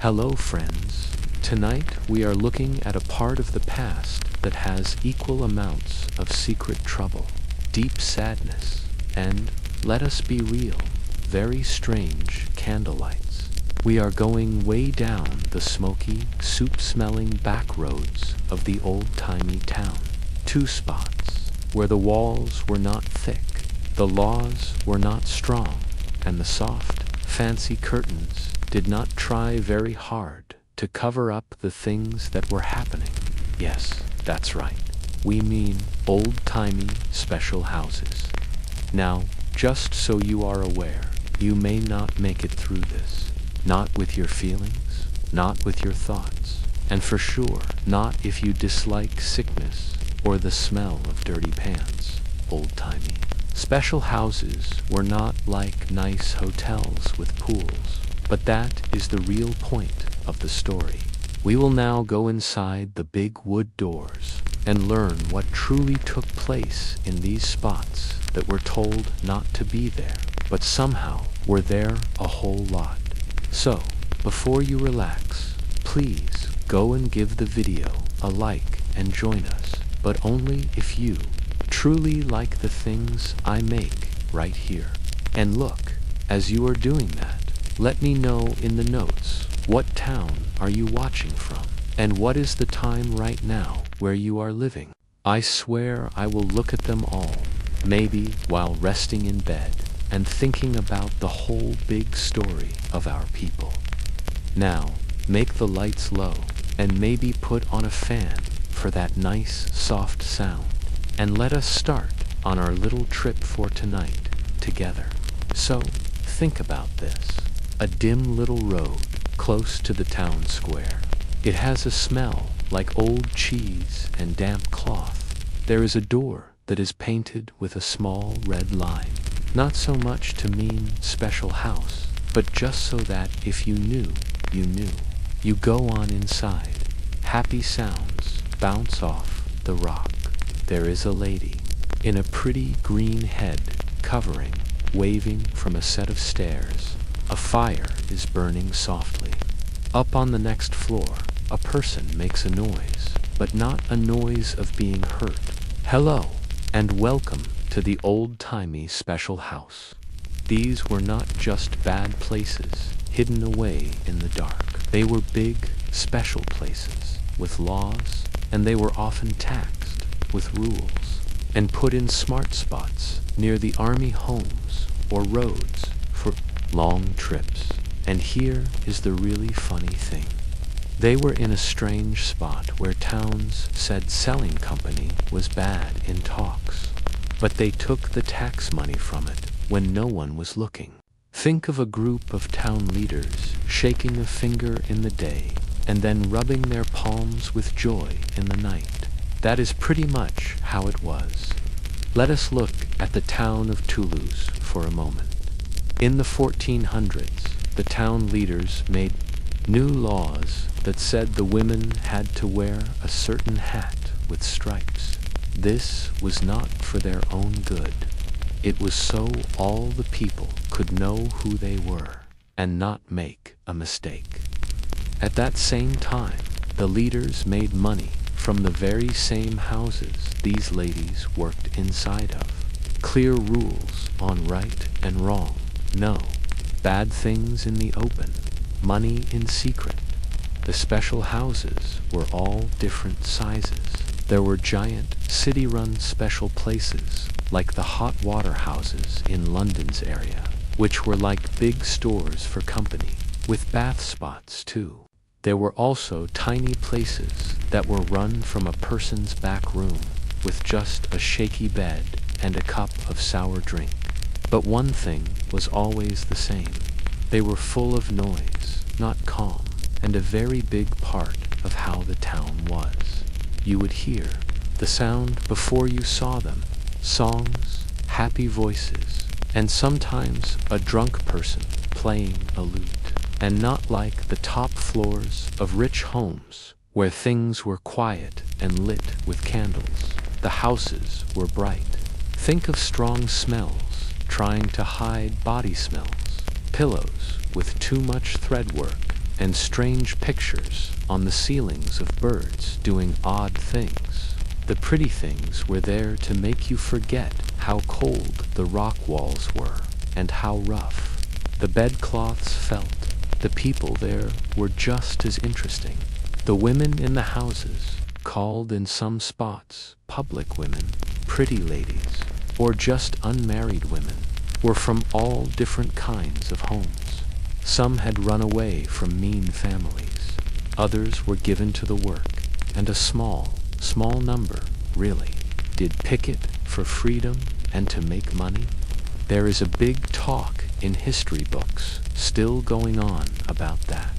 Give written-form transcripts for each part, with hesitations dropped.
Hello friends, tonight we are looking at a part of the past that has equal amounts of secret trouble, deep sadness, and, let us be real, very strange candlelights. We are going way down the smoky, soup-smelling back roads of the old-timey town. Two spots where the walls were not thick, the laws were not strong, and the soft, fancy curtains did not try very hard to cover up the things that were happening. Yes, that's right. We mean old-timey special houses. Now, just so you are aware, you may not make it through this. Not with your feelings, not with your thoughts, and for sure, not if you dislike sickness or the smell of dirty pants. Old-timey special houses were not like nice hotels with pools, but that is the real point of the story. We will now go inside the big wood doors and learn what truly took place in these spots that were told not to be there, but somehow were there a whole lot. So, before you relax, please go and give the video a like and join us, but only if you truly like the things I make right here. And look, as you are doing that, let me know in the notes, what town are you watching from? And what is the time right now where you are living? I swear I will look at them all, maybe while resting in bed and thinking about the whole big story of our people. Now, make the lights low and maybe put on a fan for that nice soft sound. And let us start on our little trip for tonight together. So, think about this. A dim little road close to the town square. It has a smell like old cheese and damp cloth. There is a door that is painted with a small red line. Not so much to mean special house, but just so that if you knew, you knew. You go on inside. Happy sounds bounce off the rock. There is a lady in a pretty green head covering, waving from a set of stairs. A fire is burning softly. Up on the next floor, a person makes a noise, but not a noise of being hurt. Hello, and welcome to the old-timey special house. These were not just bad places hidden away in the dark. They were big, special places with laws, and they were often taxed with rules and put in smart spots near the army homes or roads for long trips. And here is the really funny thing. They were in a strange spot where towns said selling company was bad in talks, but they took the tax money from it when no one was looking. Think of a group of town leaders shaking a finger in the day and then rubbing their palms with joy in the night. That is pretty much how it was. Let us look at the town of Toulouse for a moment. In the 1400s, the town leaders made new laws that said the women had to wear a certain hat with stripes. This was not for their own good. It was so all the people could know who they were and not make a mistake. At that same time, the leaders made money from the very same houses these ladies worked inside of. Clear rules on right and wrong. No bad things in the open. Money in secret. The special houses were all different sizes. There were giant, city-run special places, like the hot water houses in London's area, which were like big stores for company, with bath spots too. There were also tiny places that were run from a person's back room, with just a shaky bed and a cup of sour drink. But one thing was always the same. They were full of noise, not calm, and a very big part of how the town was. You would hear the sound before you saw them, songs, happy voices, and sometimes a drunk person playing a lute. And not like the top floors of rich homes, where things were quiet and lit with candles. The houses were bright. Think of strong smells trying to hide body smells, pillows with too much thread work, and strange pictures on the ceilings of birds doing odd things. The pretty things were there to make you forget how cold the rock walls were and how rough the bedcloths felt. The people there were just as interesting. The women in the houses, called in some spots public women, pretty ladies, or just unmarried women, were from all different kinds of homes. Some had run away from mean families. Others were given to the work, and a small number, really, did picket for freedom and to make money. There is a big talk in history books still going on about that.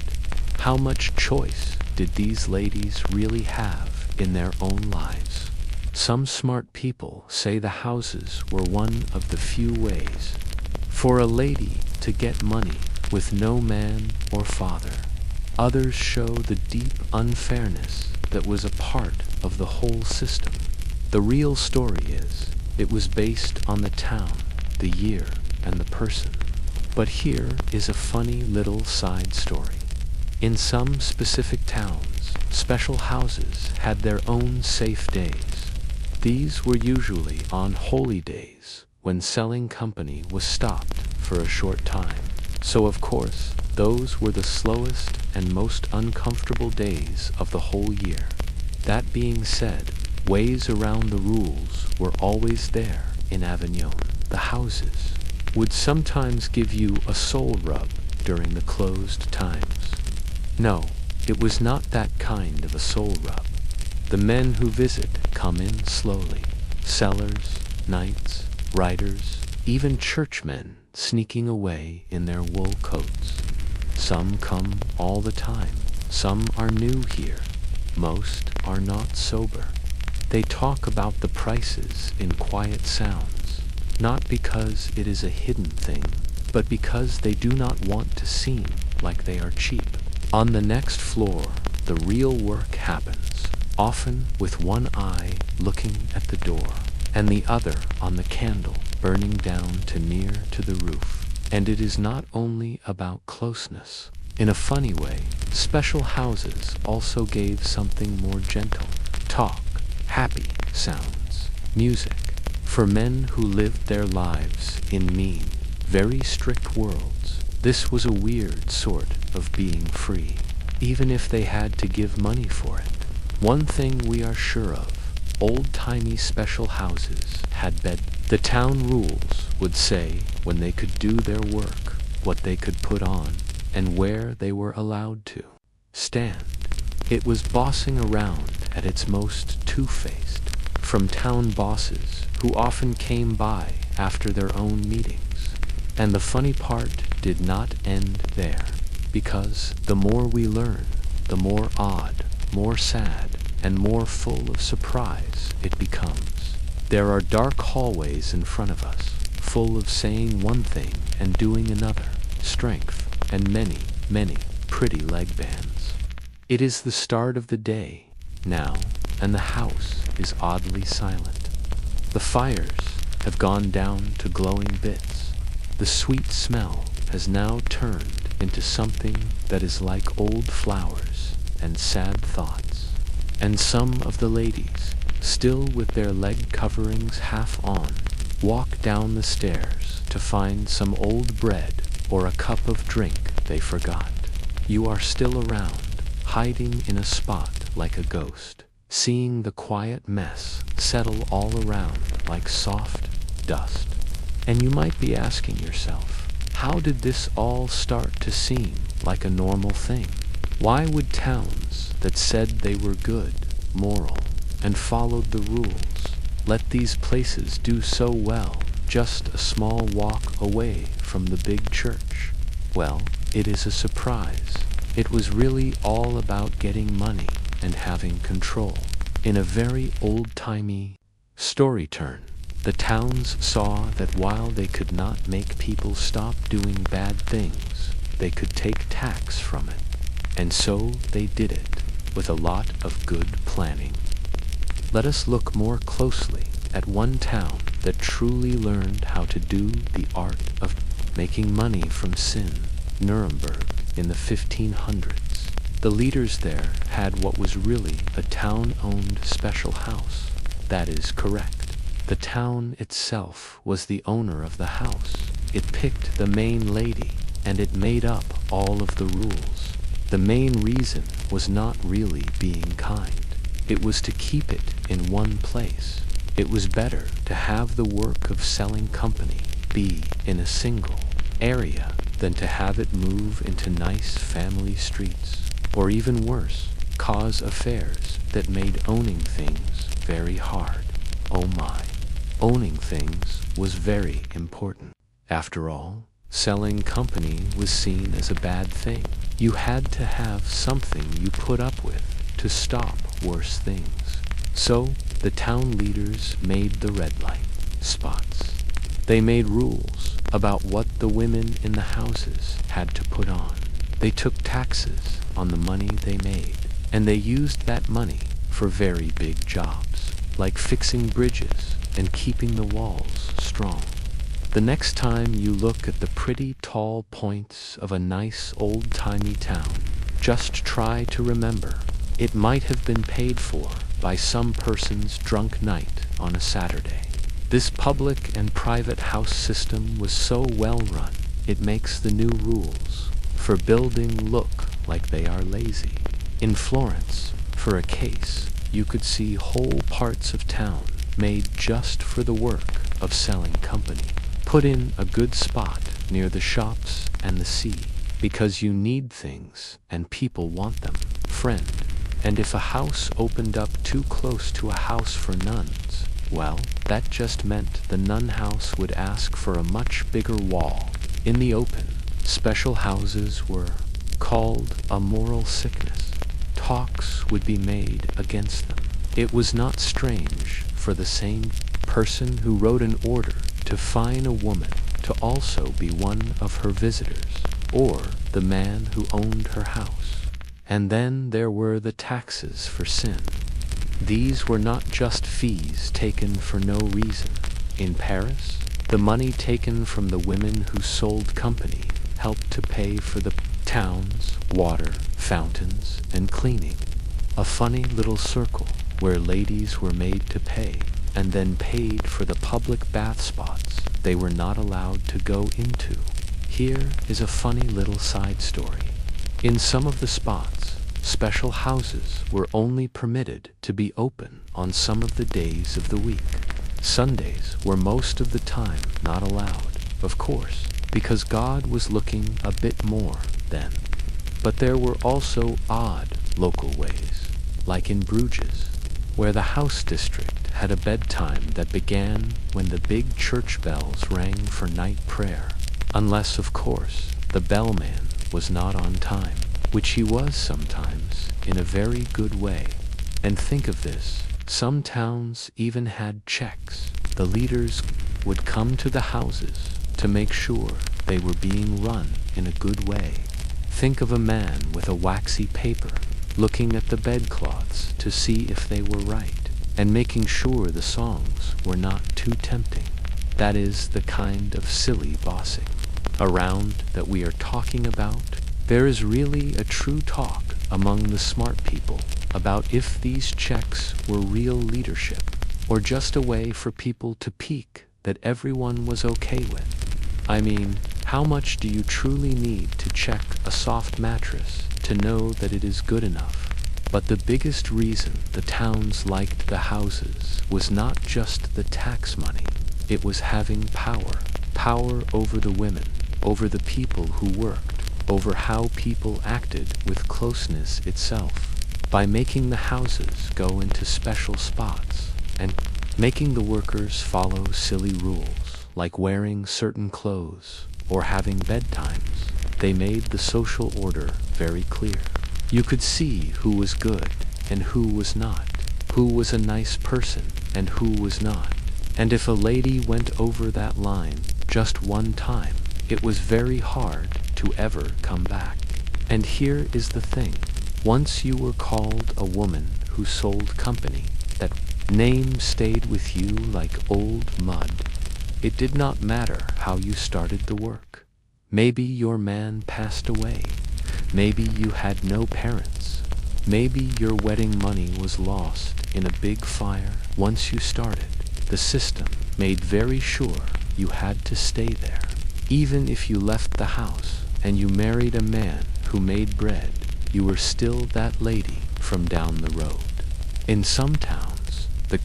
How much choice did these ladies really have in their own lives? Some smart people say the houses were one of the few ways for a lady to get money with no man or father. Others show the deep unfairness that was a part of the whole system. The real story is, it was based on the town, the year, and the person. But here is a funny little side story. In some specific towns, special houses had their own safe days. These were usually on holy days, when selling company was stopped for a short time. So of course, those were the slowest and most uncomfortable days of the whole year. That being said, ways around the rules were always there in Avignon. The houses would sometimes give you a soul rub during the closed times. No, it was not that kind of a soul rub. The men who visit come in slowly. Sellers, knights, riders, even churchmen sneaking away in their wool coats. Some come all the time. Some are new here. Most are not sober. They talk about the prices in quiet sounds, not because it is a hidden thing, but because they do not want to seem like they are cheap. On the next floor, the real work happens, often with one eye looking at the door, and the other on the candle burning down to near to the roof. And it is not only about closeness. In a funny way, special houses also gave something more gentle. Talk, happy sounds, music. For men who lived their lives in mean, very strict worlds, this was a weird sort of being free, even if they had to give money for it. One thing we are sure of, old-timey special houses had bed. The town rules would say when they could do their work, what they could put on, and where they were allowed to stand. It was bossing around at its most two-faced, from town bosses who often came by after their own meetings. And the funny part did not end there, because the more we learn, the more odd, more sad, and more full of surprise it becomes. There are dark hallways in front of us, full of saying one thing and doing another, strength, and many, many pretty leg bands. It is the start of the day now, and the house is oddly silent. The fires have gone down to glowing bits. The sweet smell has now turned into something that is like old flowers and sad thoughts. And some of the ladies, still with their leg coverings half on, walk down the stairs to find some old bread or a cup of drink they forgot. You are still around, hiding in a spot like a ghost, seeing the quiet mess settle all around like soft dust. And you might be asking yourself, how did this all start to seem like a normal thing? Why would towns that said they were good, moral, and followed the rules let these places do so well just a small walk away from the big church? Well, it is a surprise. It was really all about getting money and having control. In a very old-timey story turn, the towns saw that while they could not make people stop doing bad things, they could take tax from it. And so they did it, with a lot of good planning. Let us look more closely at one town that truly learned how to do the art of making money from sin, Nuremberg. in the 1500s. The leaders there had what was really a town-owned special house. That is correct. The town itself was the owner of the house. It picked the main lady, and it made up all of the rules. The main reason was not really being kind. It was to keep it in one place. It was better to have the work of selling company be in a single area than to have it move into nice family streets, or even worse, cause affairs that made owning things very hard. Oh my. Owning things was very important. After all, selling company was seen as a bad thing. You had to have something you put up with to stop worse things. So, the town leaders made the red light spots. They made rules about what the women in the houses had to put on. They took taxes on the money they made, and they used that money for very big jobs, like fixing bridges and keeping the walls strong. The next time you look at the pretty tall points of a nice old-timey town, just try to remember it might have been paid for by some person's drunk night on a Saturday. This public and private house system was so well run, it makes the new rules for building look like they are lazy. In Florence, for a case, you could see whole parts of town made just for the work of selling company. Put in a good spot near the shops and the sea, because you need things and people want them, friend. And if a house opened up too close to a house for nuns, well, that just meant the nun house would ask for a much bigger wall. In the open, special houses were called a moral sickness. Talks would be made against them. It was not strange for the same person who wrote an order to fine a woman to also be one of her visitors, or the man who owned her house. And then there were the taxes for sin. These were not just fees taken for no reason. In Paris, the money taken from the women who sold company helped to pay for the town's water, fountains, and cleaning. A funny little circle where ladies were made to pay and then paid for the public bath spots they were not allowed to go into. Here is a funny little side story. In some of the spots, special houses were only permitted to be open on some of the days of the week. Sundays were most of the time not allowed, of course, because God was looking a bit more then. But there were also odd local ways, like in Bruges, where the house district had a bedtime that began when the big church bells rang for night prayer, unless, of course, the bellman was not on time, which he was sometimes in a very good way. And think of this, some towns even had checks. The leaders would come to the houses to make sure they were being run in a good way. Think of a man with a waxy paper looking at the bedcloths to see if they were right, and making sure the songs were not too tempting. That is the kind of silly bossing around that we are talking about. There is really a true talk among the smart people about if these checks were real leadership, or just a way for people to peek that everyone was okay with. I mean, how much do you truly need to check a soft mattress to know that it is good enough? But the biggest reason the towns liked the houses was not just the tax money. It was having power. Power over the women, over the people who worked, over how people acted with closeness itself. By making the houses go into special spots and making the workers follow silly rules, like wearing certain clothes or having bedtimes, they made the social order very clear. You could see who was good and who was not, who was a nice person and who was not. And if a lady went over that line just one time, it was very hard to ever come back. And here is the thing. Once you were called a woman who sold company, that name stayed with you like old mud. It did not matter how you started the work. Maybe your man passed away. Maybe you had no parents. Maybe your wedding money was lost in a big fire. Once you started, the system made very sure you had to stay there. Even if you left the house and you married a man who made bread, you were still that lady from down the road. In some towns, the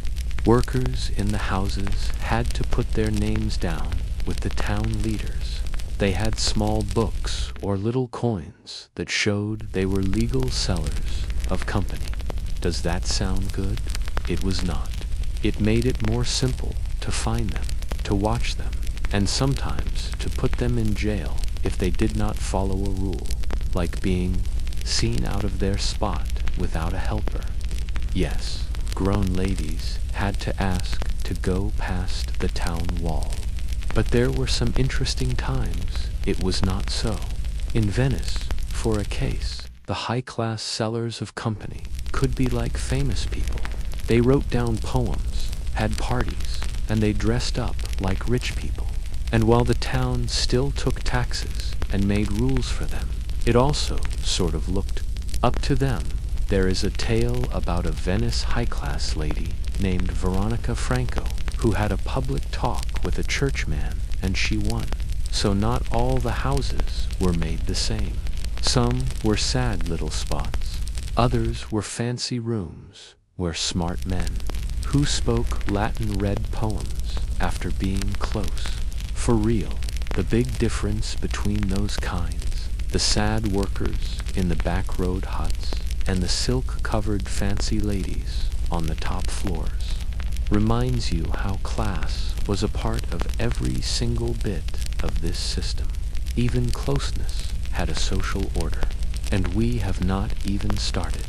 workers in the houses had to put their names down with the town leaders. They had small books or little coins that showed they were legal sellers of company. Does that sound good? It was not. It made it more simple to find them, to watch them, and sometimes to put them in jail if they did not follow a rule, like being seen out of their spot without a helper. Yes, grown ladies had to ask to go past the town wall. But there were some interesting times it was not so. In Venice, for a case, the high-class sellers of company could be like famous people. They wrote down poems, had parties, and they dressed up like rich people. And while the town still took taxes and made rules for them, it also sort of looked up to them. There is a tale about a Venice high-class lady named Veronica Franco who had a public talk with a churchman, and she won. So not all the houses were made the same. Some were sad little spots. Others were fancy rooms where smart men who spoke Latin read poems after being close. For real, the big difference between those kinds, the sad workers in the back road huts and the silk-covered fancy ladies on the top floors, reminds you how class was a part of every single bit of this system. Even closeness had a social order, and we have not even started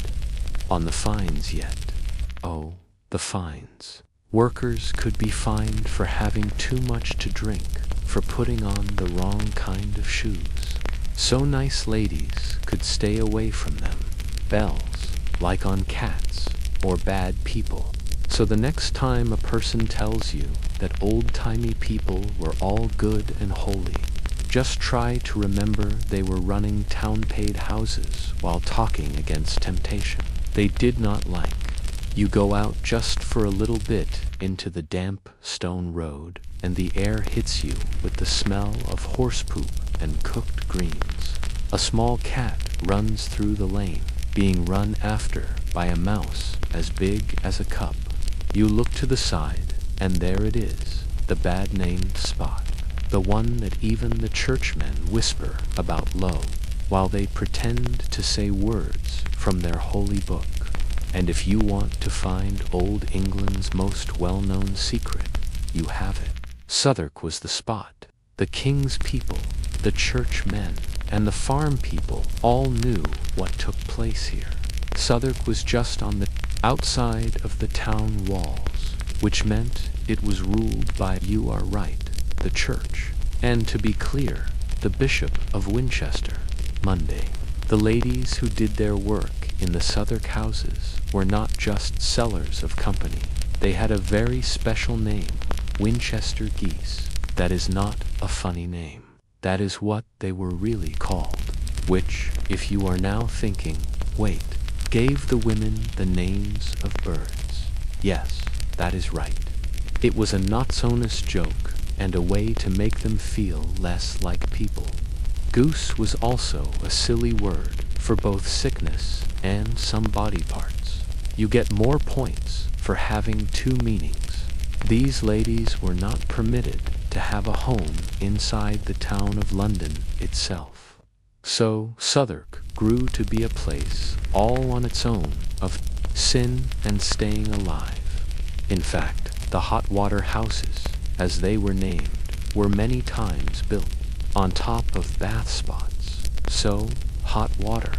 on the fines yet. Oh, the fines. Workers could be fined for having too much to drink, for putting on the wrong kind of shoes. So nice ladies could stay away from them. Bells, like on cats, or bad people. So the next time a person tells you that old-timey people were all good and holy, just try to remember they were running town-paid houses while talking against temptation they did not like. You go out just for a little bit into the damp stone road, and the air hits you with the smell of horse poop and cooked greens. A small cat runs through the lane, being run after by a mouse as big as a cup. You look to the side, and there it is, the bad-named spot, the one that even the churchmen whisper about low, while they pretend to say words from their holy book. And if you want to find old England's most well-known secret, you have it. Southwark was the spot. The king's people, the churchmen, and the farm people all knew what took place here. Southwark was just on the outside of the town walls, which meant it was ruled by, you are right, the church. And to be clear, the Bishop of Winchester. Monday. The ladies who did their work in the Southwark houses were not just sellers of company. They had a very special name, Winchester geese. That is not a funny name. That is what they were really called, which, if you are now thinking, wait, gave the women the names of birds. Yes, that is right. It was a not-so-nice joke and a way to make them feel less like people. Goose was also a silly word for both sickness and some body parts. You get more points for having two meanings. These ladies were not permitted to have a home inside the town of London itself. So Southwark grew to be a place all on its own of sin and staying alive. In fact, the hot water houses, as they were named, were many times built on top of bath spots. So, hot water.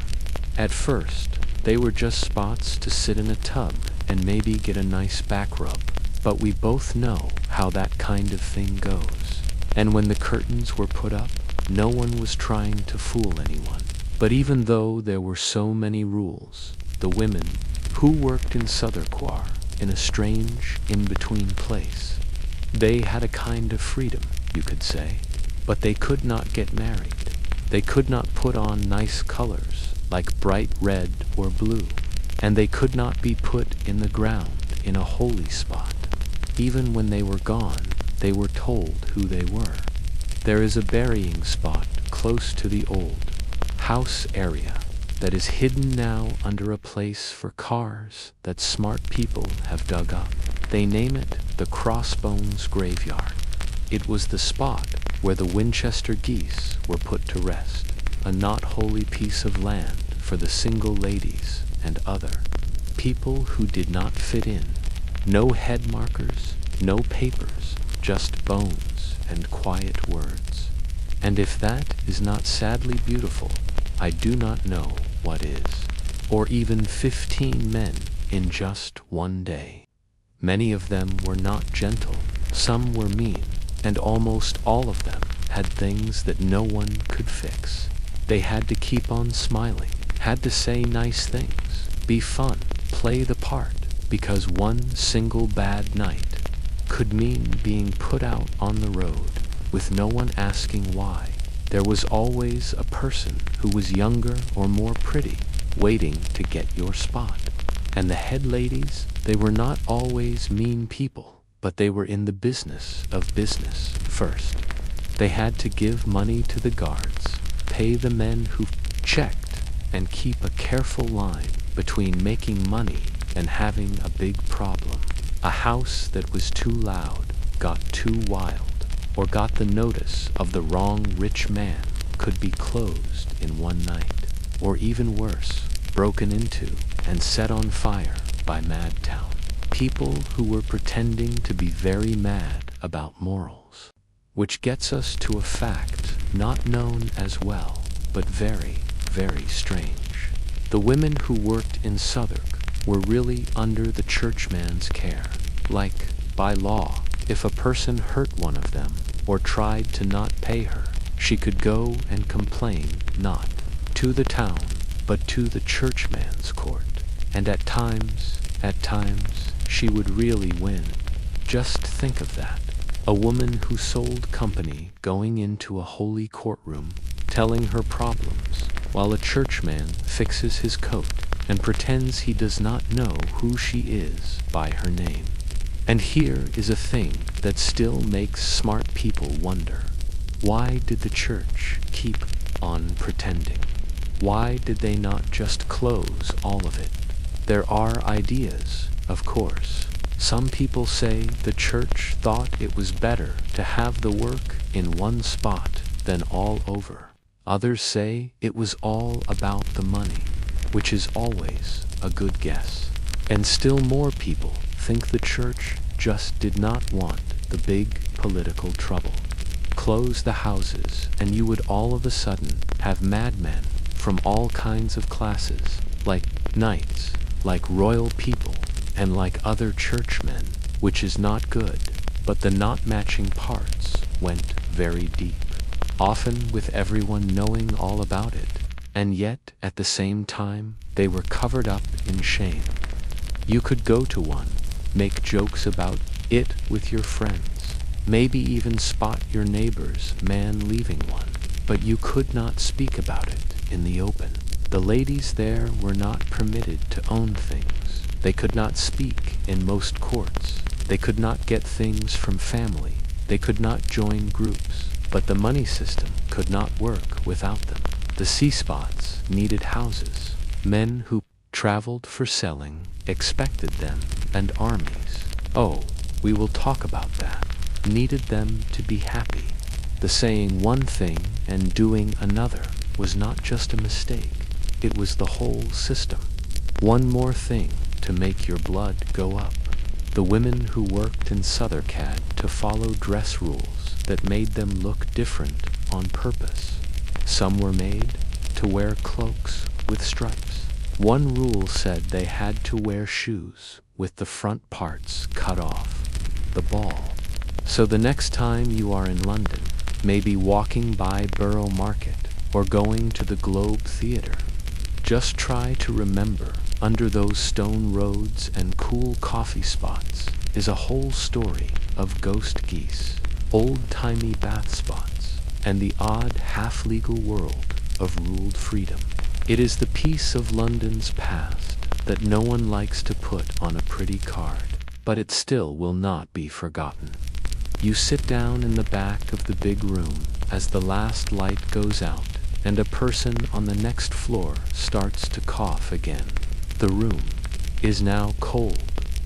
At first, they were just spots to sit in a tub and maybe get a nice back rub. But we both know how that kind of thing goes. And when the curtains were put up, no one was trying to fool anyone. But even though there were so many rules, the women who worked in Southwark were in a strange in-between place. They had a kind of freedom, you could say, but they could not get married. They could not put on nice colors like bright red or blue, and they could not be put in the ground in a holy spot. Even when they were gone, they were told who they were. There is a burying spot close to the old house area that is hidden now under a place for cars that smart people have dug up. They name it the Crossbones Graveyard. It was the spot where the Winchester geese were put to rest, a not holy piece of land for the single ladies and other people who did not fit in. No head markers, no papers, just bones and quiet words. And if that is not sadly beautiful, I do not know what is. Or even 15 men in just one day. Many of them were not gentle, some were mean, and almost all of them had things that no one could fix. They had to keep on smiling, had to say nice things, be fun, play the part, because one single bad night could mean being put out on the road with no one asking why. There was always a person who was younger or more pretty waiting to get your spot. And the head ladies, they were not always mean people, but they were in the business of business first. They had to give money to the guards, pay the men who checked, and keep a careful line between making money and having a big problem. A house that was too loud, got too wild, or got the notice of the wrong rich man could be closed in one night, or even worse, broken into and set on fire by Madtown. People who were pretending to be very mad about morals. Which gets us to a fact not known as well, but very, very strange. The women who worked in Southwark were really under the churchman's care. Like, by law, if a person hurt one of them or tried to not pay her, she could go and complain not to the town, but to the churchman's court. And at times, she would really win. Just think of that. A woman who sold company going into a holy courtroom, telling her problems, while a churchman fixes his coat and pretends he does not know who she is by her name. And here is a thing that still makes smart people wonder. Why did the church keep on pretending? Why did they not just close all of it? There are ideas, of course. Some people say the church thought it was better to have the work in one spot than all over. Others say it was all about the money, which is always a good guess. And still more people think the church just did not want the big political trouble. Close the houses and you would all of a sudden have madmen from all kinds of classes, like knights, like royal people, and like other churchmen, which is not good, but the not matching parts went very deep, often with everyone knowing all about it, and yet at the same time they were covered up in shame. You could go to one, make jokes about it with your friends, maybe even spot your neighbor's man leaving one, but you could not speak about it in the open. The ladies there were not permitted to own things. They could not speak in most courts. They could not get things from family. They could not join groups. But the money system could not work without them. The C-spots needed houses. Men who traveled for selling expected them, and armies, oh, we will talk about that, needed them to be happy. The saying one thing and doing another was not just a mistake. It was the whole system. One more thing to make your blood go up. The women who worked in Southwark had to follow dress rules that made them look different on purpose. Some were made to wear cloaks with stripes. One rule said they had to wear shoes with the front parts cut off, the ball. So the next time you are in London, maybe walking by Borough Market or going to the Globe Theatre, just try to remember under those stone roads and cool coffee spots is a whole story of ghost geese, old-timey bath spots, and the odd half-legal world of ruled freedom. It is the piece of London's past that no one likes to put on a pretty card, but it still will not be forgotten. You sit down in the back of the big room as the last light goes out and a person on the next floor starts to cough again. The room is now cold,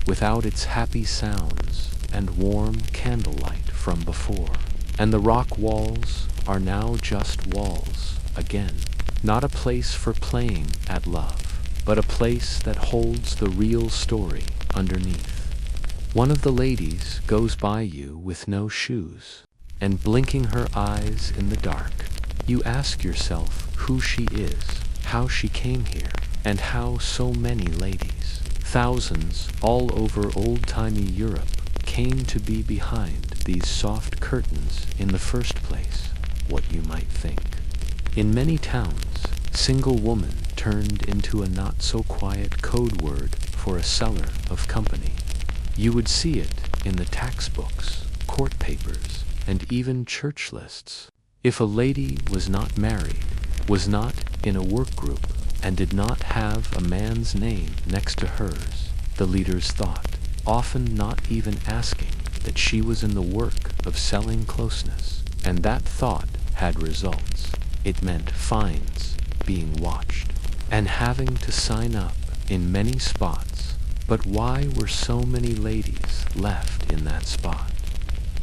without its happy sounds and warm candlelight from before, and the rock walls are now just walls again. Not a place for playing at love, but a place that holds the real story underneath. One of the ladies goes by you with no shoes, and blinking her eyes in the dark. You ask yourself who she is, how she came here, and how so many ladies, thousands all over old-timey Europe, came to be behind these soft curtains in the first place. What you might think. In many towns, single woman turned into a not-so-quiet code word for a seller of company. You would see it in the tax books, court papers, and even church lists. If a lady was not married, was not in a work group, and did not have a man's name next to hers, the leaders thought, often not even asking, that she was in the work of selling closeness, and that thought had results. It meant fines, being watched, and having to sign up in many spots. But why were so many ladies left in that spot?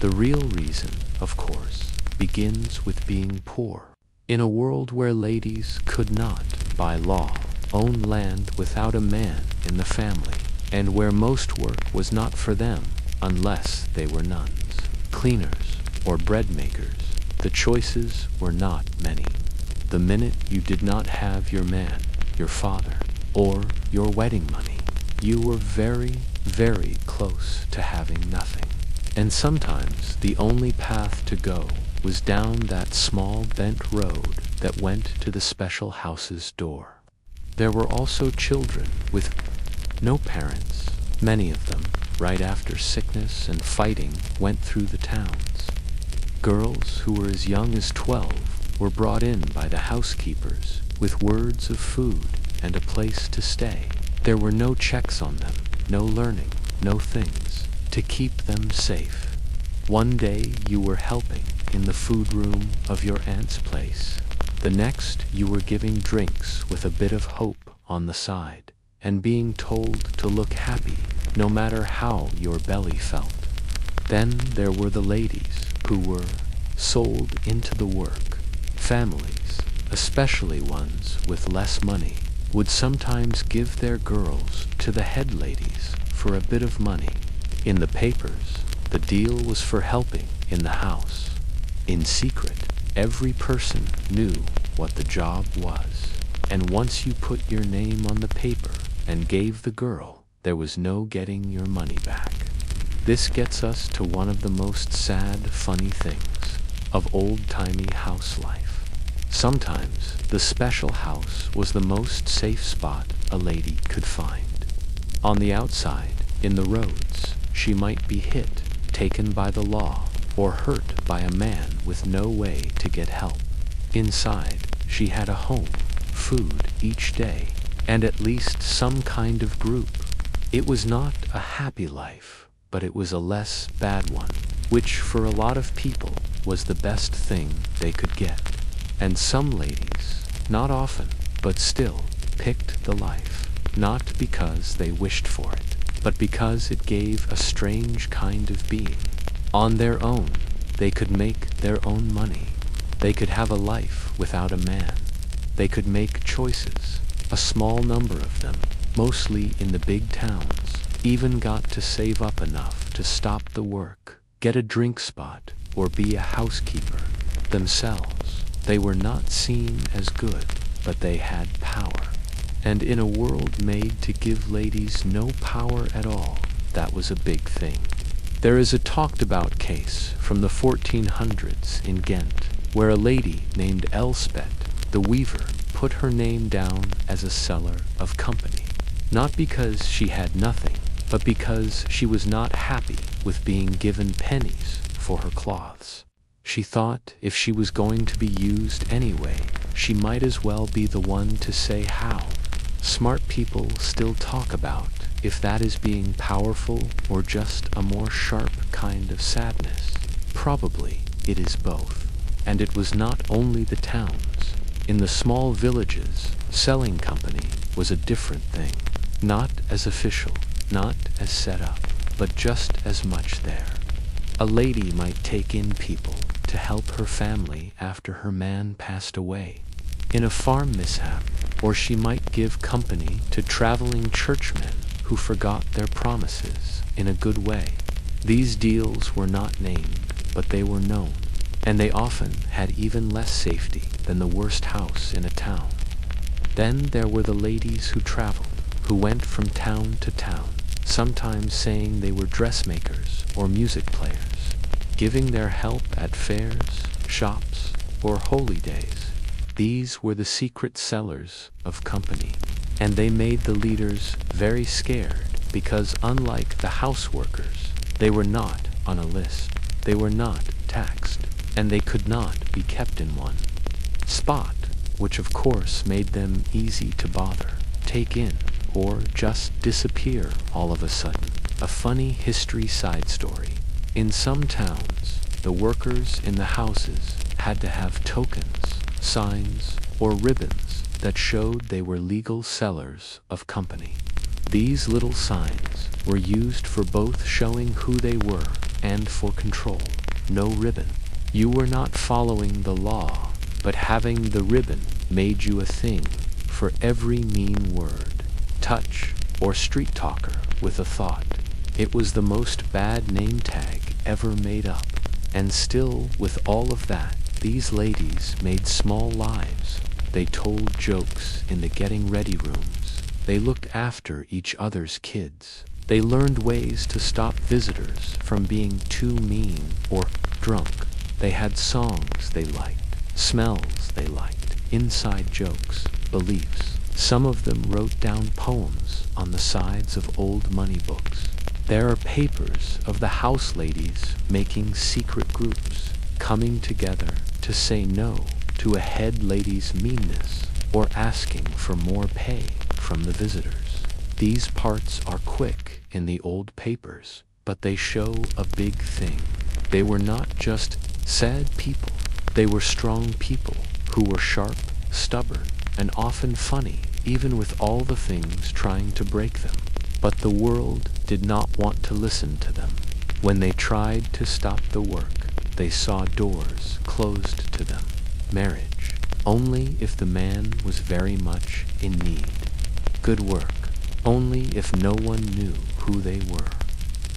The real reason, of course, begins with being poor. In a world where ladies could not, by law, own land without a man in the family, and where most work was not for them unless they were nuns, cleaners, or bread makers, the choices were not many. The minute you did not have your man, your father, or your wedding money, you were very, very close to having nothing. And sometimes the only path to go was down that small bent road that went to the special house's door. There were also children with no parents. Many of them, right after sickness and fighting, went through the towns. Girls who were as young as 12 were brought in by the housekeepers with words of food and a place to stay. There were no checks on them, no learning, no things to keep them safe. One day you were helping in the food room of your aunt's place. The next you were giving drinks with a bit of hope on the side, and being told to look happy no matter how your belly felt. Then there were the ladies who were sold into the work. Families, especially ones with less money, would sometimes give their girls to the head ladies for a bit of money. In the papers, the deal was for helping in the house. In secret, every person knew what the job was, and once you put your name on the paper and gave the girl, there was no getting your money back. This gets us to one of the most sad, funny things of old-timey house life. Sometimes the special house was the most safe spot a lady could find. On the outside, in the roads, she might be hit, taken by the law, or hurt by a man with no way to get help. Inside, she had a home, food each day, and at least some kind of group. It was not a happy life, but it was a less bad one, which for a lot of people was the best thing they could get. And some ladies, not often, but still, picked the life, not because they wished for it, but because it gave a strange kind of being. On their own, they could make their own money. They could have a life without a man. They could make choices. A small number of them, mostly in the big towns, even got to save up enough to stop the work, get a drink spot, or be a housekeeper themselves. They were not seen as good, but they had power. And in a world made to give ladies no power at all, that was a big thing. There is a talked-about case from the 1400s in Ghent, where a lady named Elspeth, the weaver, put her name down as a seller of company, not because she had nothing, but because she was not happy with being given pennies for her cloths. She thought if she was going to be used anyway, she might as well be the one to say how. Smart people still talk about if that is being powerful or just a more sharp kind of sadness. Probably it is both. And it was not only the towns. In the small villages, selling company was a different thing. Not as official, not as set up, but just as much there. A lady might take in people to help her family after her man passed away in a farm mishap, or she might give company to traveling churchmen who forgot their promises in a good way. These deals were not named, but they were known, and they often had even less safety than the worst house in a town. Then there were the ladies who traveled, who went from town to town, sometimes saying they were dressmakers or music players, giving their help at fairs, shops, or holy days. These were the secret sellers of company, and they made the leaders very scared because unlike the houseworkers, they were not on a list, they were not taxed, and they could not be kept in one spot, which of course made them easy to bother, take in, or just disappear all of a sudden. A funny history side story. In some towns, the workers in the houses had to have tokens, signs, or ribbons that showed they were legal sellers of company. These little signs were used for both showing who they were and for control. No ribbon. You were not following the law, but having the ribbon made you a thing for every mean word, touch, or street talker with a thought. It was the most bad name tag ever made up. And still, with all of that, these ladies made small lives. They told jokes in the getting ready rooms. They looked after each other's kids. They learned ways to stop visitors from being too mean or drunk. They had songs they liked, smells they liked, inside jokes, beliefs. Some of them wrote down poems on the sides of old money books. There are papers of the house ladies making secret groups, coming together to say no to a head lady's meanness or asking for more pay from the visitors. These parts are quick in the old papers, but they show a big thing. They were not just sad people. They were strong people who were sharp, stubborn, and often funny, even with all the things trying to break them. But the world did not want to listen to them. When they tried to stop the work, they saw doors closed to them. Marriage, only if the man was very much in need. Good work, only if no one knew who they were.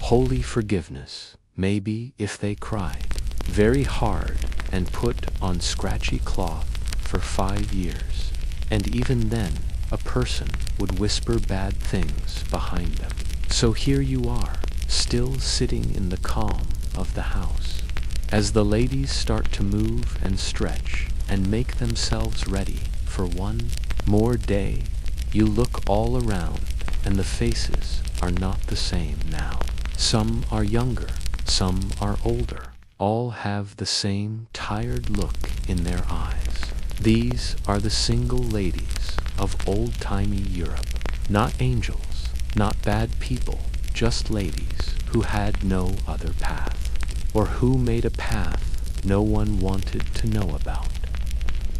Holy forgiveness, maybe if they cried very hard and put on scratchy cloth for 5 years. And even then, a person would whisper bad things behind them. So here you are, still sitting in the calm of the house. As the ladies start to move and stretch and make themselves ready for one more day, you look all around and the faces are not the same now. Some are younger, some are older. All have the same tired look in their eyes. These are the single ladies of old-timey Europe. Not angels, not bad people, just ladies who had no other path, or who made a path no one wanted to know about.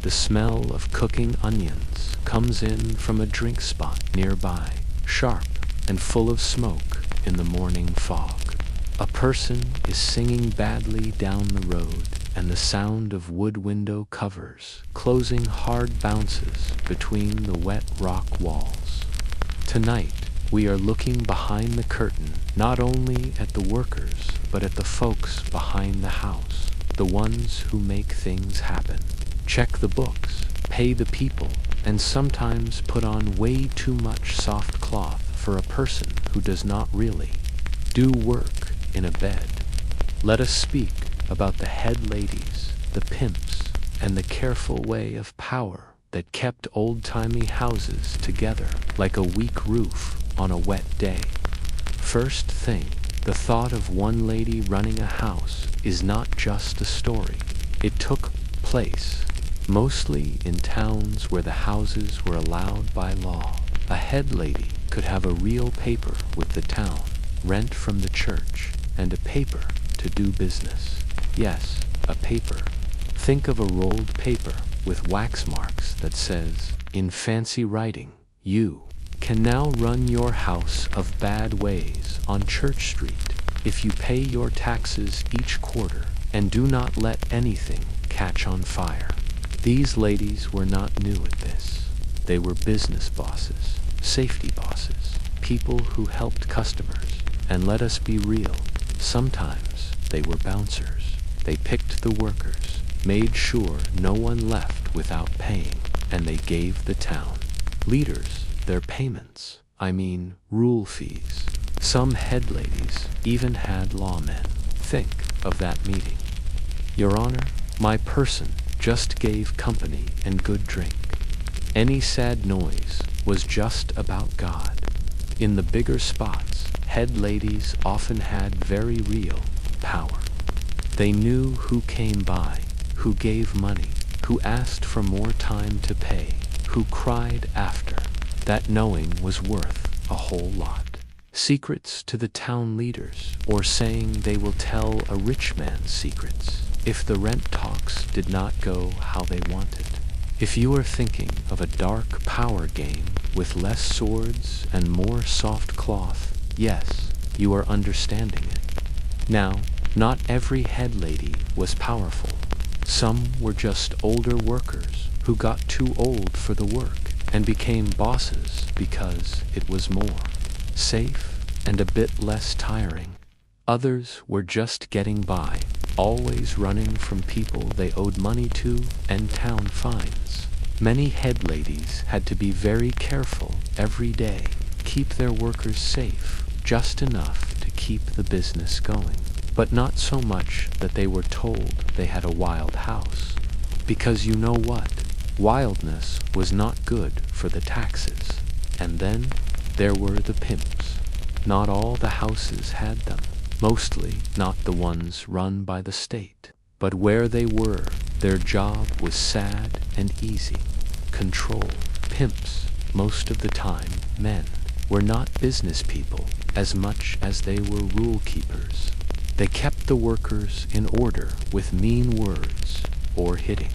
The smell of cooking onions comes in from a drink spot nearby, sharp and full of smoke in the morning fog. A person is singing badly down the road, and the sound of wood window covers closing hard bounces between the wet rock walls. Tonight, we are looking behind the curtain, not only at the workers, but at the folks behind the house, the ones who make things happen. Check the books, pay the people, and sometimes put on way too much soft cloth for a person who does not really do work in a bed. Let us speak about the head ladies, the pimps, and the careful way of power that kept old-timey houses together like a weak roof on a wet day. First thing, The thought of one lady running a house is not just a story. It took place, mostly in towns where the houses were allowed by law. A head lady could have a real paper with the town, rent from the church, and a paper to do business. Yes, a paper. Think of a rolled paper with wax marks that says, in fancy writing, "You can now run your house of bad ways on Church Street if you pay your taxes each quarter and do not let anything catch on fire." These ladies were not new at this. They were business bosses, safety bosses, people who helped customers, and let us be real, sometimes they were bouncers. They picked the workers, made sure no one left without paying, and they gave the town leaders their payments. I mean, rule fees. Some head ladies even had lawmen. Think of that meeting. "Your Honor, my person just gave company and good drink." Any sad noise was just about God. In the bigger spots, head ladies often had very real power. They knew who came by, who gave money, who asked for more time to pay, who cried after. That knowing was worth a whole lot. Secrets to the town leaders, or saying they will tell a rich man's secrets if the rent talks did not go how they wanted. If you are thinking of a dark power game with less swords and more soft cloth, yes, you are understanding it. Now, not every head lady was powerful. Some were just older workers who got too old for the work and became bosses because it was more safe and a bit less tiring. Others were just getting by, always running from people they owed money to and town fines. Many head ladies had to be very careful every day, keep their workers safe, just enough to keep the business going, but not so much that they were told they had a wild house. Because you know what? Wildness was not good for the taxes. And then there were the pimps. Not all the houses had them, mostly not the ones run by the state. But where they were, their job was sad and easy. Control. Pimps, most of the time men, were not business people as much as they were rule keepers. They kept the workers in order with mean words or hitting.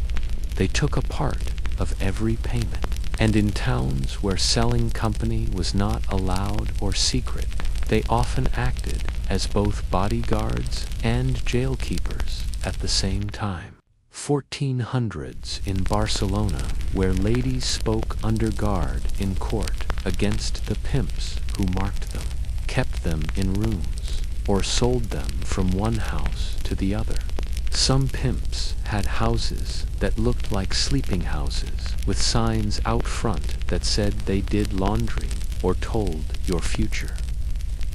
They took a part of every payment. And in towns where selling company was not allowed or secret, they often acted as both bodyguards and jail keepers at the same time. 1400s in Barcelona, where ladies spoke under guard in court against the pimps who marked them, kept them in rooms, or sold them from one house to the other. Some pimps had houses that looked like sleeping houses, with signs out front that said they did laundry or told your future.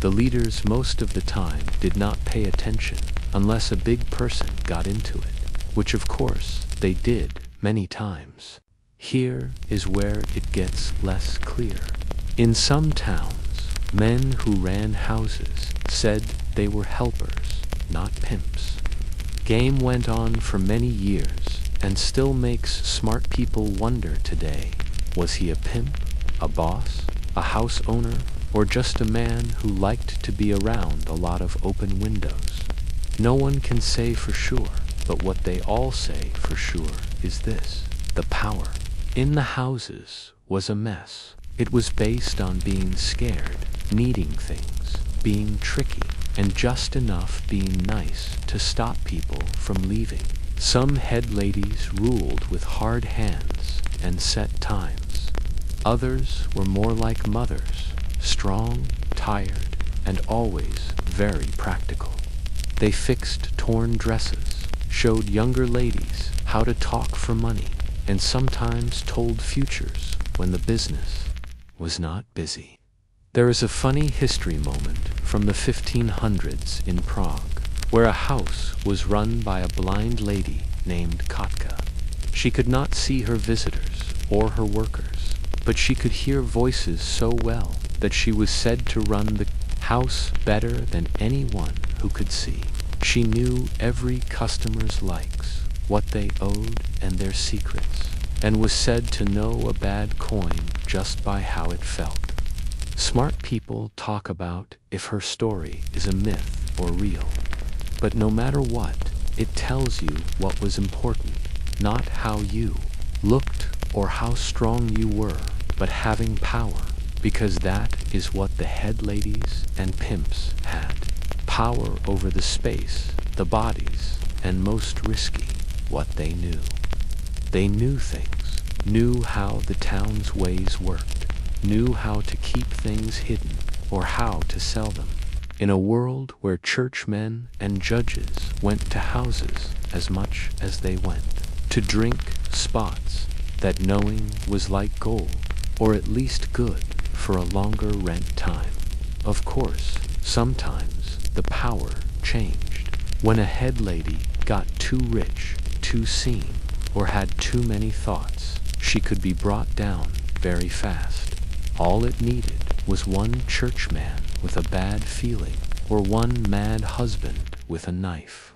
The leaders most of the time did not pay attention unless a big person got into it, which of course they did many times. Here is where it gets less clear. In some towns, men who ran houses said they were helpers, not pimps. Game went on for many years and still makes smart people wonder today, was he a pimp, a boss, a house owner, or just a man who liked to be around a lot of open windows? No one can say for sure, but what they all say for sure is this: the power in the houses was a mess. It was based on being scared, needing things, being tricky, and just enough being nice to stop people from leaving. Some head ladies ruled with hard hands and set times. Others were more like mothers, strong, tired, and always very practical. They fixed torn dresses, showed younger ladies how to talk for money, and sometimes told futures when the business was not busy. There is a funny history moment from the 1500s in Prague, where a house was run by a blind lady named Katka. She could not see her visitors or her workers, but she could hear voices so well that she was said to run the House better than anyone who could see. She knew every customer's likes, what they owed, and their secrets, and was said to know a bad coin just by how it felt. Smart people talk about if her story is a myth or real. But no matter what, it tells you what was important, not how you looked or how strong you were, but having power, because that is what the head ladies and pimps had. Power over the space, the bodies, and most risky, what they knew. They knew things, knew how the town's ways worked, knew how to keep things hidden or how to sell them. In a world where churchmen and judges went to houses as much as they went to drink spots that knowing was like gold, or at least good for a longer rent time. Of course, sometimes the power changed. When a head lady got too rich, too seen, or had too many thoughts, she could be brought down very fast. All it needed was one churchman with a bad feeling, or one mad husband with a knife.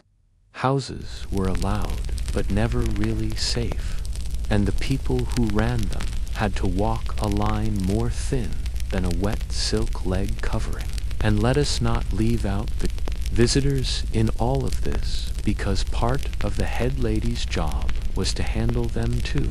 Houses were allowed, but never really safe, and the people who ran them had to walk a line more thin than a wet silk leg covering. And let us not leave out the visitors in all of this, because part of the head lady's job was to handle them too,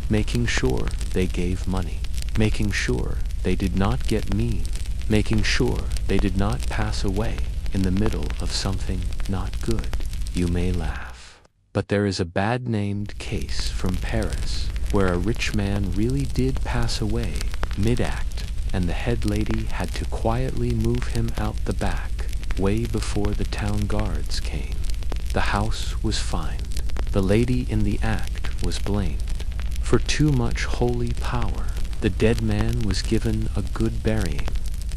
making sure they gave money, making sure they did not get mean, making sure they did not pass away in the middle of something not good. You may laugh, but there is a bad-named case from Paris where a rich man really did pass away mid-act, and the head lady had to quietly move him out the back way before the town guards came. The house was fined. The lady in the act was blamed. For too much holy power, the dead man was given a good burying.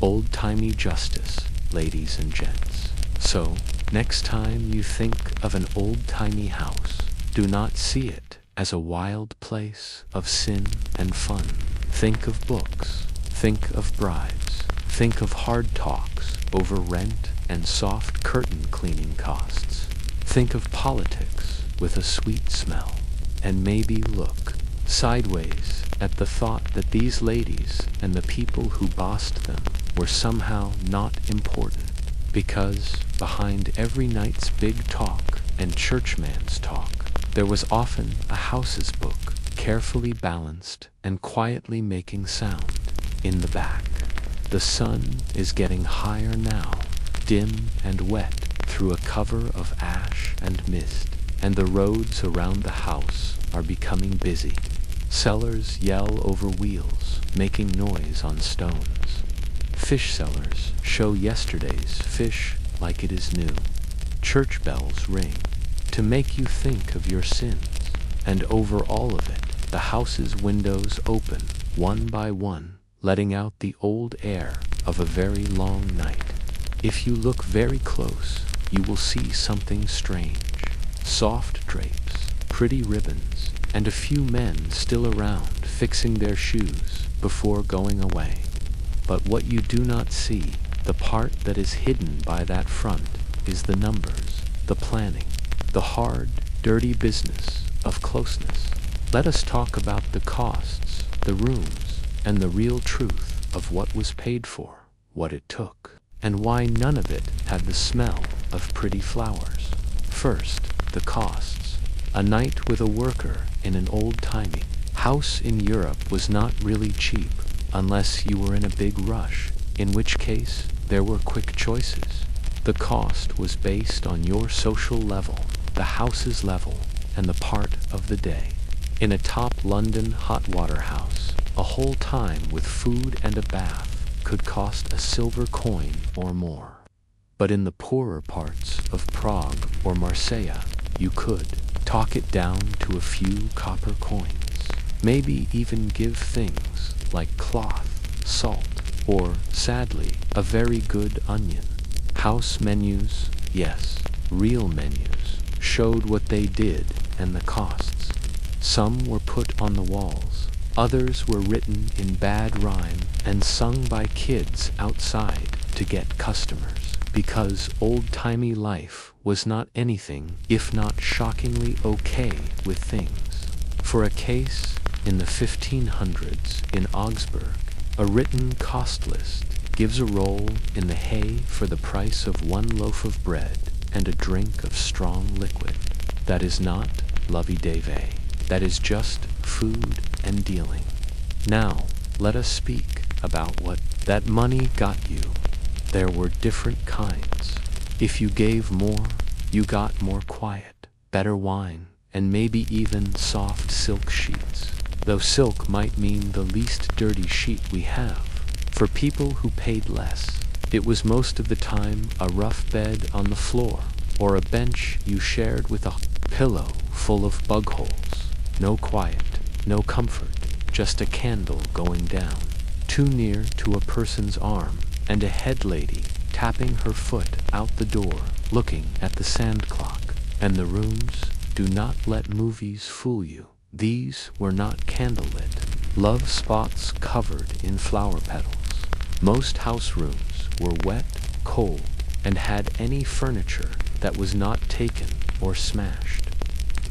Old-timey justice, ladies and gents. So, next time you think of an old-timey house, do not see it as a wild place of sin and fun. Think of books. Think of bribes. Think of hard talks over rent and soft curtain cleaning costs. Think of politics with a sweet smell. And maybe look sideways at the thought that these ladies and the people who bossed them were somehow not important, because behind every night's big talk and churchman's talk, there was often a house's book, carefully balanced and quietly making sound in the back. The sun is getting higher now, dim and wet through a cover of ash and mist, and the roads around the house are becoming busy. Sellers yell over wheels, making noise on stones. Fish sellers show yesterday's fish like it is new. Church bells ring to make you think of your sins, and over all of it, the house's windows open one by one, letting out the old air of a very long night. If you look very close, you will see something strange. Soft drapes, pretty ribbons, and a few men still around fixing their shoes before going away. But what you do not see, the part that is hidden by that front, is the numbers, the planning, the hard, dirty business of closeness. Let us talk about the costs, the rooms, and the real truth of what was paid for, what it took, and why none of it had the smell of pretty flowers. First, the costs. A night with a worker in an old-timey house in Europe was not really cheap, unless you were in a big rush, in which case there were quick choices. The cost was based on your social level, the house's level, and the part of the day. In a top London hot water house, a whole time with food and a bath could cost a silver coin or more. But in the poorer parts of Prague or Marseille, you could talk it down to a few copper coins, maybe even give things like cloth, salt, or, sadly, a very good onion. House menus, yes, real menus, showed what they did and the costs. Some were put on the walls, others were written in bad rhyme and sung by kids outside to get customers, because old-timey life was not anything if not shockingly okay with things. For a case in the 1500s in Augsburg, a written cost list gives a roll in the hay for the price of one loaf of bread and a drink of strong liquid. That is not lovey-dovey. That is just food and dealing. Now, let us speak about what that money got you. There were different kinds. If you gave more, you got more quiet, better wine, and maybe even soft silk sheets. Though silk might mean the least dirty sheet we have. For people who paid less, it was most of the time a rough bed on the floor, or a bench you shared with a pillow full of bug holes. No quiet, no comfort, just a candle going down, too near to a person's arm, and a head lady tapping her foot out the door, looking at the sand clock. And the rooms, do not let movies fool you. These were not candlelit, love spots covered in flower petals. Most house rooms were wet, cold, and had any furniture that was not taken or smashed.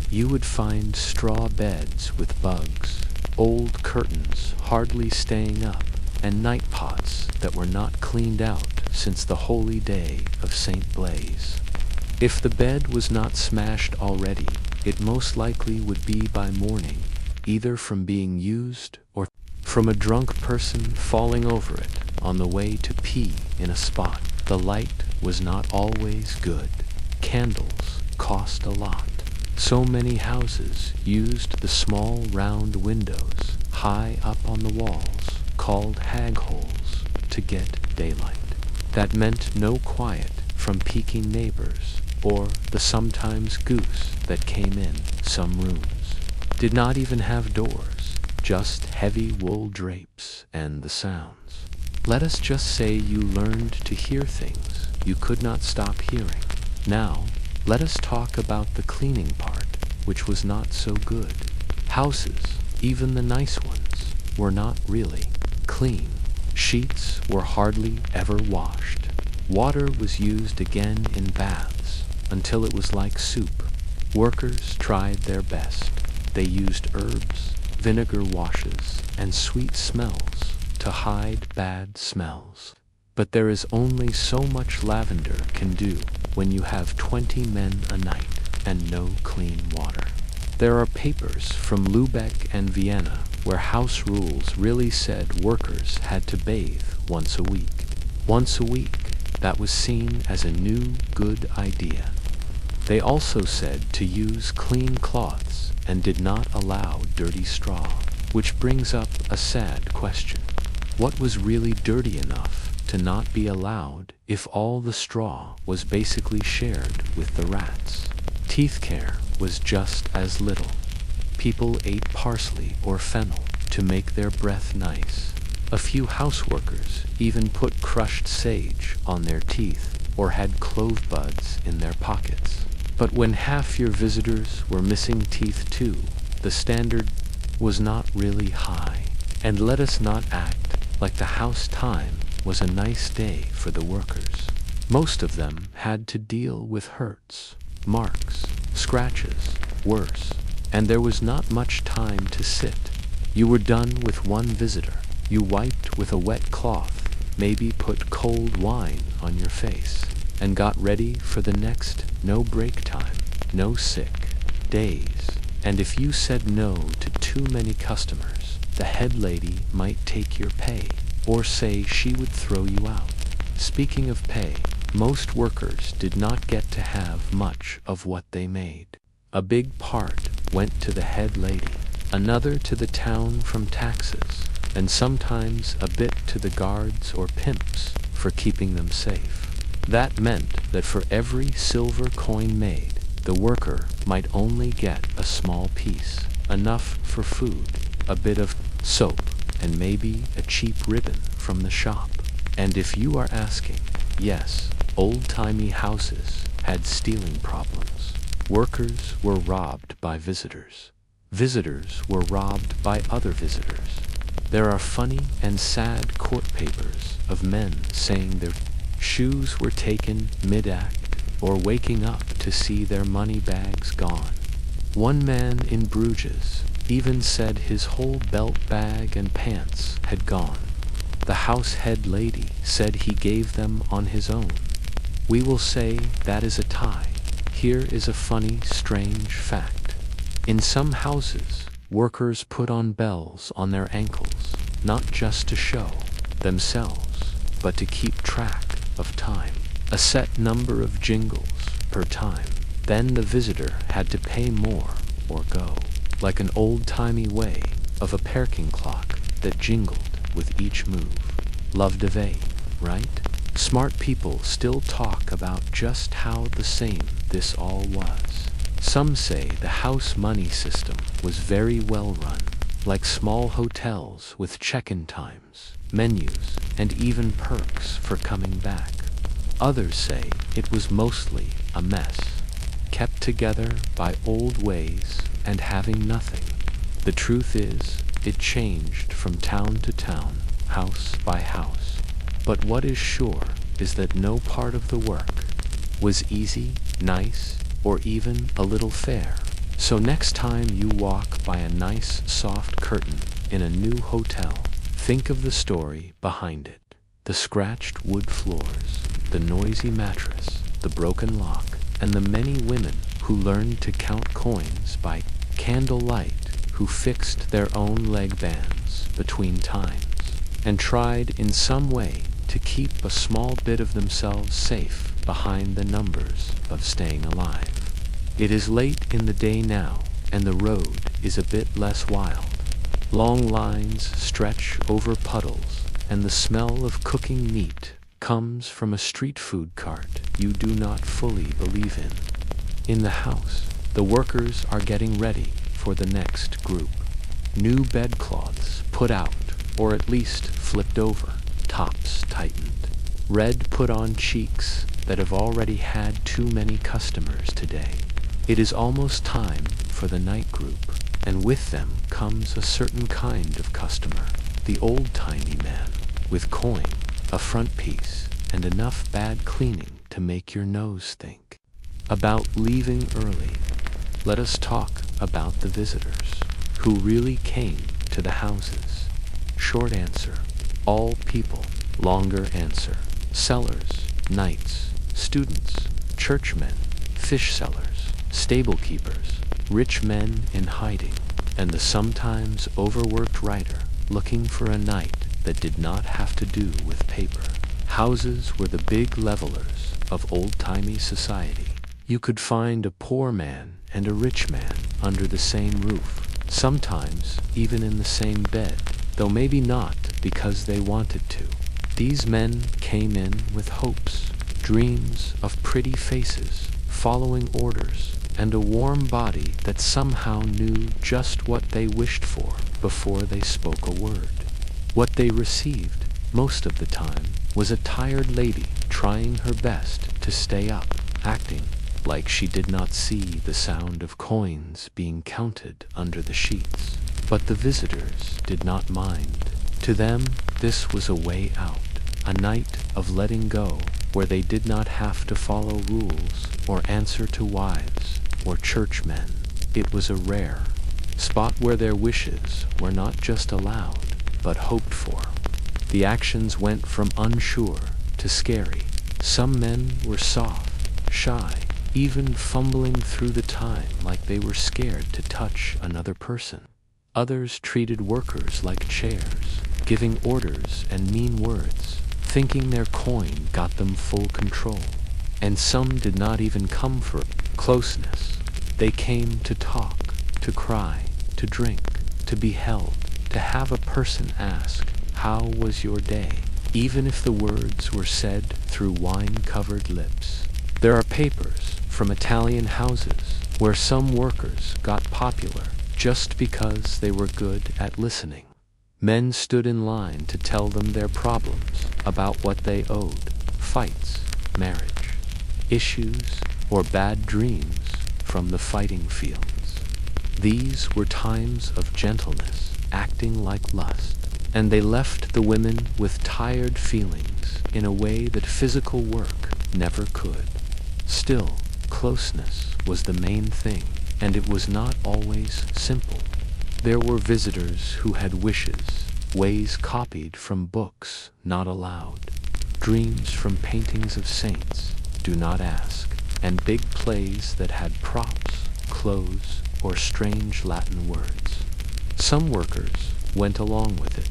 You would find straw beds with bugs, old curtains hardly staying up, and night pots that were not cleaned out since the holy day of St. Blaise. If the bed was not smashed already, it most likely would be by morning, either from being used or from a drunk person falling over it on the way to pee in a spot. The light was not always good. Candles cost a lot. So many houses used the small round windows high up on the walls, called hag holes, to get daylight. That meant no quiet from peeking neighbors, or the sometimes goose that came in some rooms. Did not even have doors, just heavy wool drapes and the sounds. Let us just say you learned to hear things you could not stop hearing. Now, let us talk about the cleaning part, which was not so good. Houses, even the nice ones, were not really clean. Sheets were hardly ever washed. Water was used again in baths until it was like soup. Workers tried their best. They used herbs, vinegar washes, and sweet smells to hide bad smells. But there is only so much lavender can do when you have 20 men a night and no clean water. There are papers from Lübeck and Vienna where house rules really said workers had to bathe once a week. Once a week, that was seen as a new, good idea. They also said to use clean cloths and did not allow dirty straw, which brings up a sad question. What was really dirty enough to not be allowed if all the straw was basically shared with the rats? Teeth care was just as little. People ate parsley or fennel to make their breath nice. A few houseworkers even put crushed sage on their teeth or had clove buds in their pockets. But when half your visitors were missing teeth too, the standard was not really high. And let us not act like the house time was a nice day for the workers. Most of them had to deal with hurts, marks, scratches, worse, and there was not much time to sit. You were done with one visitor. You wiped with a wet cloth, maybe put cold wine on your face, and got ready for the next no break time, no sick days. And if you said no to too many customers, the head lady might take your pay, or say she would throw you out. Speaking of pay, most workers did not get to have much of what they made. A big part went to the head lady, another to the town from taxes, and sometimes a bit to the guards or pimps for keeping them safe. That meant that for every silver coin made, the worker might only get a small piece, enough for food, a bit of soap, and maybe a cheap ribbon from the shop. And if you are asking, yes, old-timey houses had stealing problems. Workers were robbed by visitors. Visitors were robbed by other visitors. There are funny and sad court papers of men saying their Shoes were taken mid-act, or waking up to see their money bags gone. One man in Bruges even said his whole belt bag and pants had gone. The house head lady said he gave them on his own. We will say that is a tie. Here is a funny, strange fact. In some houses, workers put on bells on their ankles, not just to show themselves, but to keep track of time. A set number of jingles per time. Then the visitor had to pay more or go, like an old-timey way of a parking clock that jingled with each move. Love de veille, right? Smart people still talk about just how the same this all was. Some say the house money system was very well run, like small hotels with check-in times, menus, and even perks for coming back. Others say it was mostly a mess, kept together by old ways and having nothing. The truth is, it changed from town to town, house by house. But what is sure is that no part of the work was easy, nice, or even a little fair. So next time you walk by a nice soft curtain in a new hotel, think of the story behind it. The scratched wood floors, the noisy mattress, the broken lock, and the many women who learned to count coins by candlelight, who fixed their own leg bands between times, and tried in some way to keep a small bit of themselves safe behind the numbers of staying alive. It is late in the day now, and the road is a bit less wild. Long lines stretch over puddles, and the smell of cooking meat comes from a street food cart you do not fully believe in. In the house, the workers are getting ready for the next group. New bedcloths put out, or at least flipped over, tops tightened. Red put on cheeks that have already had too many customers today. It is almost time for the night group, and with them comes a certain kind of customer, the old-timey man, with coin, a front piece, and enough bad cleaning to make your nose think. About leaving early, let us talk about the visitors, who really came to the houses. Short answer, all people. Longer answer, sellers, knights, students, churchmen, fish sellers, stable keepers, rich men in hiding, and the sometimes overworked writer looking for a night that did not have to do with paper. Houses were the big levelers of old-timey society. You could find a poor man and a rich man under the same roof, sometimes even in the same bed, though maybe not because they wanted to. These men came in with hopes, dreams of pretty faces, following orders, and a warm body that somehow knew just what they wished for before they spoke a word. What they received, most of the time, was a tired lady trying her best to stay up, acting like she did not see the sound of coins being counted under the sheets. But the visitors did not mind. To them, this was a way out, a night of letting go, where they did not have to follow rules or answer to wives or churchmen. It was a rare spot where their wishes were not just allowed, but hoped for. The actions went from unsure to scary. Some men were soft, shy, even fumbling through the time like they were scared to touch another person. Others treated workers like chairs, giving orders and mean words, thinking their coin got them full control. And some did not even come for closeness. They came to talk, to cry, to drink, to be held, to have a person ask, "How was your day?" even if the words were said through wine-covered lips. There are papers from Italian houses where some workers got popular just because they were good at listening. Men stood in line to tell them their problems about what they owed, fights, marriage, issues, or bad dreams from the fighting fields. These were times of gentleness acting like lust, and they left the women with tired feelings in a way that physical work never could. Still, closeness was the main thing, and it was not always simple. There were visitors who had wishes, ways copied from books not allowed, dreams from paintings of saints, do not ask, and big plays that had props, clothes, or strange Latin words. Some workers went along with it.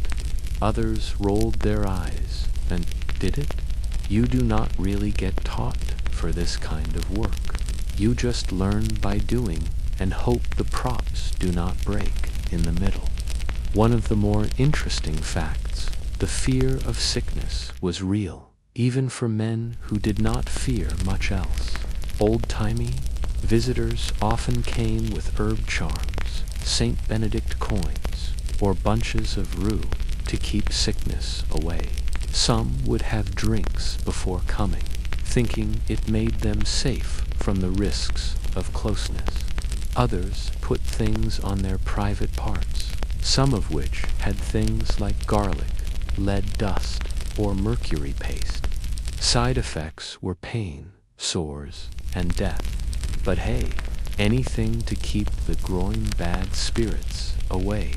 Others rolled their eyes and, did it? You do not really get taught for this kind of work. You just learn by doing and hope the props do not break in the middle. One of the more interesting facts, the fear of sickness was real, even for men who did not fear much else. Old-timey visitors often came with herb charms, Saint Benedict coins, or bunches of rue to keep sickness away. Some would have drinks before coming, thinking it made them safe from the risks of closeness. Others put things on their private parts, some of which had things like garlic, lead dust, or mercury paste. Side effects were pain, sores, and death. But hey, anything to keep the groin bad spirits away.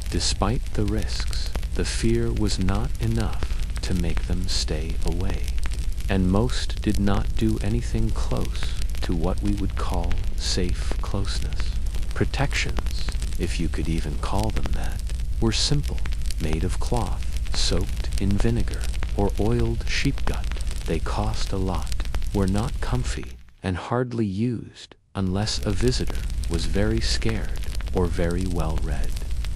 Despite the risks, the fear was not enough to make them stay away. And most did not do anything close to what we would call safe closeness. Protections, if you could even call them that, were simple, made of cloth, soaked in vinegar, or oiled sheep gut. They cost a lot, were not comfy, and hardly used unless a visitor was very scared or very well read.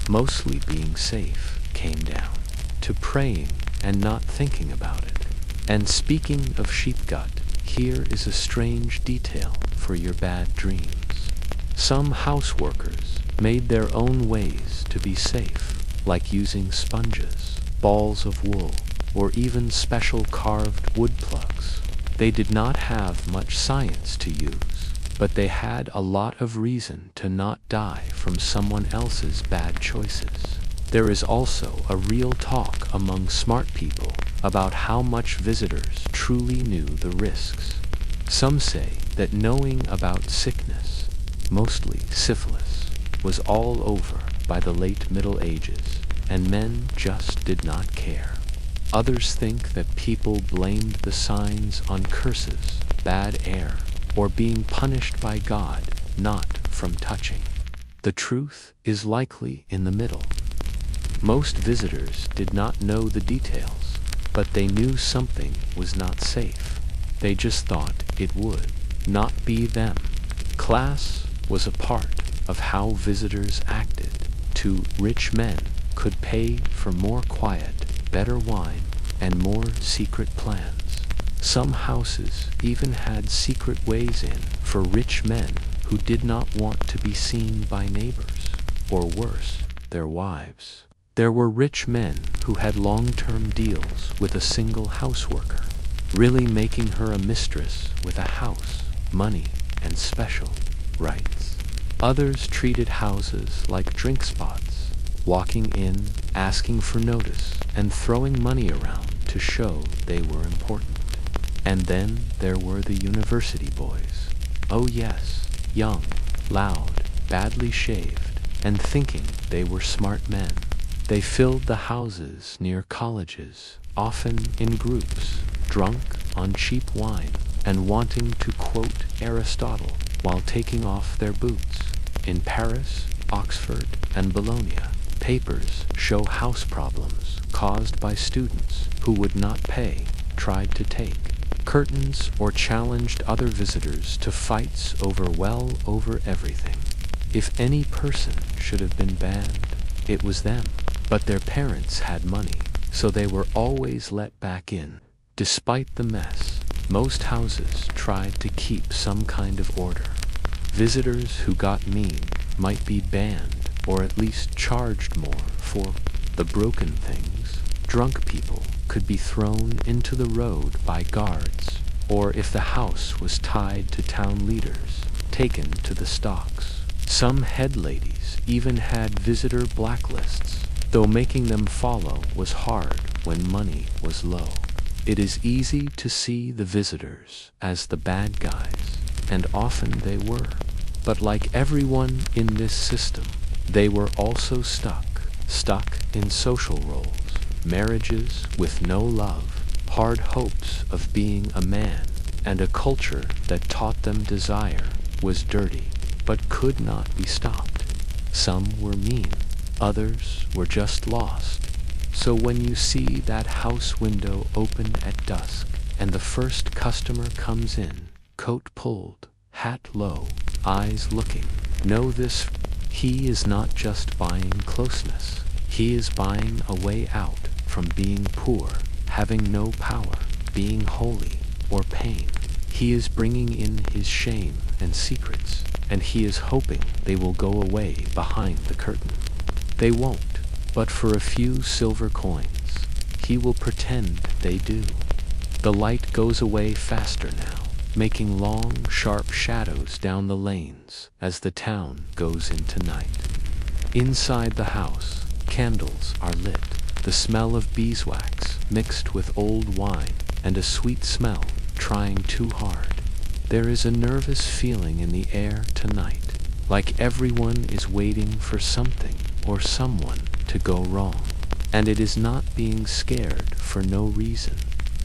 Mostly being safe came down to praying and not thinking about it. And speaking of sheep gut, here is a strange detail for your bad dreams. Some house workers made their own ways to be safe, like using sponges, balls of wool, or even special carved wood plugs. They did not have much science to use, but they had a lot of reason to not die from someone else's bad choices. There is also a real talk among smart people about how much visitors truly knew the risks. Some say that knowing about sickness, mostly syphilis, was all over by the late Middle Ages, and men just did not care. Others think that people blamed the signs on curses, bad air, or being punished by God, not from touching. The truth is likely in the middle. Most visitors did not know the details, but they knew something was not safe. They just thought it would not be them. Class was a part of how visitors acted. Two rich men could pay for more quiet, better wine, and more secret plans. Some houses even had secret ways in for rich men who did not want to be seen by neighbors, or worse, their wives. There were rich men who had long-term deals with a single houseworker, really making her a mistress with a house, money, and special rights. Others treated houses like drink spots, walking in, asking for notice, and throwing money around to show they were important. And then there were the university boys. Oh yes, young, loud, badly shaved, and thinking they were smart men. They filled the houses near colleges, often in groups, drunk on cheap wine, and wanting to quote Aristotle while taking off their boots. In Paris, Oxford, and Bologna, papers show house problems caused by students who would not pay, tried to take curtains, or challenged other visitors to fights over everything. If any person should have been banned, it was them. But their parents had money, so they were always let back in. Despite the mess, most houses tried to keep some kind of order. Visitors who got mean might be banned, or at least charged more for the broken things. Drunk people could be thrown into the road by guards, or if the house was tied to town leaders, taken to the stocks. Some head ladies even had visitor blacklists. though making them follow was hard when money was low. It is easy to see the visitors as the bad guys, and often they were. But like everyone in this system, they were also stuck in social roles, marriages with no love, hard hopes of being a man, and a culture that taught them desire was dirty, but could not be stopped. Some were mean, others were just lost. So when you see that house window open at dusk, and the first customer comes in, coat pulled, hat low, eyes looking, know this: he is not just buying closeness. He is buying a way out from being poor, having no power, being holy, or pain. He is bringing in his shame and secrets, and he is hoping they will go away behind the curtain. They won't, but for a few silver coins, he will pretend they do. The light goes away faster now, making long, sharp shadows down the lanes as the town goes into night. Inside the house, candles are lit, the smell of beeswax mixed with old wine, and a sweet smell trying too hard. There is a nervous feeling in the air tonight, like everyone is waiting for something or someone to go wrong. And it is not being scared for no reason.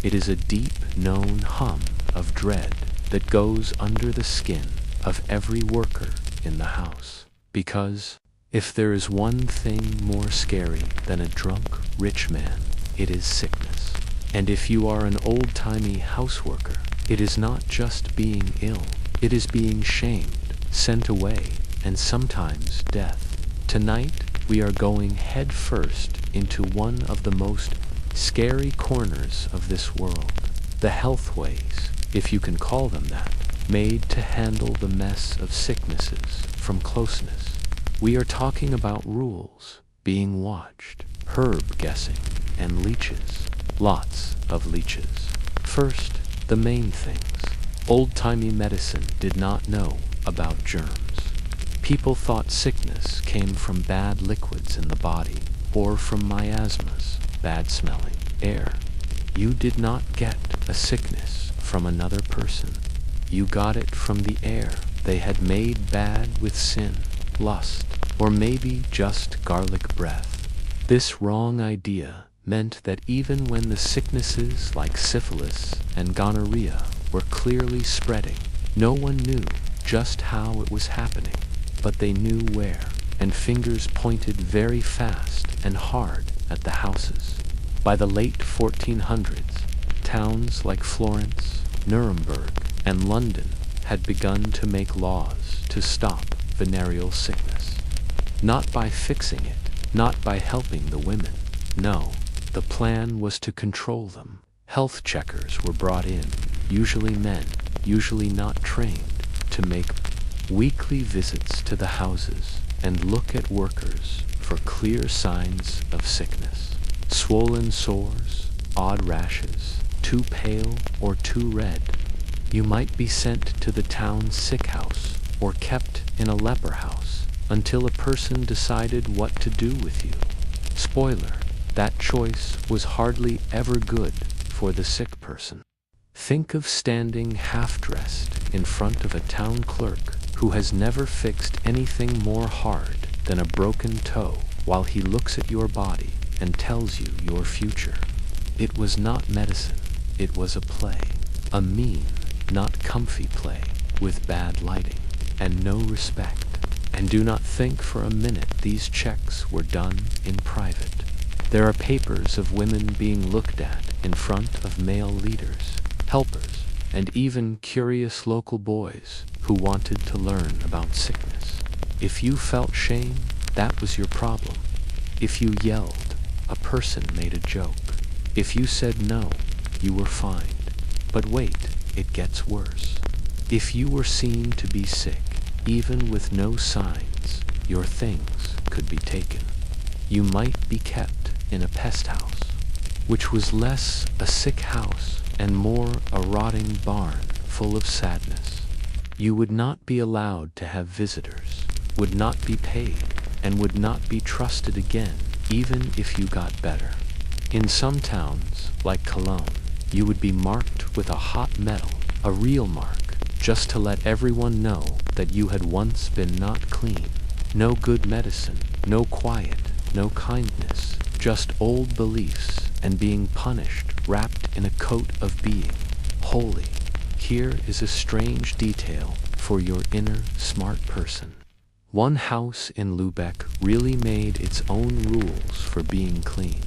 It is a deep known hum of dread that goes under the skin of every worker in the house. Because if there is one thing more scary than a drunk rich man, it is sickness. And if you are an old-timey houseworker, it is not just being ill, it is being shamed, sent away, and sometimes death. Tonight, we are going head first into one of the most scary corners of this world. The healthways, if you can call them that, made to handle the mess of sicknesses from closeness. We are talking about rules, being watched, herb guessing, and leeches. Lots of leeches. First, the main things. Old-timey medicine did not know about germs. People thought sickness came from bad liquids in the body, or from miasmas, bad-smelling air. You did not get a sickness from another person. You got it from the air they had made bad with sin, lust, or maybe just garlic breath. This wrong idea meant that even when the sicknesses like syphilis and gonorrhea were clearly spreading, no one knew just how it was happening, but they knew where, and fingers pointed very fast and hard at the houses. By the late 1400s, towns like Florence, Nuremberg, and London had begun to make laws to stop venereal sickness. Not by fixing it, not by helping the women. No, the plan was to control them. Health checkers were brought in, usually men, usually not trained, to make weekly visits to the houses and look at workers for clear signs of sickness. Swollen sores, odd rashes, too pale or too red. You might be sent to the town sick house or kept in a leper house until a person decided what to do with you. Spoiler, that choice was hardly ever good for the sick person. Think of standing half-dressed in front of a town clerk who has never fixed anything more hard than a broken toe while he looks at your body and tells you your future. It was not medicine, it was a play. A mean, not comfy play, with bad lighting, and no respect. And do not think for a minute these checks were done in private. There are papers of women being looked at in front of male leaders, helpers, and even curious local boys who wanted to learn about sickness. If you felt shame, that was your problem. If you yelled, a person made a joke. If you said no, you were fined. But wait, it gets worse. If you were seen to be sick, even with no signs, your things could be taken. You might be kept in a pest house, which was less a sick house and more a rotting barn full of sadness. You would not be allowed to have visitors, would not be paid, and would not be trusted again even if you got better. In some towns, like Cologne, you would be marked with a hot metal, a real mark, just to let everyone know that you had once been not clean. No good medicine, no quiet, no kindness, just old beliefs and being punished, wrapped in a coat of being holy. Here is a strange detail for your inner smart person. One house in Lübeck really made its own rules for being clean,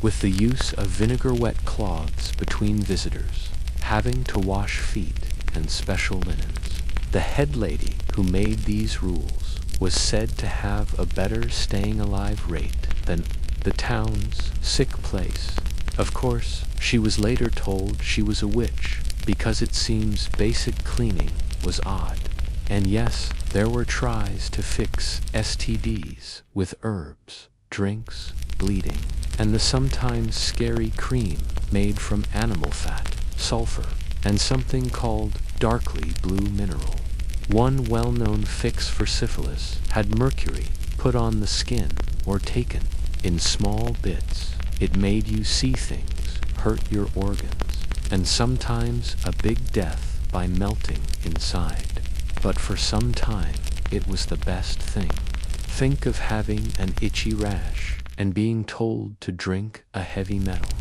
with the use of vinegar-wet cloths between visitors, having to wash feet, and special linens. The head lady who made these rules was said to have a better staying alive rate than the town's sick place. Of course, she was later told she was a witch because it seems basic cleaning was odd. And yes, there were tries to fix STDs with herbs, drinks, bleeding, and the sometimes scary cream made from animal fat, sulfur, and something called darkly blue mineral. One well-known fix for syphilis had mercury put on the skin or taken in small bits. It made you see things, hurt your organs, and sometimes a big death by melting inside. But for some time, it was the best thing. Think of having an itchy rash and being told to drink a heavy metal.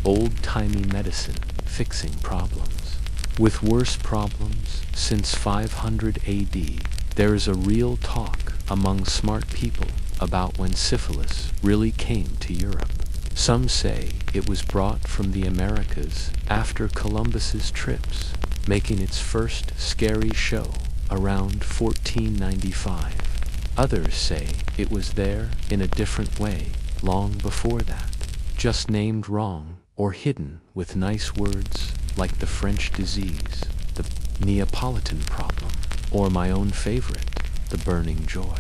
Old-timey medicine fixing problems. With worse problems, since 500 AD, there is a real talk among smart people about when syphilis really came to Europe. Some say it was brought from the Americas after Columbus's trips, making its first scary show around 1495. Others say it was there in a different way long before that, just named wrong or hidden with nice words like the French disease, the Neapolitan problem, or my own favorite, the burning joy.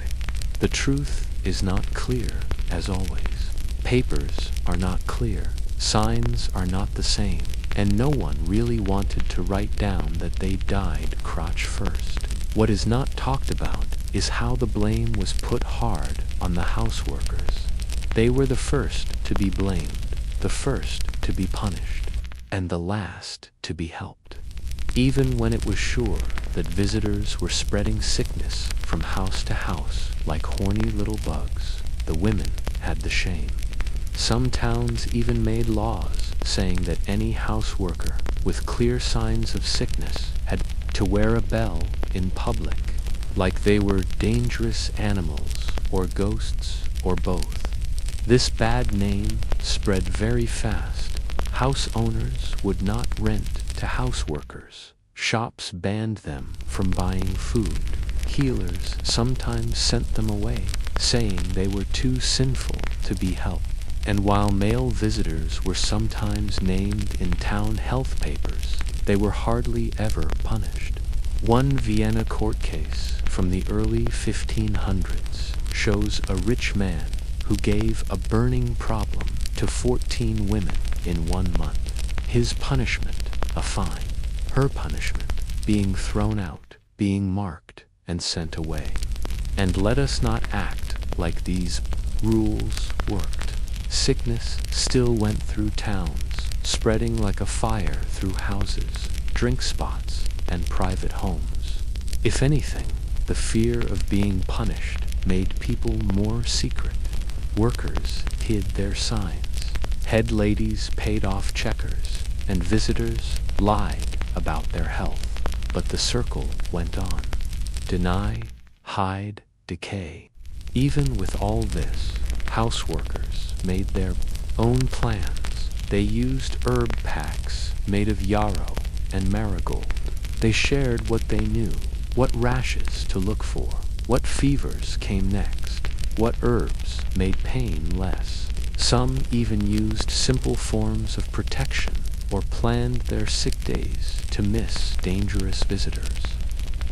The truth is not clear, as always. Papers are not clear, signs are not the same, and no one really wanted to write down that they died crotch first. What is not talked about is how the blame was put hard on the house workers. They were the first to be blamed, the first to be punished, and the last to be helped. Even when it was sure that visitors were spreading sickness from house to house like horny little bugs, the women had the shame. Some towns even made laws saying that any house worker with clear signs of sickness had to wear a bell in public, like they were dangerous animals or ghosts or both. This bad name spread very fast. House owners would not rent to house workers. Shops banned them from buying food. Healers sometimes sent them away, saying they were too sinful to be helped. And while male visitors were sometimes named in town health papers, they were hardly ever punished. One Vienna court case from the early 1500s shows a rich man who gave a burning problem to 14 women in 1 month. His punishment, a fine. Her punishment, being thrown out, being marked, and sent away. And let us not act like these rules worked. Sickness still went through towns, spreading like a fire through houses, drink spots, and private homes. If anything, the fear of being punished made people more secret. Workers hid their signs. Head ladies paid off checkers, and visitors lied about their health. But the circle went on. Deny, hide, decay. Even with all this, house workers made their own plans. They used herb packs made of yarrow and marigold. They shared what they knew, what rashes to look for, what fevers came next, what herbs made pain less. Some even used simple forms of protection or planned their sick days to miss dangerous visitors.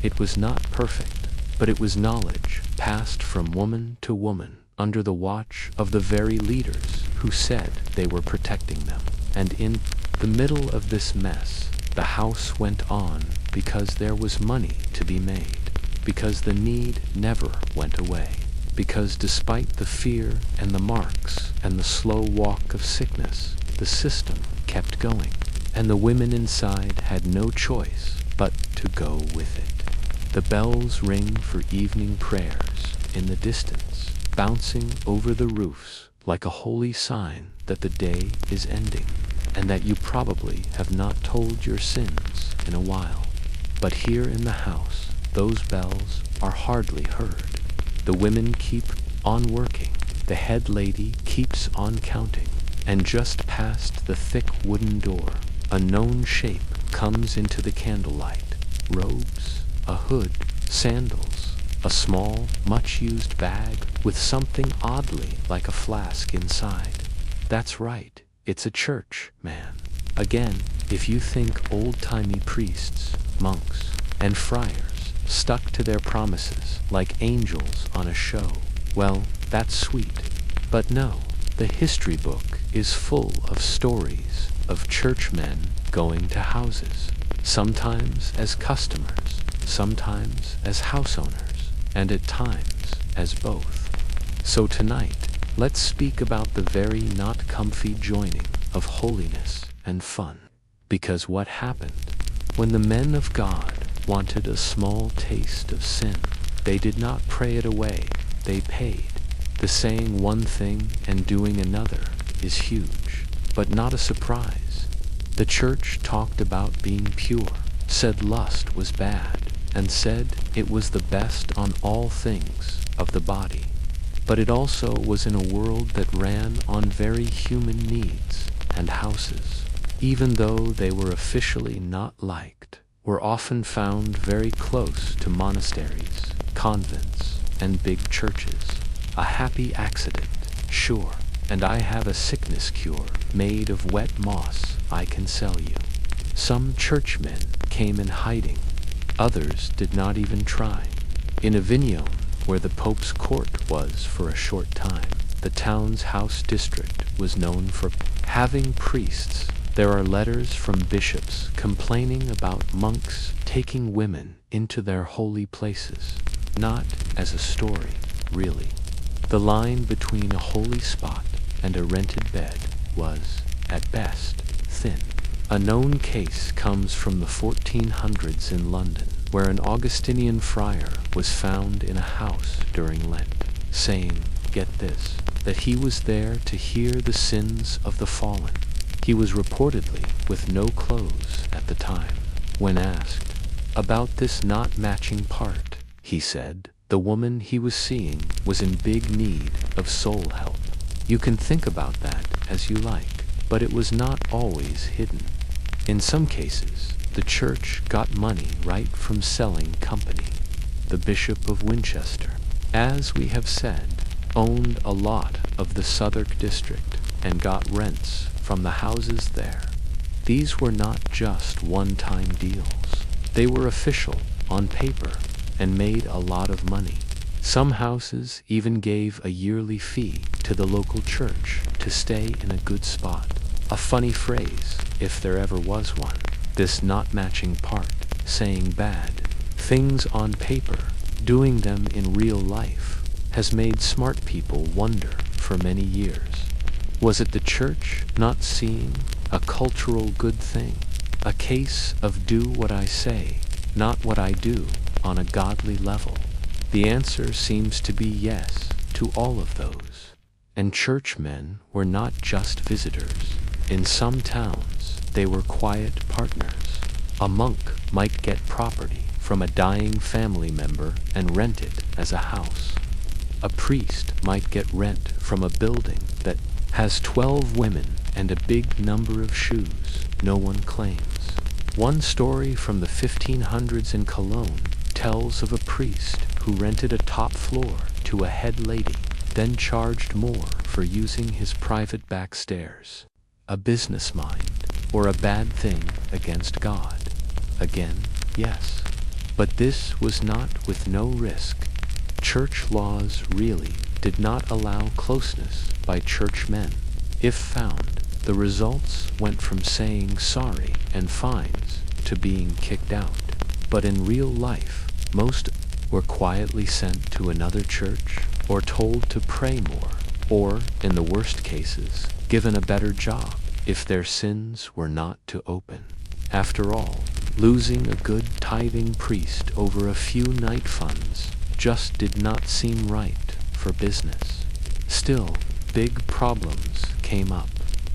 It was not perfect, but it was knowledge passed from woman to woman under the watch of the very leaders who said they were protecting them. And in the middle of this mess, the house went on because there was money to be made, because the need never went away. because despite the fear and the marks and the slow walk of sickness, the system kept going, and the women inside had no choice but to go with it. The bells ring for evening prayers in the distance, bouncing over the roofs like a holy sign that the day is ending, and that you probably have not told your sins in a while. But here in the house, those bells are hardly heard. The women keep on working, the head lady keeps on counting, and just past the thick wooden door, a known shape comes into the candlelight. Robes, a hood, sandals, a small, much-used bag with something oddly like a flask inside. That's right, it's a church, man. Again, if you think old-timey priests, monks, and friars stuck to their promises like angels on a show, well, that's sweet. But no, the history book is full of stories of churchmen going to houses, sometimes as customers, sometimes as house owners, and at times as both. So tonight, let's speak about the very not comfy joining of holiness and fun. Because what happened? When the men of God wanted a small taste of sin, they did not pray it away, they paid. The saying one thing and doing another is huge, but not a surprise. The church talked about being pure, said lust was bad, and said it was the best on all things of the body. But it also was in a world that ran on very human needs and houses, even though they were officially not liked, were often found very close to monasteries, convents, and big churches. A happy accident, sure, and I have a sickness cure made of wet moss I can sell you. Some churchmen came in hiding, others did not even try. In Avignon, where the Pope's court was for a short time, the town's house district was known for having priests. There are letters from bishops complaining about monks taking women into their holy places, not as a story, really. The line between a holy spot and a rented bed was, at best, thin. A known case comes from the 1400s in London, where an Augustinian friar was found in a house during Lent, saying, get this, that he was there to hear the sins of the fallen. He was reportedly with no clothes at the time. When asked about this not matching part, he said the woman he was seeing was in big need of soul help. You can think about that as you like, but it was not always hidden. In some cases, the church got money right from selling company. The Bishop of Winchester, as we have said, owned a lot of the Southwark district and got rents from the houses there. These were not just one-time deals. They were official, on paper, and made a lot of money. Some houses even gave a yearly fee to the local church to stay in a good spot. A funny phrase, if there ever was one. This not matching part, saying bad things on paper, doing them in real life, has made smart people wonder for many years. Was it the church not seeing a cultural good thing? A case of do what I say, not what I do, on a godly level? The answer seems to be yes to all of those. And churchmen were not just visitors. In some towns, they were quiet partners. A monk might get property from a dying family member and rent it as a house. A priest might get rent from a building that has 12 women and a big number of shoes no one claims. One story from the 1500s in Cologne tells of a priest who rented a top floor to a head lady, then charged more for using his private back stairs. A business mind, or a bad thing against God? Again, yes. But this was not with no risk. Church laws really did not allow closeness by churchmen. If found, the results went from saying sorry and fines to being kicked out. But in real life, most were quietly sent to another church or told to pray more, or, in the worst cases, given a better job, if their sins were not too open. After all, losing a good tithing priest over a few night funds just did not seem right for business. Still, big problems came up.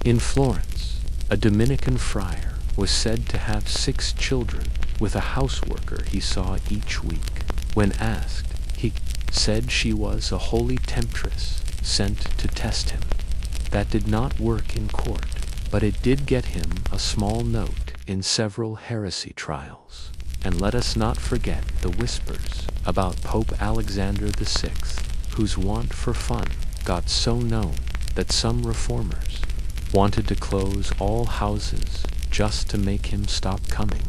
In Florence, a Dominican friar was said to have 6 children with a houseworker he saw each week. When asked, he said she was a holy temptress sent to test him. That did not work in court, but it did get him a small note in several heresy trials. And let us not forget the whispers about Pope Alexander VI, whose want for fun got so known that some reformers wanted to close all houses just to make him stop coming.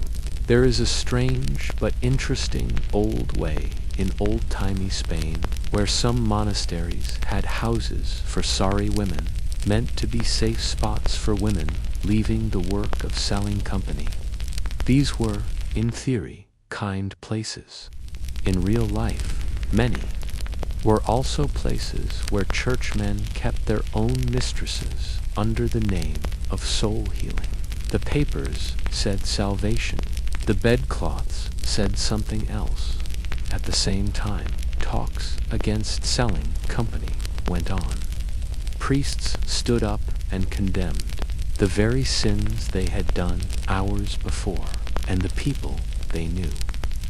There is a strange but interesting old way in old-timey Spain where some monasteries had houses for sorry women, meant to be safe spots for women leaving the work of selling company. These were, in theory, kind places. In real life, many were also places where churchmen kept their own mistresses under the name of soul healing. The papers said salvation. The bedcloths said something else. At the same time, talks against selling company went on. Priests stood up and condemned the very sins they had done hours before, and the people they knew.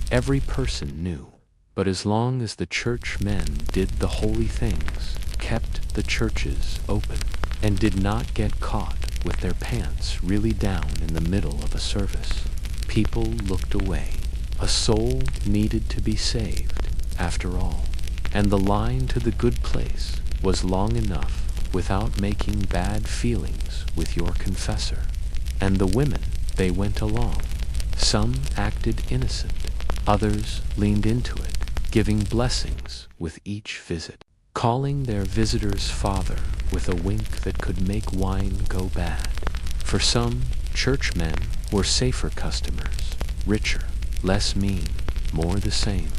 Every person knew, but as long as the churchmen did the holy things, kept the churches open, and did not get caught with their pants really down in the middle of a service, people looked away. A soul needed to be saved, after all, and the line to the good place was long enough without making bad feelings with your confessor. And the women, they went along. Some acted innocent, others leaned into it, giving blessings with each visit, calling their visitors father with a wink that could make wine go bad. For some, churchmen were safer customers, richer, less mean, more the same.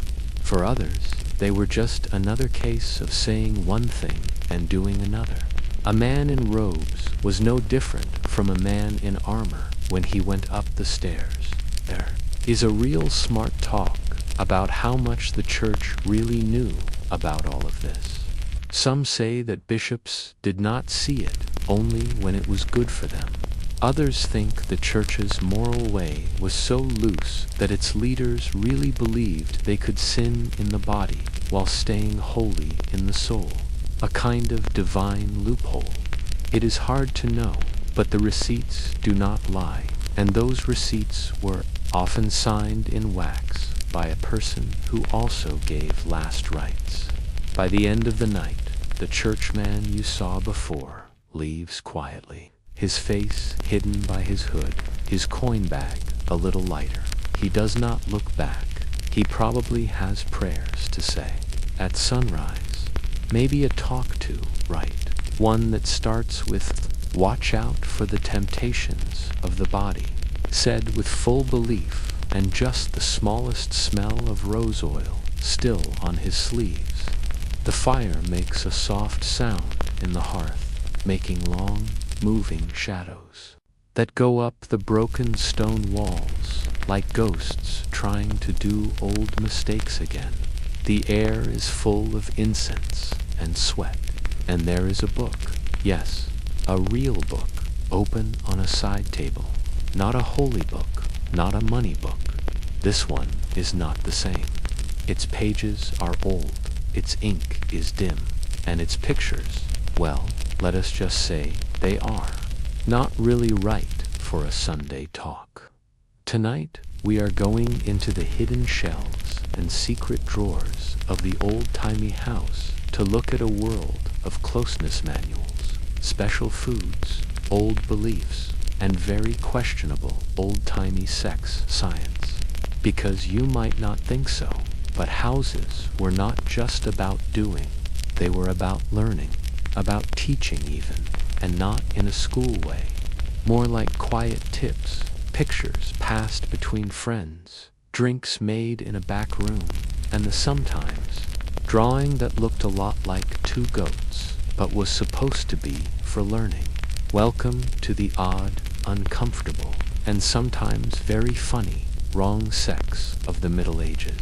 For others, they were just another case of saying one thing and doing another. A man in robes was no different from a man in armor when he went up the stairs. There is a real smart talk about how much the church really knew about all of this. Some say that bishops did not see it only when it was good for them. Others think the church's moral way was so loose that its leaders really believed they could sin in the body while staying holy in the soul, a kind of divine loophole. It is hard to know, but the receipts do not lie, and those receipts were often signed in wax by a person who also gave last rites. By the end of the night, the churchman you saw before leaves quietly, his face hidden by his hood, his coin bag a little lighter. He does not look back. He probably has prayers to say. At sunrise, maybe a talk to write, one that starts with, "Watch out for the temptations of the body," said with full belief and just the smallest smell of rose oil still on his sleeves. The fire makes a soft sound in the hearth, making long, moving shadows that go up the broken stone walls like ghosts trying to do old mistakes again. The air is full of incense and sweat, and there is a book, yes, a real book, open on a side table. Not a holy book, not a money book. This one is not the same. Its pages are old, its ink is dim, and its pictures, well, let us just say they are not really right for a Sunday talk. Tonight, we are going into the hidden shelves and secret drawers of the old-timey house to look at a world of closeness manuals, special foods, old beliefs, and very questionable old-timey sex science. Because you might not think so, but houses were not just about doing, they were about learning, about teaching even, and not in a school way. More like quiet tips, pictures passed between friends, drinks made in a back room, and the sometimes drawing that looked a lot like two goats, but was supposed to be for learning. Welcome to the odd, uncomfortable, and sometimes very funny, wrong sex of the Middle Ages.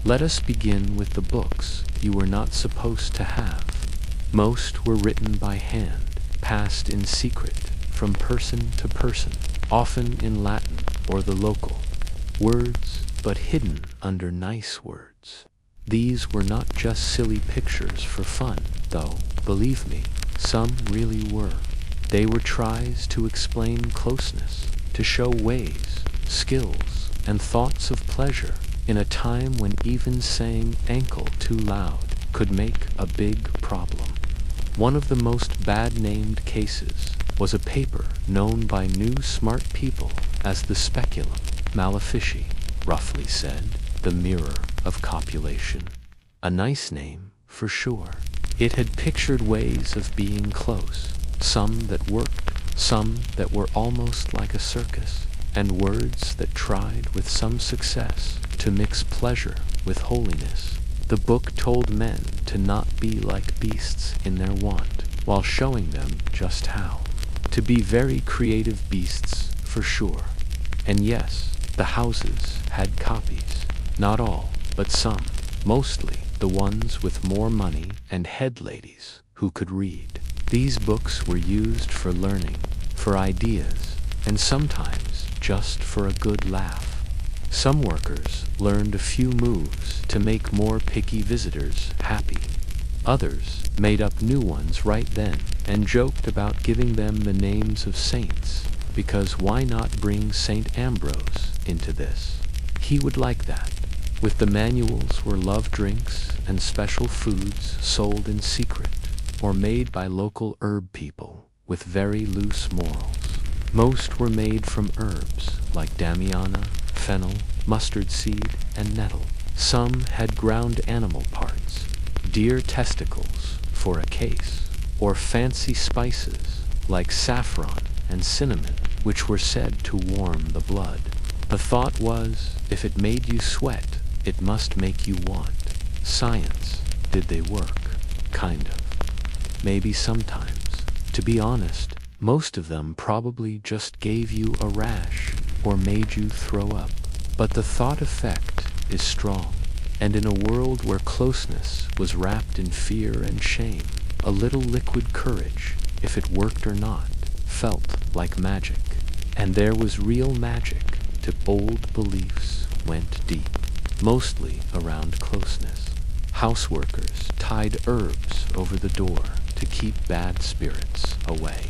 Let us begin with the books you were not supposed to have. Most were written by hand, passed in secret, from person to person, often in Latin or the local. Words, but hidden under nice words. These were not just silly pictures for fun, though, believe me, some really were. They were tries to explain closeness, to show ways, skills, and thoughts of pleasure in a time when even saying ankle too loud could make a big problem. One of the most bad-named cases was a paper known by new smart people as the Speculum Malefici, roughly said, the mirror of copulation. A nice name, for sure. It had pictured ways of being close, some that worked, some that were almost like a circus, and words that tried with some success to mix pleasure with holiness. The book told men to not be like beasts in their want, while showing them just how. To be very creative beasts, for sure. And yes, the houses had copies. Not all, but some. Mostly the ones with more money and head ladies who could read. These books were used for learning, for ideas, and sometimes just for a good laugh. Some workers learned a few moves to make more picky visitors happy. Others made up new ones right then and joked about giving them the names of saints, because why not bring Saint Ambrose into this? He would like that. With the manuals were love drinks and special foods sold in secret, or made by local herb people with very loose morals. Most were made from herbs like damiana, fennel, mustard seed, and nettle. Some had ground animal parts, deer testicles for a case, or fancy spices like saffron and cinnamon, which were said to warm the blood. The thought was, if it made you sweat, it must make you want. Science. Did they work? Kind of. Maybe sometimes. To be honest, most of them probably just gave you a rash or made you throw up. But the thought effect is strong, and in a world where closeness was wrapped in fear and shame, a little liquid courage, if it worked or not, felt like magic. And there was real magic to old beliefs went deep, mostly around closeness. Houseworkers tied herbs over the door to keep bad spirits away.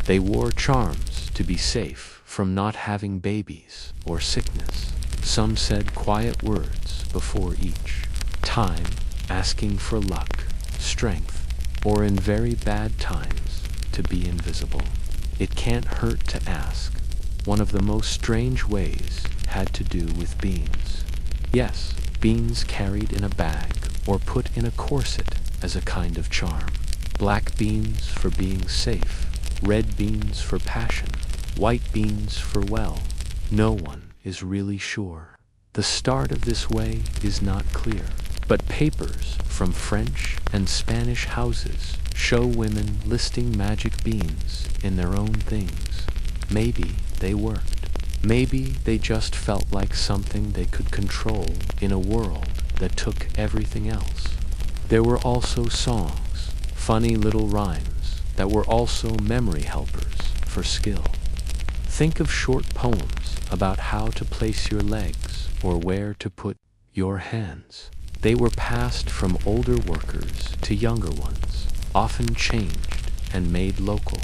They wore charms to be safe from not having babies or sickness. Some said quiet words before each time, asking for luck, strength, or in very bad times to be invisible. It can't hurt to ask. One of the most strange ways had to do with beans. Yes, beans carried in a bag or put in a corset as a kind of charm. Black beans for being safe, red beans for passion, white beans for well. No one is really sure. The start of this way is not clear, but papers from French and Spanish houses show women listing magic beans in their own things. Maybe they worked. Maybe they just felt like something they could control in a world that took everything else. There were also songs, funny little rhymes, that were also memory helpers for skill. Think of short poems about how to place your legs or where to put your hands. They were passed from older workers to younger ones, often changed and made local.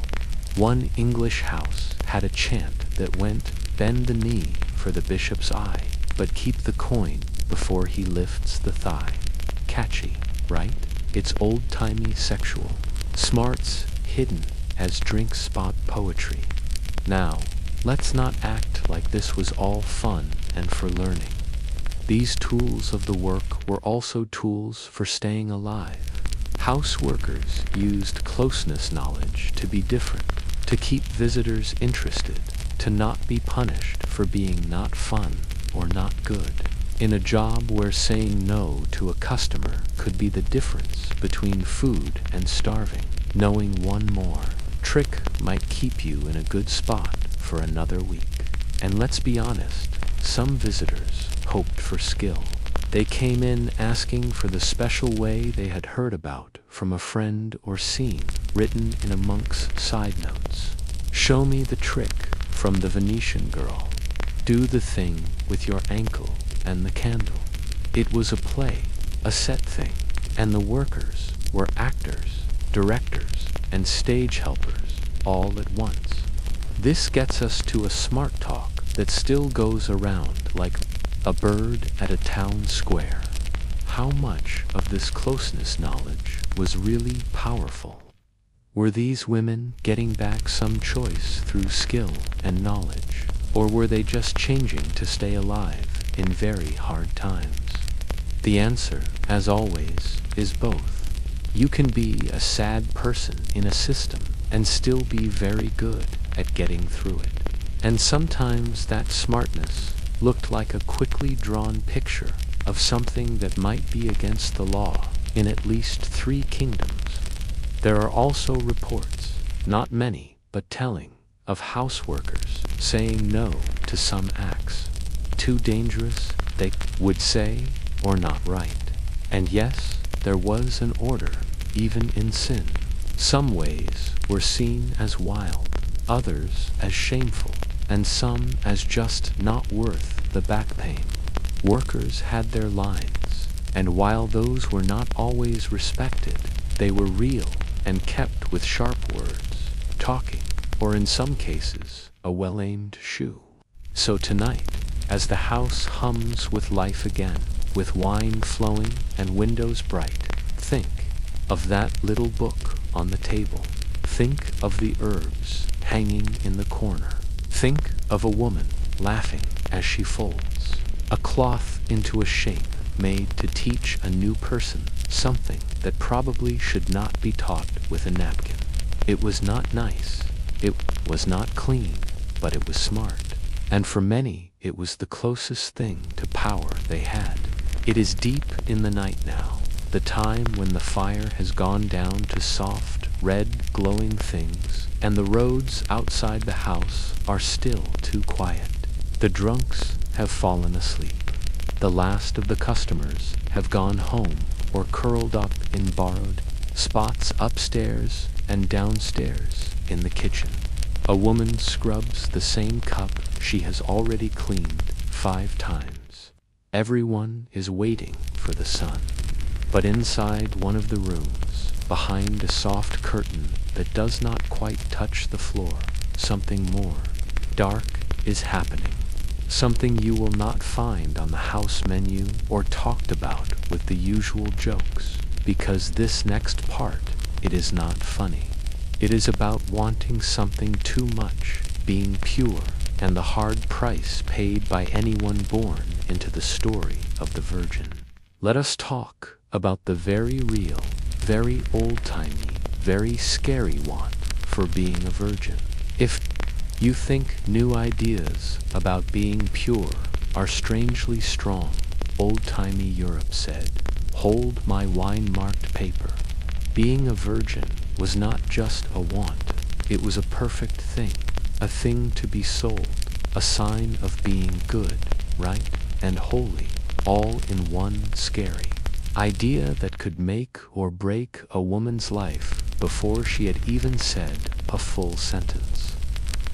One English house had a chant that went, "Bend the knee for the bishop's eye, but keep the coin before he lifts the thigh." Catchy, right? It's old-timey sexual. Smarts hidden as drink spot poetry. Now, let's not act like this was all fun and for learning. These tools of the work were also tools for staying alive. House workers used closeness knowledge to be different, to keep visitors interested, to not be punished for being not fun or not good. In a job where saying no to a customer could be the difference between food and starving, knowing one more trick might keep you in a good spot for another week. And let's be honest, some visitors hoped for skill. They came in asking for the special way they had heard about from a friend or seen written in a monk's side notes. Show me the trick from the Venetian girl. Do the thing with your ankle and the candle. It was a play, a set thing, and the workers were actors, directors, and stage helpers all at once. This gets us to a smart talk that still goes around like a bird at a town square. How much of this closeness knowledge was really powerful? Were these women getting back some choice through skill and knowledge, or were they just changing to stay alive in very hard times? The answer, as always, is both. You can be a sad person in a system and still be very good at getting through it. And sometimes that smartness looked like a quickly drawn picture of something that might be against the law in at least 3 kingdoms. There are also reports, not many, but telling, of houseworkers saying no to some acts. Too dangerous, they would say, or not right. And yes, there was an order, even in sin. Some ways were seen as wild, others as shameful, and some as just not worth the back pain. Workers had their lines, and while those were not always respected, they were real and kept with sharp words, talking, or in some cases, a well-aimed shoe. So tonight, as the house hums with life again, with wine flowing and windows bright, think of that little book on the table. Think of the herbs hanging in the corner. Think of a woman laughing as she folds a cloth into a shape made to teach a new person something that probably should not be taught with a napkin. It was not nice, it was not clean, but it was smart. And for many, it was the closest thing to power they had. It is deep in the night now, the time when the fire has gone down to soft, red, glowing things, and the roads outside the house are still too quiet. The drunks have fallen asleep. The last of the customers have gone home or curled up in borrowed spots upstairs and downstairs in the kitchen. A woman scrubs the same cup she has already cleaned 5 times. Everyone is waiting for the sun. But inside one of the rooms, behind a soft curtain that does not quite touch the floor, something more dark is happening. Something you will not find on the house menu or talked about with the usual jokes, because this next part, it is not funny. It is about wanting something too much, being pure, and the hard price paid by anyone born into the story of the Virgin. Let us talk about the very real, very old-timey, very scary want for being a virgin. If you think new ideas about being pure are strangely strong, old-timey Europe said, hold my wine-marked paper. Being a virgin was not just a want, it was a perfect thing, a thing to be sold, a sign of being good, right, and holy, all in one scary idea that could make or break a woman's life before she had even said a full sentence.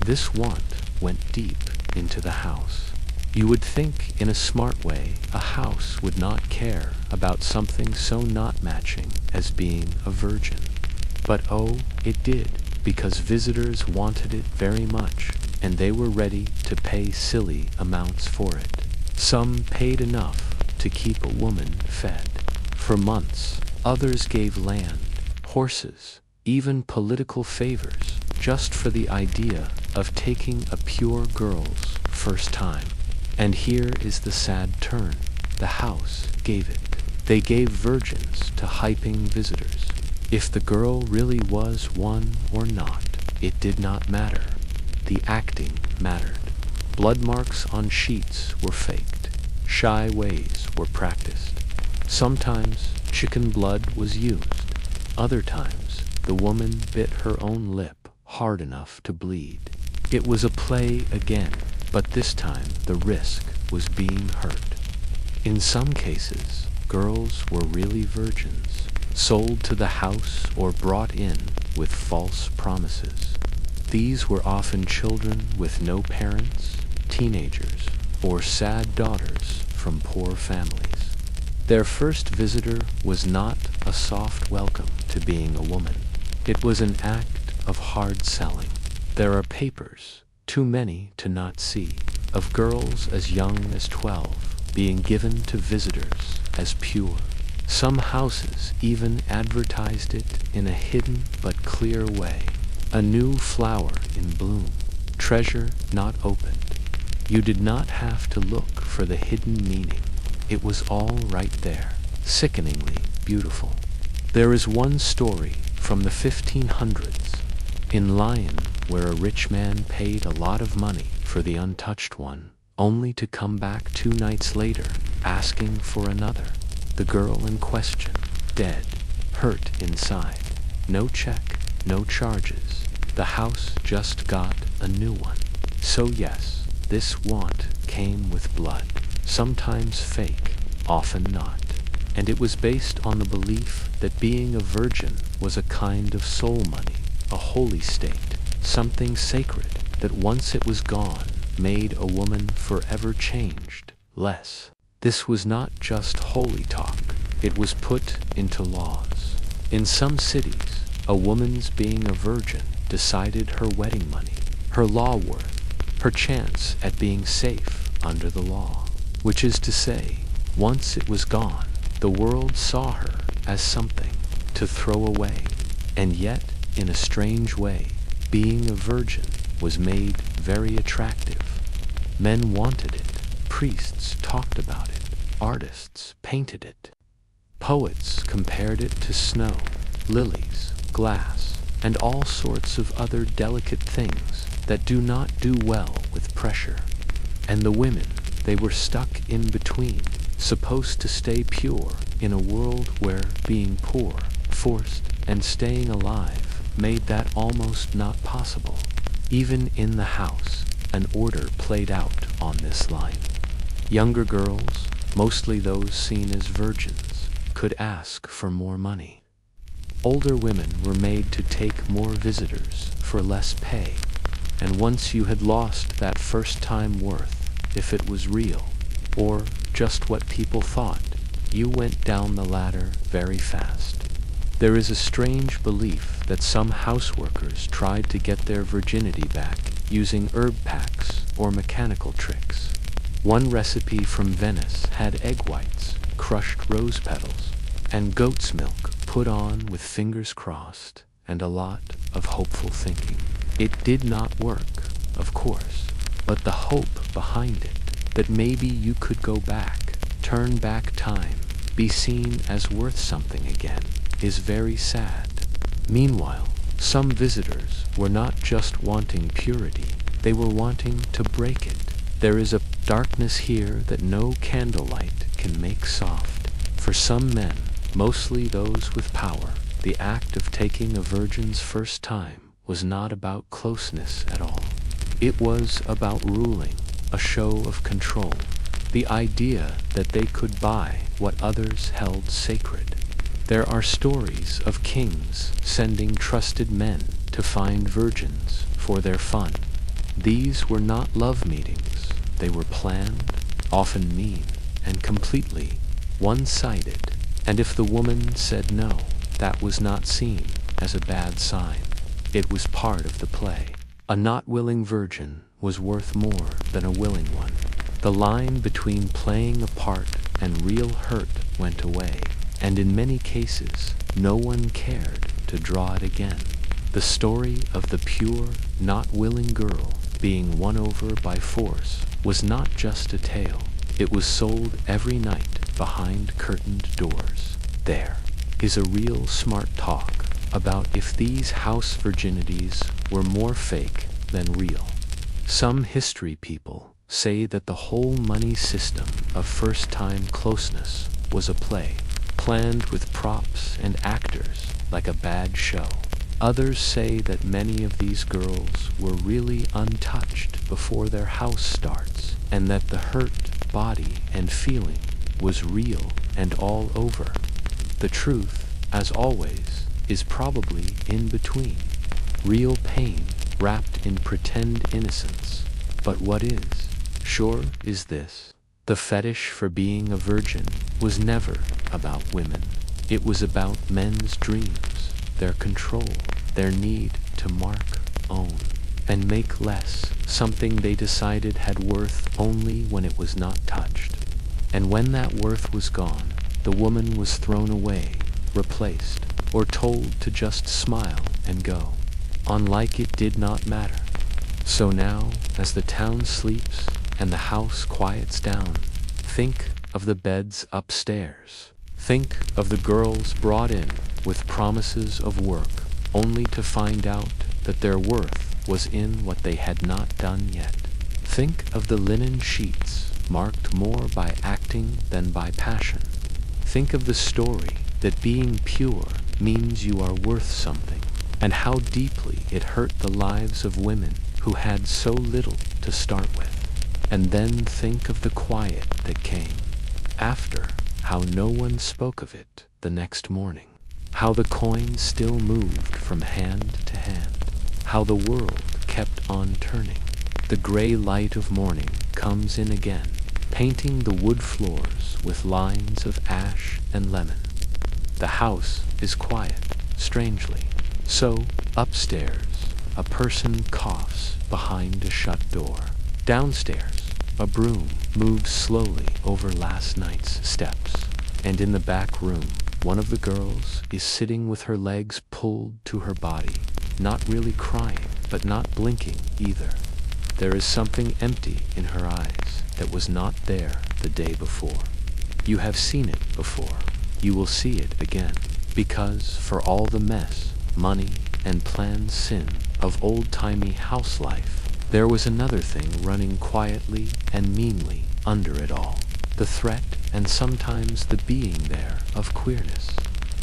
This want went deep into the house. You would think in a smart way a house would not care about something so not matching as being a virgin. But oh, it did, because visitors wanted it very much, and they were ready to pay silly amounts for it. Some paid enough to keep a woman fed for months. Others gave land, horses, even political favors, just for the idea of taking a pure girl's first time. And here is the sad turn. The house gave it. They gave virgins to hyping visitors. If the girl really was one or not, it did not matter. The acting mattered. Blood marks on sheets were faked. shy ways were practiced. Sometimes chicken blood was used. Other times, the woman bit her own lip hard enough to bleed. It was a play again, but this time the risk was being hurt. In some cases, girls were really virgins, sold to the house or brought in with false promises. These were often children with no parents, teenagers, or sad daughters from poor families. Their first visitor was not a soft welcome to being a woman. It was an act of hard selling. There are papers, too many to not see, of girls as young as 12 being given to visitors as pure. Some houses even advertised it in a hidden but clear way. A new flower in bloom, treasure not opened. You did not have to look for the hidden meaning. It was all right there, sickeningly beautiful. There is one story from the 1500s in Lyon where a rich man paid a lot of money for the untouched one, only to come back 2 nights later asking for another. The girl in question, dead, hurt inside. No check, no charges. The house just got a new one. So yes, this want came with blood, sometimes fake, often not. And it was based on the belief that being a virgin was a kind of soul money, a holy state, something sacred that once it was gone made a woman forever changed, less. This was not just holy talk, it was put into laws. In some cities, a woman's being a virgin decided her wedding money, her law worth, her chance at being safe under the law. Which is to say, once it was gone, the world saw her as something to throw away. And yet, in a strange way, being a virgin was made very attractive. Men wanted it, priests talked about it, artists painted it. Poets compared it to snow, lilies, glass, and all sorts of other delicate things that do not do well with pressure. And the women, they were stuck in between, supposed to stay pure in a world where being poor, forced, and staying alive made that almost not possible. Even in the house, an order played out on this line. Younger girls, mostly those seen as virgins, could ask for more money. Older women were made to take more visitors for less pay, and once you had lost that first time worth, if it was real, or just what people thought, you went down the ladder very fast. There is a strange belief that some houseworkers tried to get their virginity back using herb packs or mechanical tricks. One recipe from Venice had egg whites, crushed rose petals, and goat's milk put on with fingers crossed and a lot of hopeful thinking. It did not work, of course, but the hope behind it, that maybe you could go back, turn back time, be seen as worth something again, is very sad. Meanwhile, some visitors were not just wanting purity, they were wanting to break it. There is a darkness here that no candlelight can make soft. For some men, mostly those with power, the act of taking a virgin's first time was not about closeness at all. It was about ruling, a show of control, the idea that they could buy what others held sacred. There are stories of kings sending trusted men to find virgins for their fun. These were not love meetings. They were planned, often mean, and completely one-sided. And if the woman said no, that was not seen as a bad sign. It was part of the play. A not willing virgin was worth more than a willing one. The line between playing a part and real hurt went away, and in many cases, no one cared to draw it again. The story of the pure, not willing girl being won over by force was not just a tale. It was sold every night behind curtained doors. There is a real smart talk about if these house virginities were more fake than real. Some history people say that the whole money system of first-time closeness was a play, planned with props and actors like a bad show. Others say that many of these girls were really untouched before their house starts, and that the hurt, body, and feeling was real and all over. The truth, as always, is probably in between. Real pain wrapped in pretend innocence. But what is sure is this: the fetish for being a virgin was never about women. It was about men's dreams, their control, their need to mark, own, and make less something they decided had worth only when it was not touched. And when that worth was gone, the woman was thrown away, replaced, or told to just smile and go on like it did not matter. So now, as the town sleeps and the house quiets down, think of the beds upstairs. Think of the girls brought in with promises of work, only to find out that their worth was in what they had not done yet. Think of the linen sheets, marked more by acting than by passion. Think of the story that being pure means you are worth something, and how deeply it hurt the lives of women who had so little to start with. And then think of the quiet that came after, how no one spoke of it the next morning, how the coins still moved from hand to hand, how the world kept on turning. The gray light of morning comes in again, painting the wood floors with lines of ash and lemon. The house is quiet, strangely. So, upstairs, a person coughs behind a shut door. Downstairs, a broom moves slowly over last night's steps. And in the back room, one of the girls is sitting with her legs pulled to her body, not really crying, but not blinking either. There is something empty in her eyes that was not there the day before. You have seen it before. You will see it again, because for all the mess, money, and planned sin of old-timey house life, there was another thing running quietly and meanly under it all. The threat and sometimes the being there of queerness.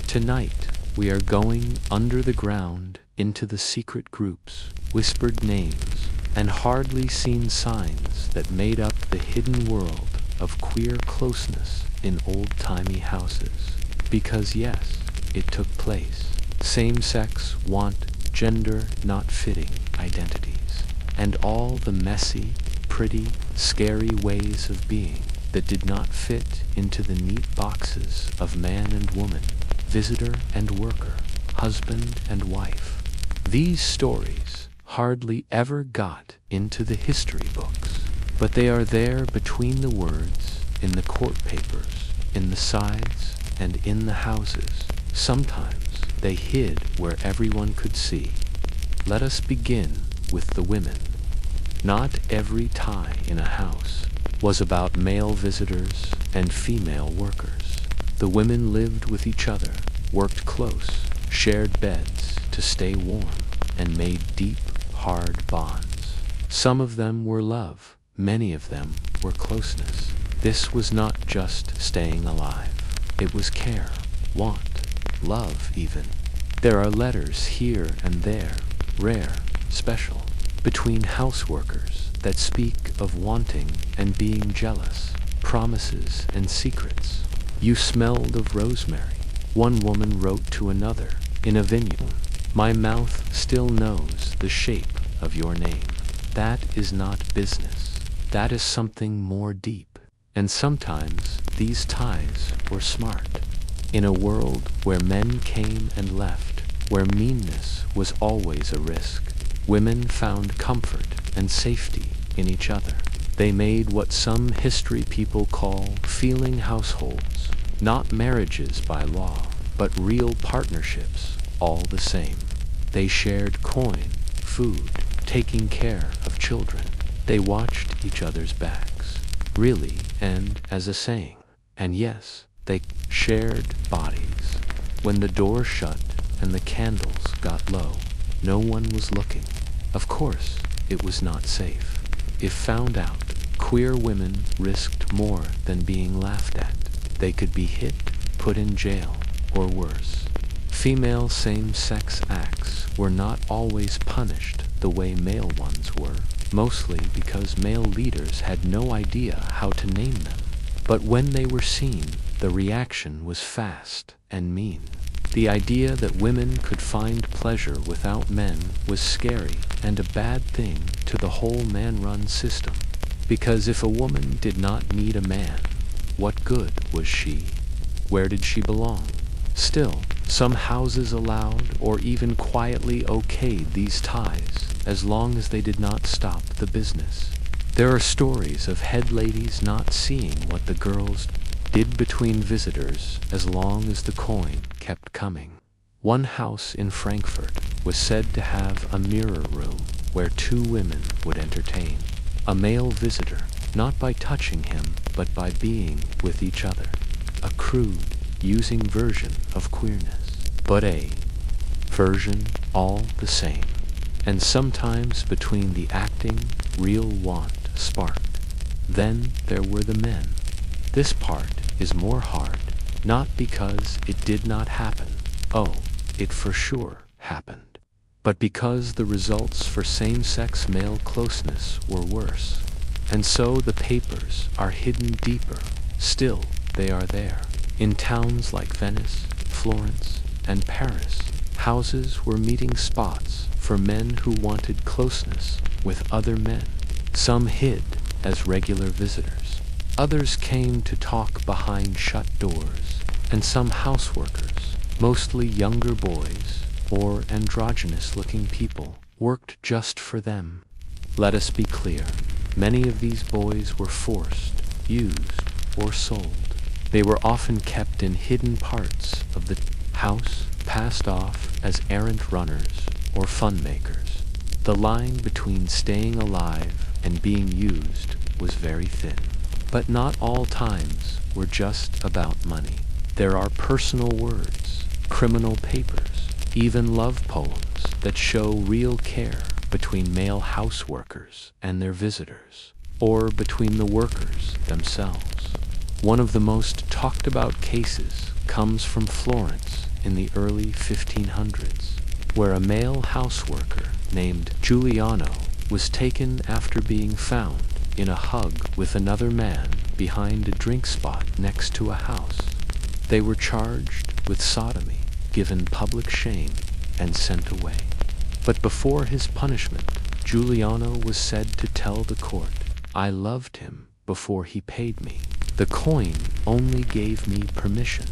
Tonight, we are going under the ground into the secret groups, whispered names, and hardly seen signs that made up the hidden world of queer closeness in old-timey houses. Because yes, it took place. Same-sex, want, gender not fitting identities, and all the messy, pretty, scary ways of being that did not fit into the neat boxes of man and woman, visitor and worker, husband and wife. These stories hardly ever got into the history books, but they are there between the words, in the court papers, in the sides, and in the houses. Sometimes they hid where everyone could see. Let us begin with the women. Not every tie in a house was about male visitors and female workers. The women lived with each other, worked close, shared beds to stay warm, and made deep, hard bonds. Some of them were love, many of them were closeness. This was not just staying alive. It was care, want, love even. There are letters here and there, rare, special, between house workers that speak of wanting and being jealous, promises and secrets. You smelled of rosemary, one woman wrote to another in a vineyard. My mouth still knows the shape of your name. That is not business. That is something more deep. And sometimes these ties were smart. In a world where men came and left, where meanness was always a risk, women found comfort and safety in each other. They made what some history people call feeling households, not marriages by law, but real partnerships, all the same. They shared coin, food, taking care of children. They watched each other's backs, really, and as a saying. And yes, they shared bodies. When the door shut and the candles got low, no one was looking. Of course, it was not safe. If found out, Queer women risked more than being laughed at. They could be hit, put in jail, or worse. Female same-sex acts were not always punished the way male ones were, mostly because male leaders had no idea how to name them. But when they were seen, the reaction was fast and mean. The idea that women could find pleasure without men was scary and a bad thing to the whole man-run system. Because if a woman did not need a man, what good was she? Where did she belong? Still, some houses allowed or even quietly okayed these ties as long as they did not stop the business. There are stories of head ladies not seeing what the girls did between visitors as long as the coin kept coming. One house in Frankfurt was said to have a mirror room where two women would entertain a male visitor, not by touching him, but by being with each other. A crude, using version of queerness, but a version all the same. And sometimes between the acting, real want sparked. Then there were the men. This part is more hard, not because it did not happen. Oh, it for sure happened. But because the results for same-sex male closeness were worse. And so the papers are hidden deeper. Still, they are there. In towns like Venice, Florence, and Paris, houses were meeting spots for men who wanted closeness with other men. Some hid as regular visitors. Others came to talk behind shut doors, and some houseworkers, mostly younger boys or androgynous-looking people, worked just for them. Let us be clear, many of these boys were forced, used, or sold. They were often kept in hidden parts of the house, passed off as errant runners or fun makers. The line between staying alive and being used was very thin. But not all times were just about money. There are personal words, criminal papers, even love poems that show real care between male houseworkers and their visitors, or between the workers themselves. One of the most talked about cases comes from Florence in the early 1500s, where a male houseworker named Giuliano was taken after being found in a hug with another man behind a drink spot next to a house. They were charged with sodomy, given public shame, and sent away. But before his punishment, Giuliano was said to tell the court, "I loved him before he paid me. The coin only gave me permission."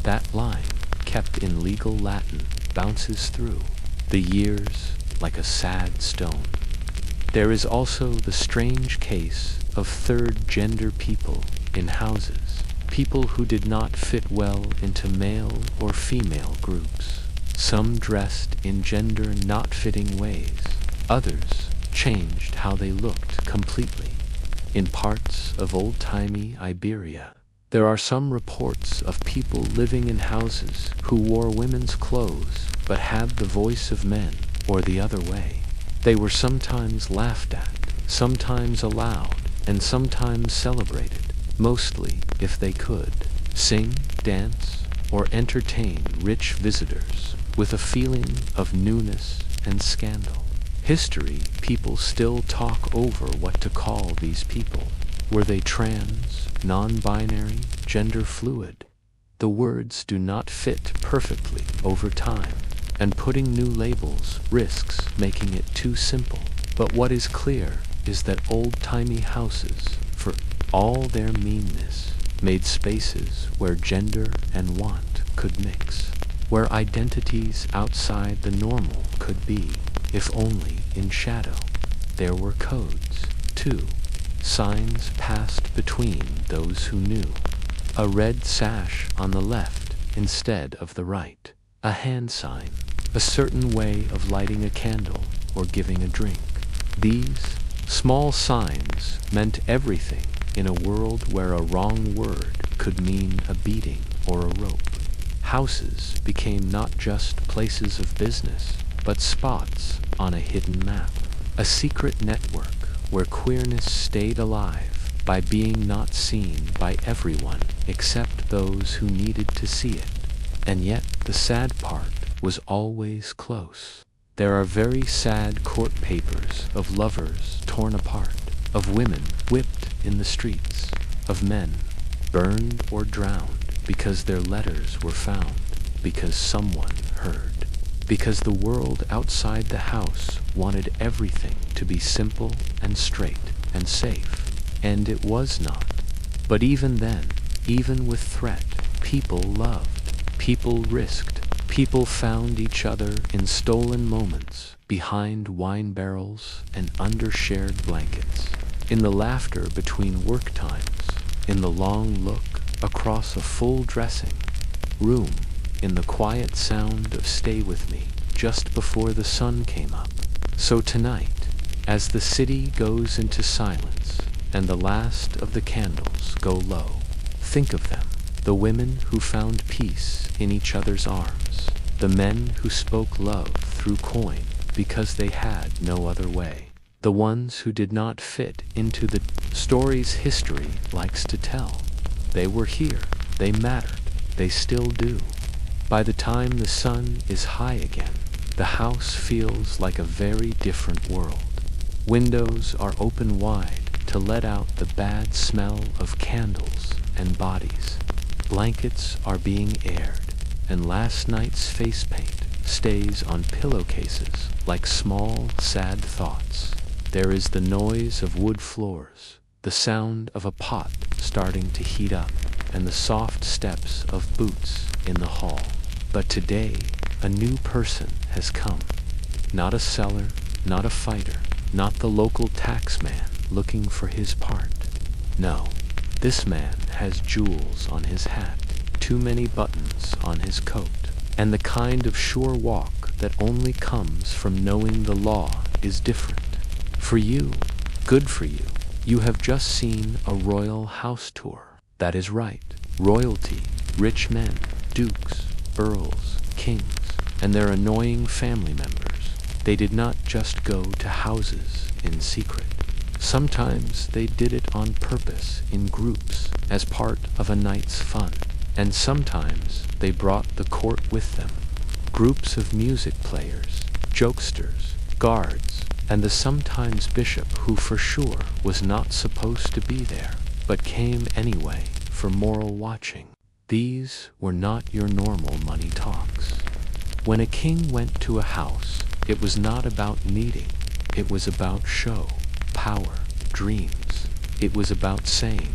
That line, kept in legal Latin, bounces through the years like a sad stone. There is also the strange case of third-gender people in houses, people who did not fit well into male or female groups. Some dressed in gender not fitting ways. Others changed how they looked completely. In parts of old-timey Iberia, there are some reports of people living in houses who wore women's clothes but had the voice of men, or the other way. They were sometimes laughed at, sometimes allowed, and sometimes celebrated, mostly if they could sing, dance, or entertain rich visitors with a feeling of newness and scandal. History people still talk over what to call these people. Were they trans, non-binary, gender fluid? The words do not fit perfectly over time, and putting new labels risks making it too simple. But what is clear is that old-timey houses, for all their meanness, made spaces where gender and want could mix, where identities outside the normal could be, if only in shadow. There were codes, too, signs passed between those who knew. A red sash on the left instead of the right, a hand sign, a certain way of lighting a candle or giving a drink. These small signs meant everything in a world where a wrong word could mean a beating or a rope. Houses became not just places of business, but spots on a hidden map, a secret network where queerness stayed alive by being not seen by everyone except those who needed to see it. And yet the sad part was always close. There are very sad court papers of lovers torn apart, of women whipped in the streets, of men burned or drowned because their letters were found, because someone heard, because the world outside the house wanted everything to be simple and straight and safe, and it was not. But even then, even with threat, people loved, people risked, people found each other in stolen moments, behind wine barrels and under shared blankets, in the laughter between work times, in the long look across a full dressing room, in the quiet sound of "Stay with me" just before the sun came up. So tonight, as the city goes into silence and the last of the candles go low, think of them, the women who found peace in each other's arms, the men who spoke love through coin because they had no other way, the ones who did not fit into the stories history likes to tell. They were here, they mattered, they still do. By the time the sun is high again, the house feels like a very different world. Windows are open wide to let out the bad smell of candles and bodies. Blankets are being aired, and last night's face paint stays on pillowcases like small, sad thoughts. There is the noise of wood floors, the sound of a pot starting to heat up, and the soft steps of boots in the hall. But today, a new person has come. Not a seller, not a fighter, not the local taxman looking for his part. No, this man has jewels on his hat, too many buttons on his coat, and the kind of sure walk that only comes from knowing the law is different. For you, good for you, you have just seen a royal house tour. That is right, royalty, rich men, dukes, earls, kings, and their annoying family members. They did not just go to houses in secret. Sometimes they did it on purpose in groups as part of a night's fun, and sometimes they brought the court with them. Groups of music players, jokesters, guards, and the sometimes bishop who for sure was not supposed to be there, but came anyway for moral watching. These were not your normal money talks. When a king went to a house, it was not about meeting, it was about show, power, dreams. It was about saying,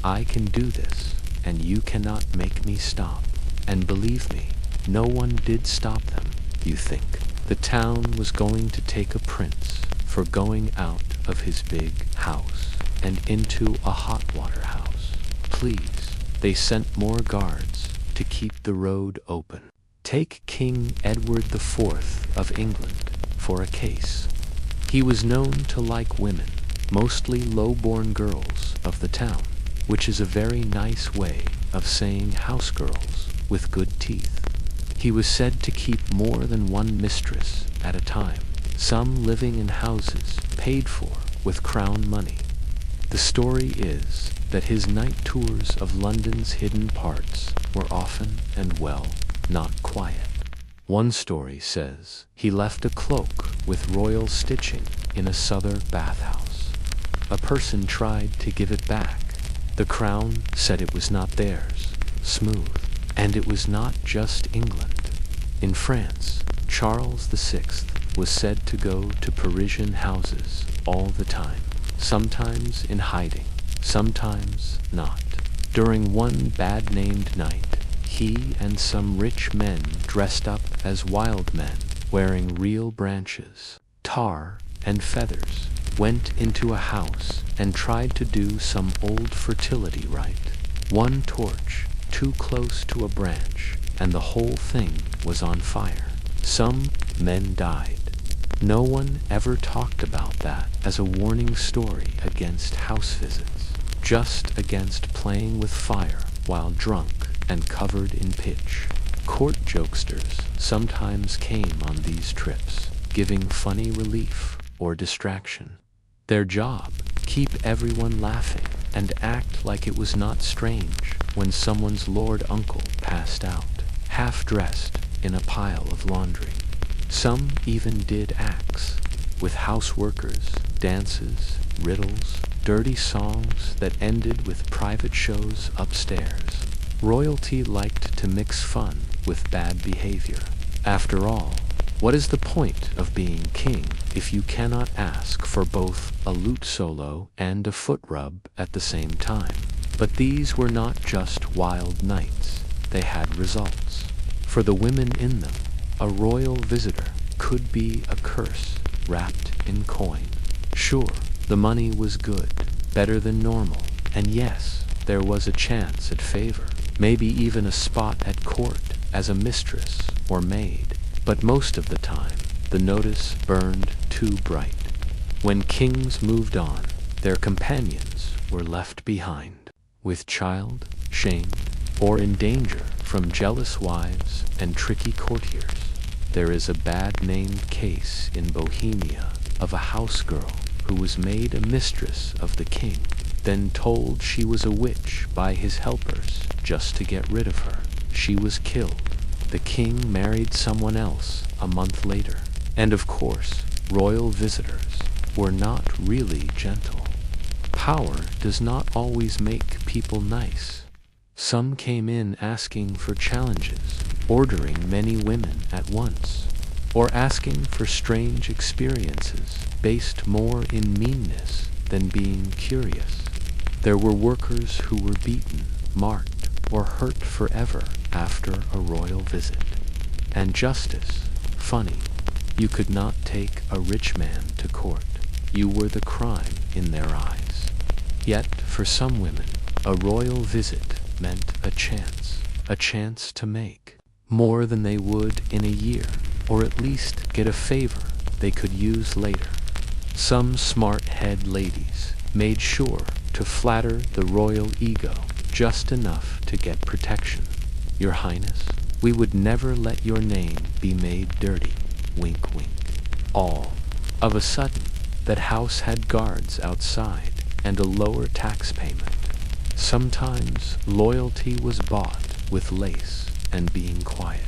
I can do this, and you cannot make me stop. And believe me, no one did stop them, you think. The town was going to take a prince for going out of his big house and into a hot water house. Please, they sent more guards to keep the road open. Take King Edward IV of England for a case. He was known to like women, mostly low-born girls of the town, which is a very nice way of saying house girls with good teeth. He was said to keep more than one mistress at a time, some living in houses paid for with crown money. The story is that his night tours of London's hidden parts were often and well, not quiet. One story says he left a cloak with royal stitching in a Southern bathhouse. A person tried to give it back. The crown said it was not theirs, smooth, and it was not just England. In France, Charles VI was said to go to Parisian houses all the time, sometimes in hiding, sometimes not. During one bad-named night, he and some rich men dressed up as wild men, wearing real branches, tar, and feathers, went into a house and tried to do some old fertility rite. One torch, too close to a branch, and the whole thing was on fire. Some men died. No one ever talked about that as a warning story against house visits, just against playing with fire while drunk and covered in pitch. Court jokesters sometimes came on these trips, giving funny relief or distraction. Their job, keep everyone laughing, and act like it was not strange when someone's lord uncle passed out, half-dressed in a pile of laundry. Some even did acts, with houseworkers, dances, riddles, dirty songs that ended with private shows upstairs. Royalty liked to mix fun with bad behavior. After all, what is the point of being king if you cannot ask for both a lute solo and a foot rub at the same time? But these were not just wild nights. They had results. For the women in them, a royal visitor could be a curse wrapped in coin. Sure, the money was good, better than normal, and yes, there was a chance at favor, maybe even a spot at court as a mistress or maid. But most of the time, the notice burned too bright. When kings moved on, their companions were left behind, with child, shamed, or in danger from jealous wives and tricky courtiers. There is a bad-named case in Bohemia of a house girl who was made a mistress of the king, then told she was a witch by his helpers just to get rid of her. She was killed. The king married someone else a month later. And of course, royal visitors were not really gentle. Power does not always make people nice. Some came in asking for challenges, ordering many women at once, or asking for strange experiences based more in meanness than being curious. There were workers who were beaten, marked, or hurt forever after a royal visit. And justice, funny, you could not take a rich man to court. You were the crime in their eyes. Yet, for some women, a royal visit meant a chance to make more than they would in a year, or at least get a favor they could use later. Some smart-head ladies made sure to flatter the royal ego just enough to get protection. Your Highness, we would never let your name be made dirty. Wink, wink. All of a sudden, that house had guards outside and a lower tax payment. Sometimes loyalty was bought with lace and being quiet.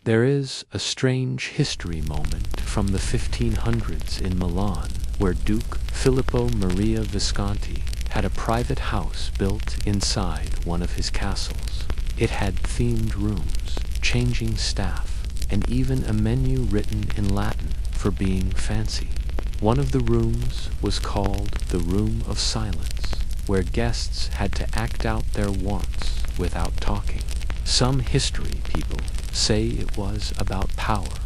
There is a strange history moment from the 1500s in Milan where Duke Filippo Maria Visconti had a private house built inside one of his castles. It had themed rooms, changing staff, and even a menu written in Latin for being fancy. One of the rooms was called the Room of Silence, where guests had to act out their wants without talking. Some history people say it was about power.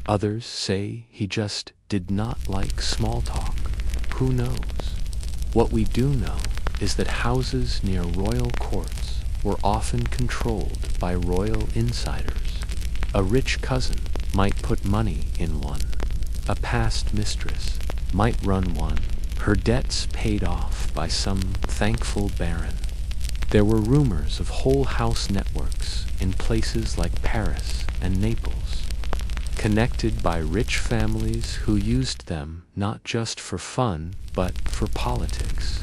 Others say he just did not like small talk. Who knows? What we do know is that houses near royal courts were often controlled by royal insiders. A rich cousin might put money in one. A past mistress might run one, her debts paid off by some thankful baron. There were rumors of whole house networks in places like Paris and Naples, connected by rich families who used them not just for fun, but for politics.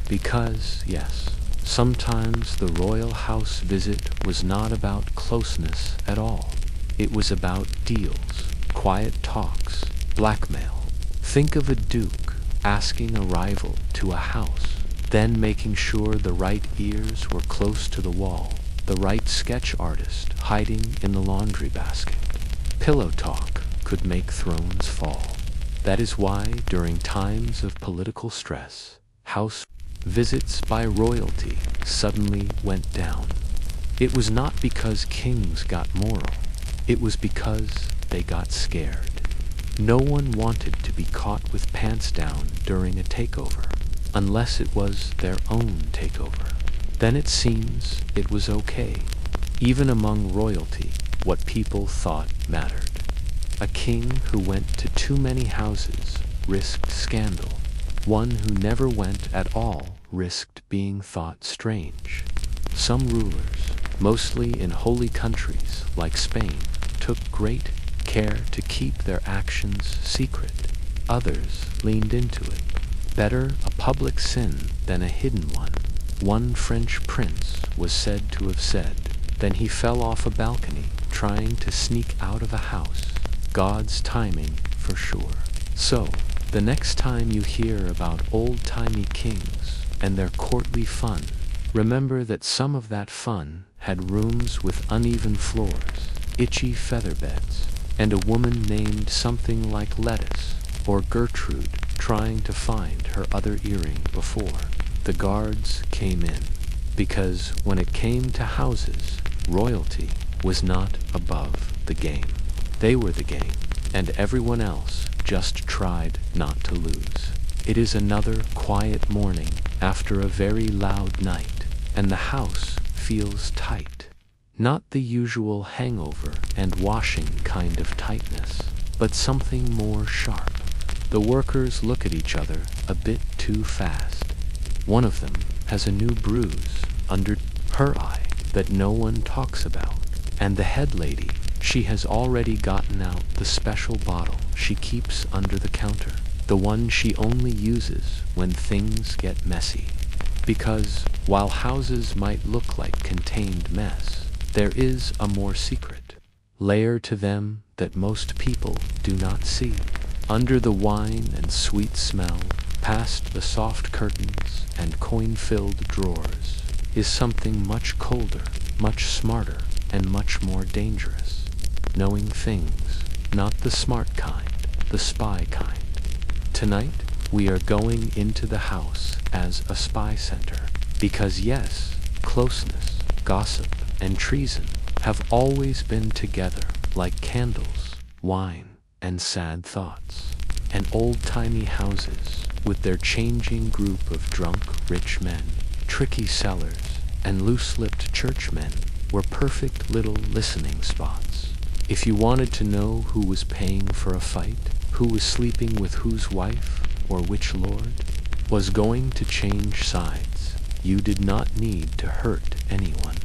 Because, yes, sometimes the royal house visit was not about closeness at all. It was about deals, quiet talks, blackmail. Think of a duke asking a rival to a house, then making sure the right ears were close to the wall, the right sketch artist hiding in the laundry basket. Pillow talk could make thrones fall. That is why, during times of political stress, house visits by royalty suddenly went down. It was not because kings got moral. It was because they got scared. No one wanted to be caught with pants down during a takeover, unless it was their own takeover. Then it seems it was okay, even among royalty, what people thought mattered. A king who went to too many houses risked scandal. One who never went at all risked being thought strange. Some rulers, mostly in holy countries like Spain, took great care to keep their actions secret. Others leaned into it. Better a public sin than a hidden one, one French prince was said to have said. Then he fell off a balcony, trying to sneak out of a house. God's timing, for sure. So, the next time you hear about old-timey kings and their courtly fun, remember that some of that fun had rooms with uneven floors, itchy feather beds, and a woman named something like Lettuce or Gertrude trying to find her other earring before the guards came in. Because when it came to houses, royalty was not above the game. They were the game, and everyone else just tried not to lose. It is another quiet morning after a very loud night, and the house feels tight. Not the usual hangover and washing kind of tightness, but something more sharp. The workers look at each other a bit too fast. One of them has a new bruise under her eye that no one talks about, and the head lady, she has already gotten out the special bottle she keeps under the counter, the one she only uses when things get messy. Because while houses might look like contained mess, there is a more secret layer to them that most people do not see. Under the wine and sweet smell, past the soft curtains and coin-filled drawers, is something much colder, much smarter, and much more dangerous. Knowing things, not the smart kind, the spy kind. Tonight, we are going into the house as a spy center, because yes, closeness, gossip, and treason have always been together like candles, wine, and sad thoughts. And old-timey houses, with their changing group of drunk rich men, tricky sellers, and loose-lipped churchmen, were perfect little listening spots. If you wanted to know who was paying for a fight, who was sleeping with whose wife, or which lord was going to change sides, you did not need to hurt anyone.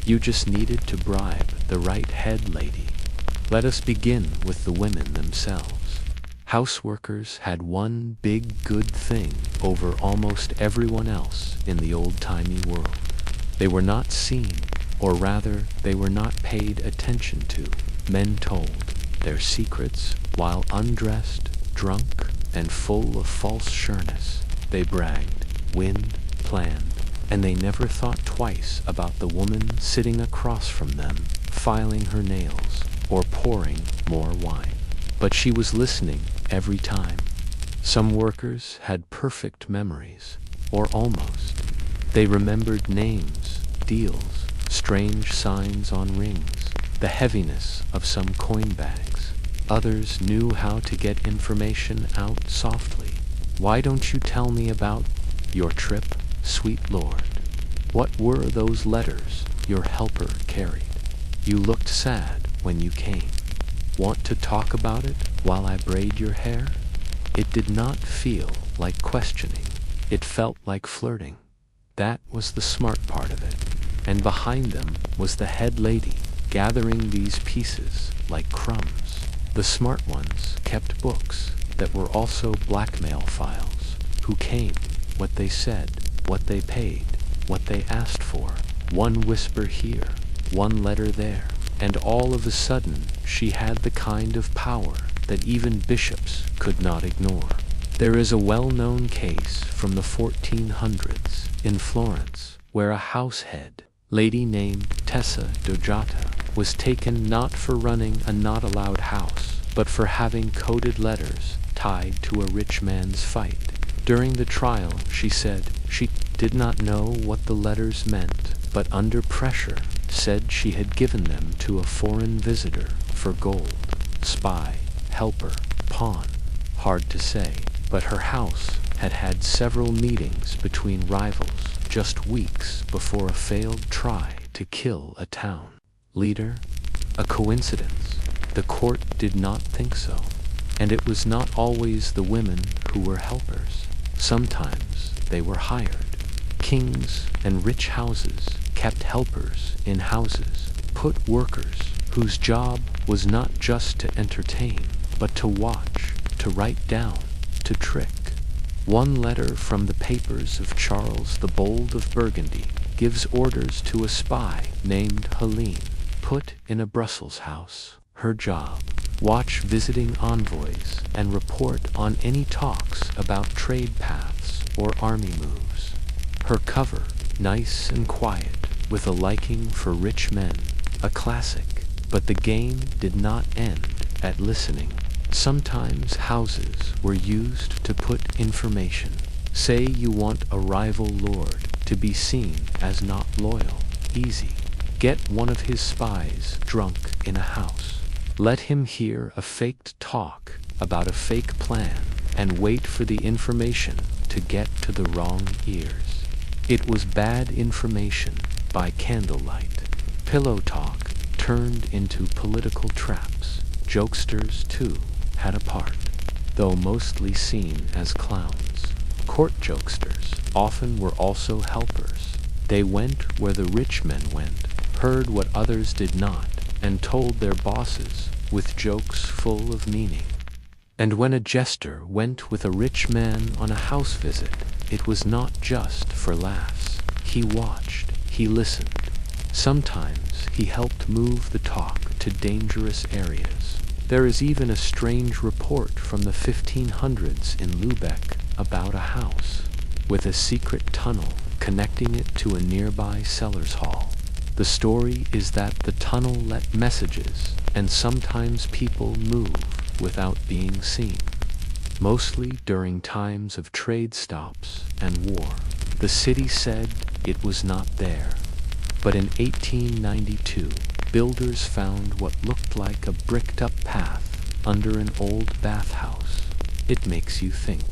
You just needed to bribe the right head lady. Let us begin with the women themselves. Houseworkers had one big good thing over almost everyone else in the old-timey world. They were not seen, or rather, they were not paid attention to. Men told their secrets while undressed, drunk, and full of false sureness. They bragged, wind, planned, and they never thought twice about the woman sitting across from them, filing her nails, or pouring more wine. But she was listening every time. Some workers had perfect memories, or almost. They remembered names, deals, strange signs on rings, the heaviness of some coin bags. Others knew how to get information out softly. Why don't you tell me about your trip, sweet lord? What were those letters your helper carried? You looked sad when you came. Want to talk about it while I braid your hair? It did not feel like questioning. It felt like flirting. That was the smart part of it. And behind them was the head lady, gathering these pieces like crumbs. The smart ones kept books that were also blackmail files. Who came, what they said, what they paid, what they asked for. One whisper here, one letter there. And all of a sudden, she had the kind of power that even bishops could not ignore. There is a well-known case from the 1400s in Florence, where a househead, lady named Tessa Dogata, was taken not for running a not-allowed house, but for having coded letters tied to a rich man's fight. During the trial, she said she did not know what the letters meant, but under pressure, said she had given them to a foreign visitor for gold. Spy, helper, pawn, hard to say, but her house had had several meetings between rivals just weeks before a failed try to kill a town leader. A coincidence? The court did not think so, and it was not always the women who were helpers. Sometimes they were hired. Kings and rich houses kept helpers in houses, put workers whose job was not just to entertain, but to watch, to write down, to trick. One letter from the papers of Charles the Bold of Burgundy gives orders to a spy named Helene, put in a Brussels house, her job, watch visiting envoys and report on any talks about trade paths or army moves. Her cover, nice and quiet, with a liking for rich men, a classic, but the game did not end at listening. Sometimes houses were used to put information. Say you want a rival lord to be seen as not loyal. Easy. Get one of his spies drunk in a house. Let him hear a faked talk about a fake plan and wait for the information to get to the wrong ears. It was bad information by candlelight. Pillow talk turned into political traps. Jokesters, too, had a part, though mostly seen as clowns. Court jokesters often were also helpers. They went where the rich men went, heard what others did not, and told their bosses with jokes full of meaning. And when a jester went with a rich man on a house visit, it was not just for laughs. He watched, he listened. Sometimes he helped move the talk to dangerous areas. There is even a strange report from the 1500s in Lubeck about a house with a secret tunnel connecting it to a nearby cellar's hall. The story is that the tunnel let messages, and sometimes people move without being seen. Mostly during times of trade stops and war. The city said it was not there. But in 1892, builders found what looked like a bricked-up path under an old bathhouse. It makes you think.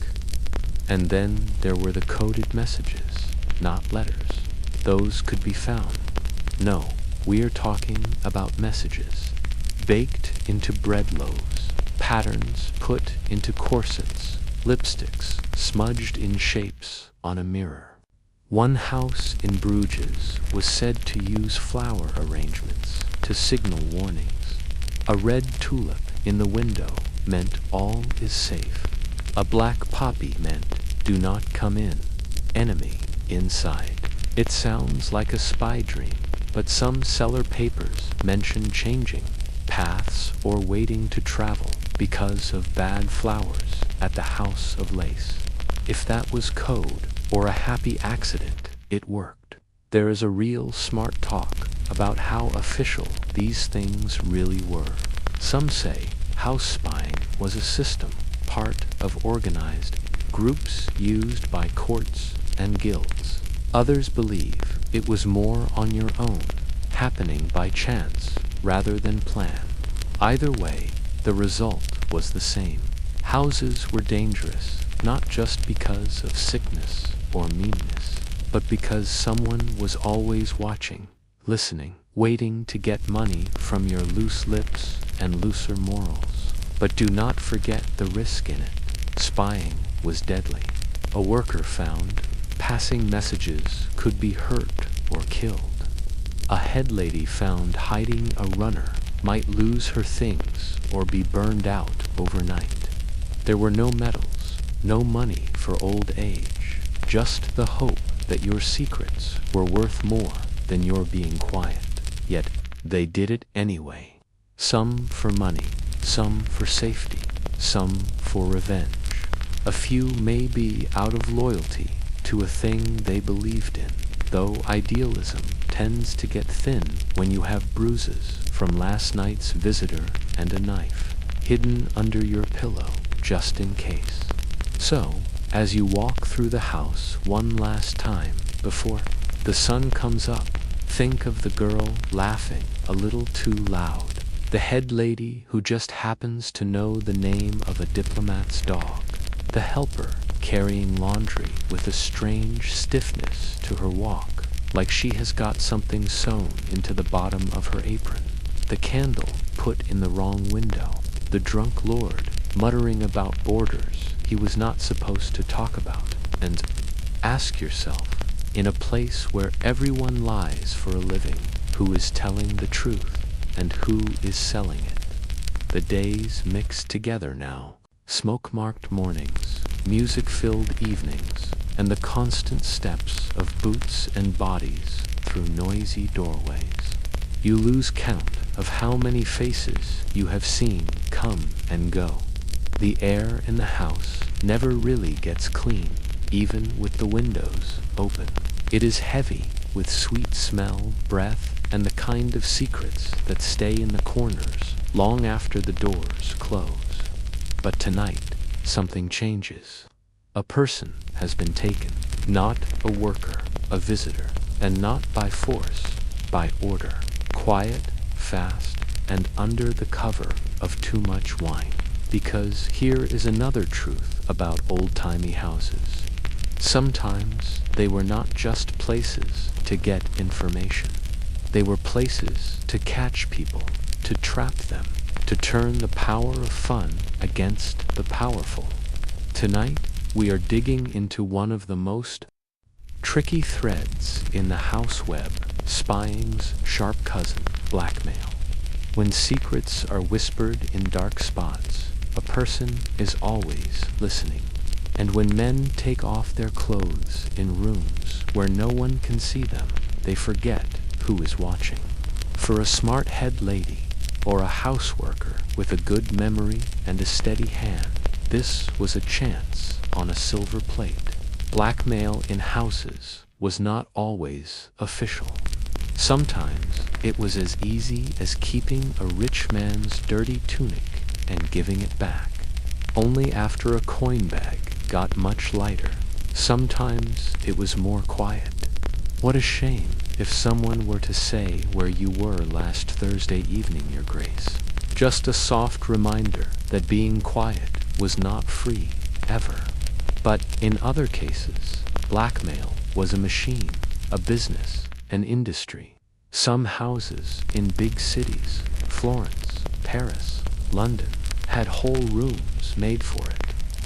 And then there were the coded messages, not letters. Those could be found. No, we are talking about messages, baked into bread loaves, patterns put into corsets, lipsticks smudged in shapes on a mirror. One house in Bruges was said to use flower arrangements to signal warnings. A red tulip in the window meant all is safe. A black poppy meant do not come in, enemy inside. It sounds like a spy dream, but some cellar papers mention changing paths or waiting to travel because of bad flowers at the House of Lace. If that was code or a happy accident, it worked. There is a real smart talk about how official these things really were. Some say house spying was a system, part of organized groups used by courts and guilds. Others believe it was more on your own, happening by chance rather than plan. Either way, the result was the same. Houses were dangerous, not just because of sickness or meanness, but because someone was always watching, listening, waiting to get money from your loose lips and looser morals. But do not forget the risk in it. Spying was deadly. A worker found passing messages could be hurt or killed. A head lady found hiding a runner might lose her things or be burned out overnight. There were no medals, no money for old age, just the hope that your secrets were worth more than your being quiet. Yet they did it anyway. Some for money, some for safety, some for revenge. A few may be out of loyalty to a thing they believed in, though idealism tends to get thin when you have bruises from last night's visitor and a knife hidden under your pillow just in case. So, as you walk through the house one last time before the sun comes up, think of the girl laughing a little too loud, the head lady who just happens to know the name of a diplomat's dog, the helper carrying laundry with a strange stiffness to her walk, like she has got something sewn into the bottom of her apron, the candle put in the wrong window, the drunk lord muttering about borders he was not supposed to talk about, and ask yourself, in a place where everyone lies for a living, who is telling the truth and who is selling it? The days mix together now, smoke-marked mornings, music-filled evenings, and the constant steps of boots and bodies through noisy doorways. You lose count of how many faces you have seen come and go. The air in the house never really gets clean, even with the windows open. It is heavy with sweet smell, breath, and the kind of secrets that stay in the corners long after the doors close. But tonight, something changes. A person has been taken, not a worker, a visitor, and not by force, by order. Quiet, fast, and under the cover of too much wine. Because here is another truth about old-timey houses. Sometimes they were not just places to get information. They were places to catch people, to trap them, to turn the power of fun against the powerful. Tonight, we are digging into one of the most tricky threads in the house web, spying's sharp cousin, blackmail. When secrets are whispered in dark spots, a person is always listening. And when men take off their clothes in rooms where no one can see them, they forget who is watching. For a smart head lady, or a houseworker with a good memory and a steady hand, this was a chance on a silver plate. Blackmail in houses was not always official. Sometimes it was as easy as keeping a rich man's dirty tunic and giving it back. Only after a coin bag got much lighter. Sometimes it was more quiet. What a shame if someone were to say where you were last Thursday evening, Your Grace. Just a soft reminder that being quiet was not free, ever. But in other cases, blackmail was a machine, a business, an industry. Some houses in big cities, Florence, Paris, London, had whole rooms made for it.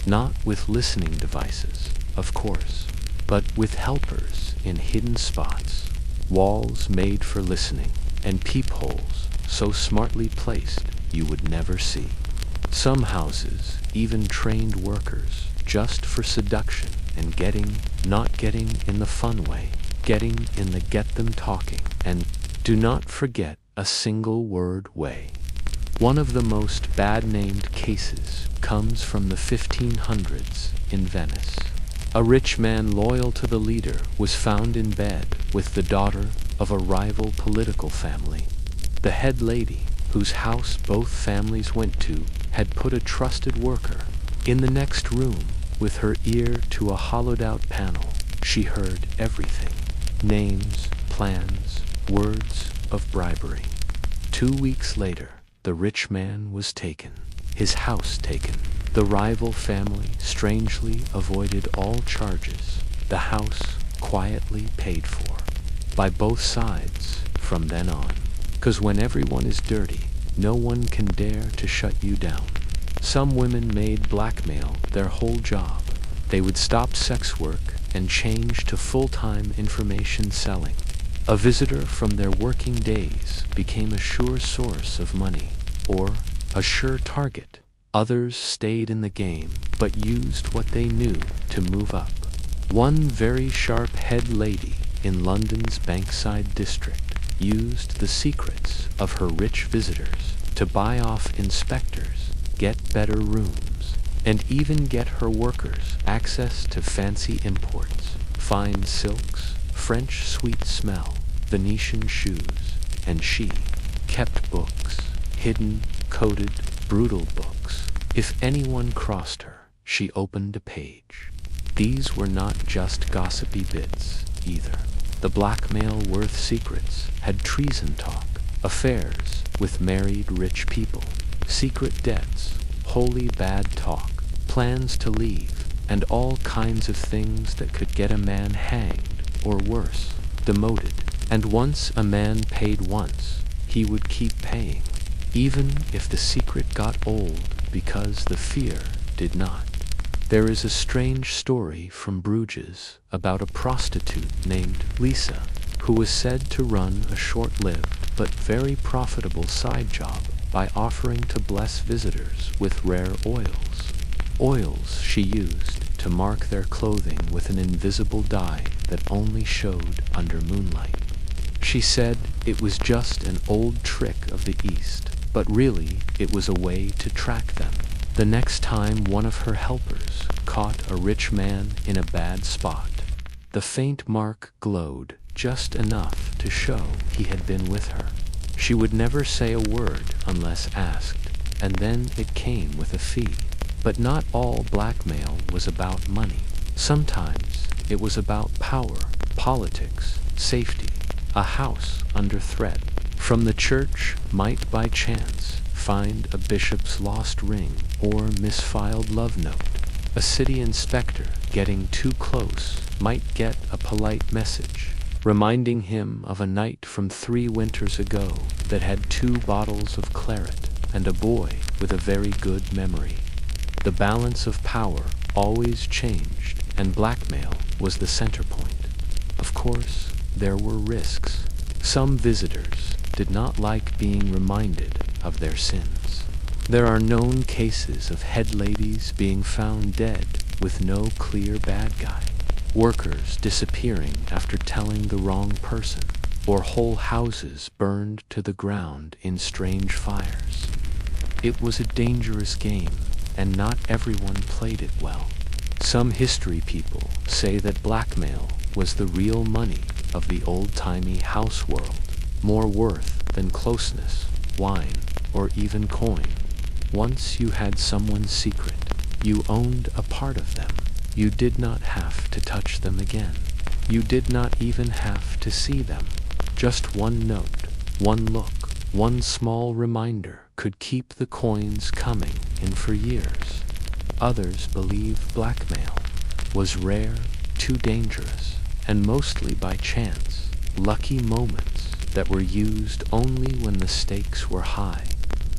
Not with listening devices, of course, but with helpers in hidden spots, walls made for listening, and peepholes so smartly placed you would never see. Some houses even trained workers just for seduction and not getting in the fun way, getting in the get them talking, and do not forget a single word way. One of the most bad-named cases comes from the 1500s in Venice. A rich man loyal to the leader was found in bed with the daughter of a rival political family. The head lady, whose house both families went to, had put a trusted worker in the next room. With her ear to a hollowed-out panel, she heard everything. Names, plans, words of bribery. 2 weeks later, the rich man was taken, his house taken. The rival family strangely avoided all charges, the house quietly paid for. By both sides from then on. 'Cause when everyone is dirty, no one can dare to shut you down. Some women made blackmail their whole job. They would stop sex work and change to full-time information selling. A visitor from their working days became a sure source of money, or a sure target. Others stayed in the game, but used what they knew to move up. One very sharp head lady in London's Bankside district used the secrets of her rich visitors to buy off inspectors, get better rooms, and even get her workers access to fancy imports, fine silks, French sweet smell, Venetian shoes, and she kept books, hidden, coded, brutal books. If anyone crossed her, she opened a page. These were not just gossipy bits, either. The blackmail-worth secrets had treason talk, affairs with married rich people, secret debts, wholly bad talk, plans to leave, and all kinds of things that could get a man hanged, or worse, demoted. And once a man paid once, he would keep paying, even if the secret got old, because the fear did not. There is a strange story from Bruges about a prostitute named Lisa, who was said to run a short-lived but very profitable side job by offering to bless visitors with rare oils. Oils she used to mark their clothing with an invisible dye that only showed under moonlight. She said it was just an old trick of the East, but really it was a way to track them. The next time one of her helpers caught a rich man in a bad spot, the faint mark glowed just enough to show he had been with her. She would never say a word unless asked, and then it came with a fee. But not all blackmail was about money. Sometimes it was about power, politics, safety, a house under threat. From the church might by chance find a bishop's lost ring or misfiled love note. A city inspector getting too close might get a polite message, reminding him of a night from 3 winters ago that had 2 bottles of claret and a boy with a very good memory. The balance of power always changed, and blackmail was the center point. Of course, there were risks. Some visitors did not like being reminded of their sins. There are known cases of head ladies being found dead with no clear bad guy, workers disappearing after telling the wrong person, or whole houses burned to the ground in strange fires. It was a dangerous game, and not everyone played it well. Some history people say that blackmail was the real money of the old-timey house world, more worth than closeness, wine, or even coin. Once you had someone's secret, you owned a part of them. You did not have to touch them again. You did not even have to see them. Just one note, one look, one small reminder could keep the coins coming in for years. Others believe blackmail was rare, too dangerous, and mostly by chance, lucky moments that were used only when the stakes were high.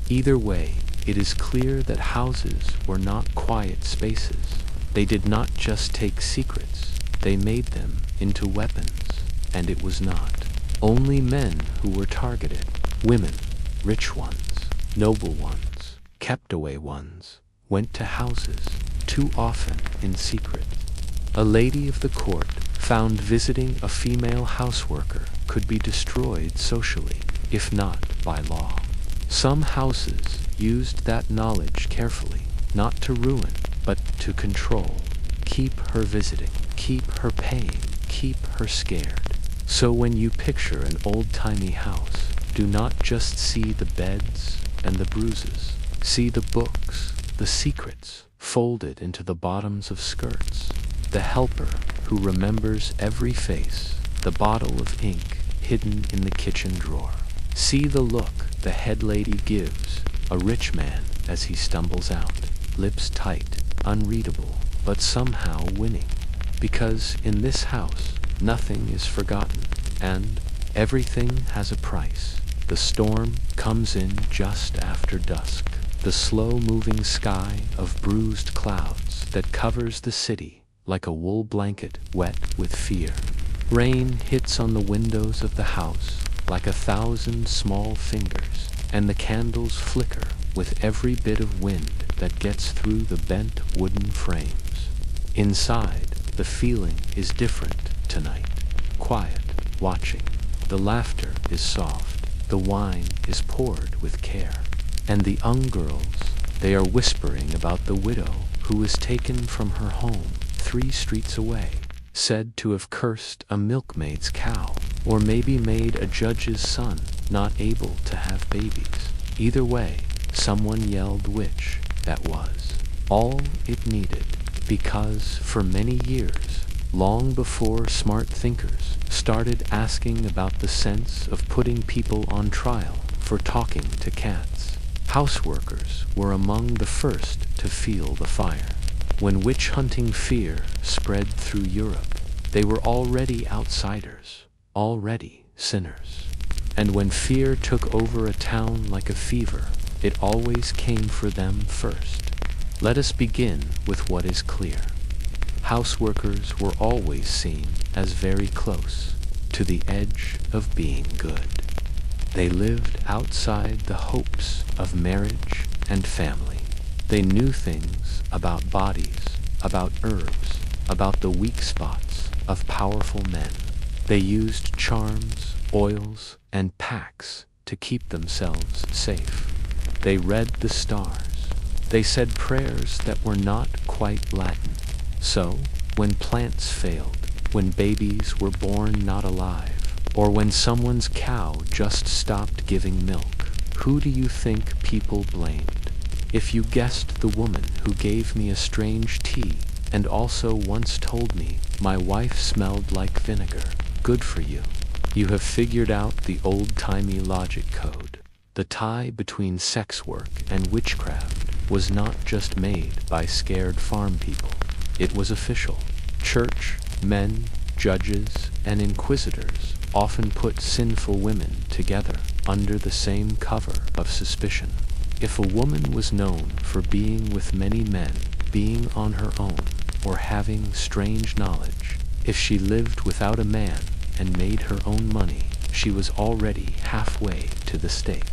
Either way, it is clear that houses were not quiet spaces. They did not just take secrets, they made them into weapons, and it was not only men who were targeted. Women, rich ones, noble ones, kept-away ones, went to houses, too often in secret. A lady of the court found visiting a female houseworker could be destroyed socially, if not by law. Some houses used that knowledge carefully, not to ruin, but to control. Keep her visiting, keep her paying, keep her scared. So when you picture an old-timey house, do not just see the beds and the bruises. See the books, the secrets, folded into the bottoms of skirts. The helper who remembers every face, the bottle of ink hidden in the kitchen drawer. See the look the head lady gives a rich man as he stumbles out, lips tight, unreadable, but somehow winning. Because in this house, nothing is forgotten, and everything has a price. The storm comes in just after dusk, the slow-moving sky of bruised clouds that covers the city like a wool blanket wet with fear. Rain hits on the windows of the house like 1,000 small fingers, and the candles flicker with every bit of wind that gets through the bent wooden frames. Inside, the feeling is different tonight. Quiet, watching. The laughter is soft. The wine is poured with care. And the young girls, they are whispering about the widow who was taken from her home 3 streets away, said to have cursed a milkmaid's cow, or maybe made a judge's son not able to have babies. Either way, someone yelled which that was all it needed, because for many years, long before smart thinkers started asking about the sense of putting people on trial for talking to cats, houseworkers were among the first to feel the fire. When witch-hunting fear spread through Europe, they were already outsiders, already sinners. And when fear took over a town like a fever, it always came for them first. Let us begin with what is clear. Houseworkers were always seen as very close to the edge of being good. They lived outside the hopes of marriage and family. They knew things about bodies, about herbs, about the weak spots of powerful men. They used charms, oils, and pacts to keep themselves safe. They read the stars. They said prayers that were not quite Latin. So, when plants failed, when babies were born not alive, or when someone's cow just stopped giving milk, who do you think people blamed? If you guessed the woman who gave me a strange tea and also once told me my wife smelled like vinegar, good for you. You have figured out the old-timey logic code. The tie between sex work and witchcraft was not just made by scared farm people. It was official. Church, men, judges, and inquisitors often put sinful women together under the same cover of suspicion. If a woman was known for being with many men, being on her own, or having strange knowledge, if she lived without a man and made her own money, she was already halfway to the stake.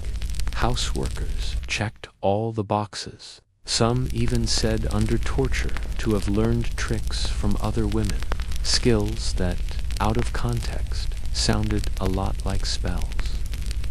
Houseworkers checked all the boxes. Some even said under torture to have learned tricks from other women, skills that, out of context, sounded a lot like spells.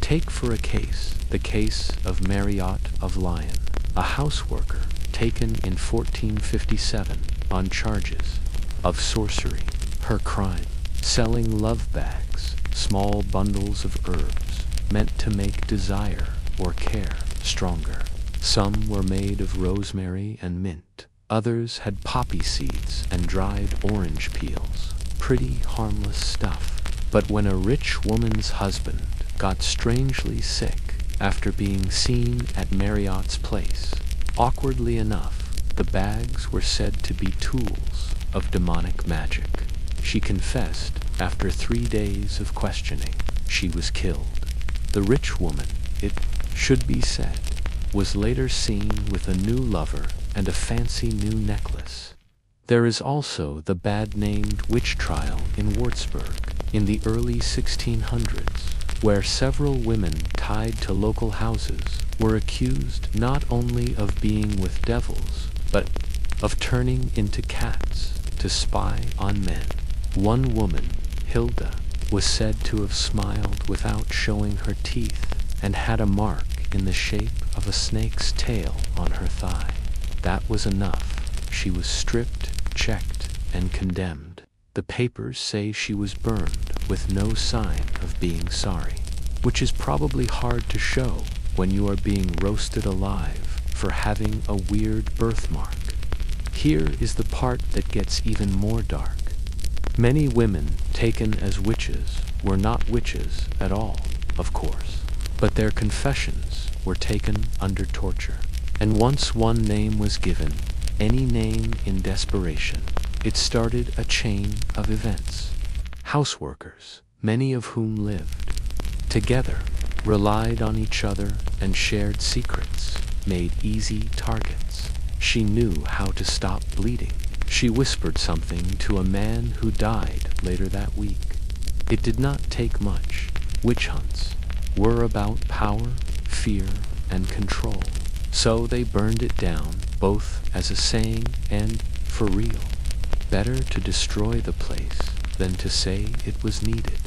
Take for a case the case of Marriott of Lyon, a houseworker taken in 1457 on charges of sorcery. Her crime: selling love bags, small bundles of herbs meant to make desire or care stronger. Some were made of rosemary and mint. Others had poppy seeds and dried orange peels. Pretty harmless stuff. But when a rich woman's husband got strangely sick after being seen at Marriott's place, awkwardly enough, the bags were said to be tools of demonic magic. She confessed after 3 days of questioning. She was killed. The rich woman, it should be said, was later seen with a new lover and a fancy new necklace. There is also the bad-named witch trial in Würzburg in the early 1600s, where several women tied to local houses were accused not only of being with devils, but of turning into cats to spy on men. One woman, Hilda, was said to have smiled without showing her teeth and had a mark in the shape of a snake's tail on her thigh. That was enough. She was stripped, checked, and condemned. The papers say she was burned with no sign of being sorry, which is probably hard to show when you are being roasted alive for having a weird birthmark. Here is the part that gets even more dark. Many women taken as witches were not witches at all, of course, but their confessions were taken under torture. And once one name was given, any name in desperation, it started a chain of events. Houseworkers, many of whom lived together, relied on each other and shared secrets, made easy targets. She knew how to stop bleeding. She whispered something to a man who died later that week. It did not take much. Witch hunts were about power, fear, and control. So they burned it down, both as a saying and for real. Better to destroy the place than to say it was needed.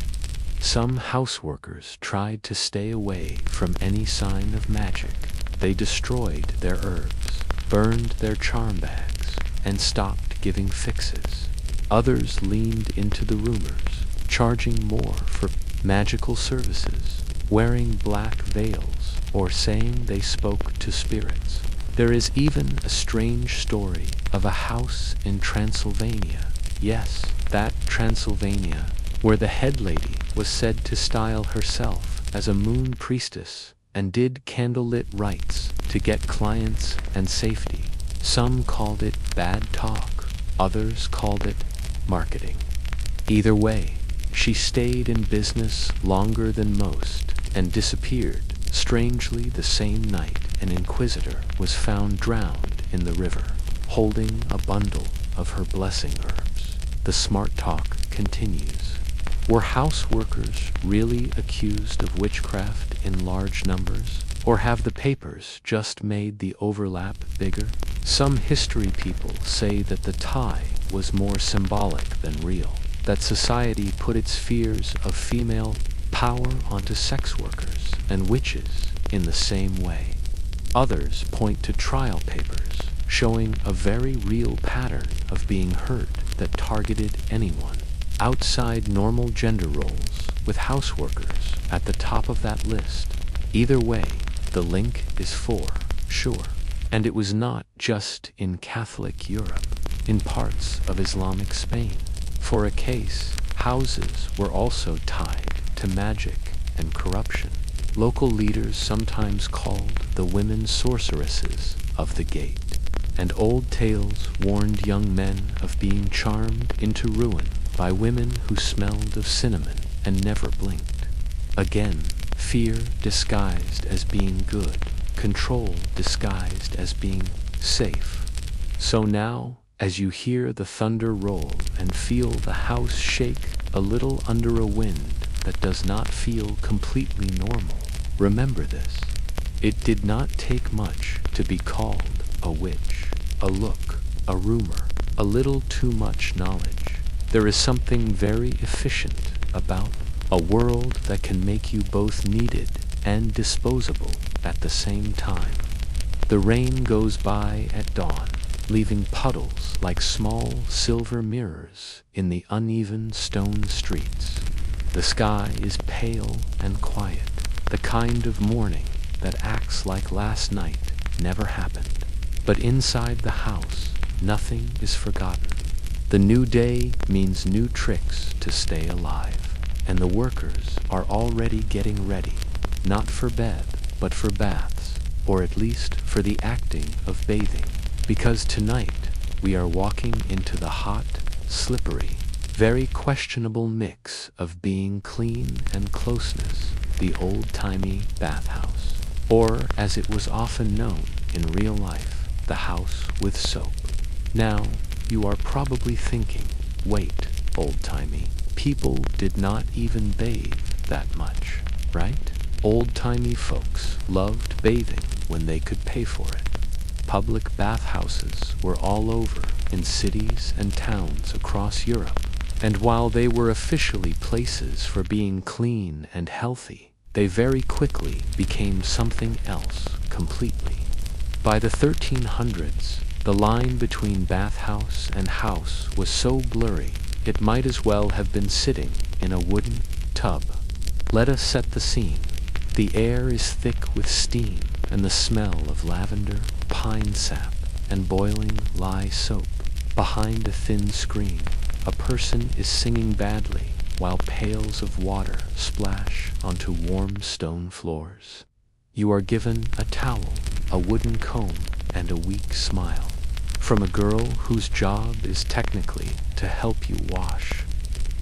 Some houseworkers tried to stay away from any sign of magic. They destroyed their herbs, burned their charm bags, and stopped giving fixes. Others leaned into the rumors, charging more for magical services, wearing black veils, or saying they spoke to spirits. There is even a strange story of a house in Transylvania. Yes, that Transylvania, where the head lady was said to style herself as a moon priestess and did candlelit rites to get clients and safety. Some called it bad talk, others called it marketing. Either way, she stayed in business longer than most and disappeared. Strangely, the same night, an inquisitor was found drowned in the river, holding a bundle of her blessing herbs. The smart talk continues. Were house workers really accused of witchcraft in large numbers? Or have the papers just made the overlap bigger? Some history people say that the tie was more symbolic than real, that society put its fears of female power onto sex workers and witches in the same way. Others point to trial papers showing a very real pattern of being hurt that targeted anyone outside normal gender roles, with houseworkers at the top of that list. Either way, the link is for sure. And it was not just in Catholic Europe. In parts of Islamic Spain, for a case, houses were also tied to magic and corruption. Local leaders sometimes called the women sorceresses of the gate, and old tales warned young men of being charmed into ruin by women who smelled of cinnamon and never blinked. Again, fear disguised as being good, control disguised as being safe. So now, as you hear the thunder roll and feel the house shake a little under a wind that does not feel completely normal, remember this. It did not take much to be called a witch, a look, a rumor, a little too much knowledge. There is something very efficient about a world that can make you both needed and disposable at the same time. The rain goes by at dawn, leaving puddles like small silver mirrors in the uneven stone streets. The sky is pale and quiet, the kind of morning that acts like last night never happened. But inside the house, nothing is forgotten. The new day means new tricks to stay alive, and the workers are already getting ready, not for bed, but for baths, or at least for the acting of bathing. Because tonight we are walking into the hot, slippery, very questionable mix of being clean and closeness, the old-timey bathhouse, or as it was often known in real life, the house with soap. Now, you are probably thinking, wait, old-timey, people did not even bathe that much, right? Old-timey folks loved bathing when they could pay for it. Public bathhouses were all over in cities and towns across Europe, and while they were officially places for being clean and healthy, they very quickly became something else completely. By the 1300s, the line between bathhouse and house was so blurry, it might as well have been sitting in a wooden tub. Let us set the scene. The air is thick with steam and the smell of lavender, pine sap, and boiling lye soap. Behind a thin screen, a person is singing badly while pails of water splash onto warm stone floors. You are given a towel, a wooden comb, and a weak smile from a girl whose job is technically to help you wash.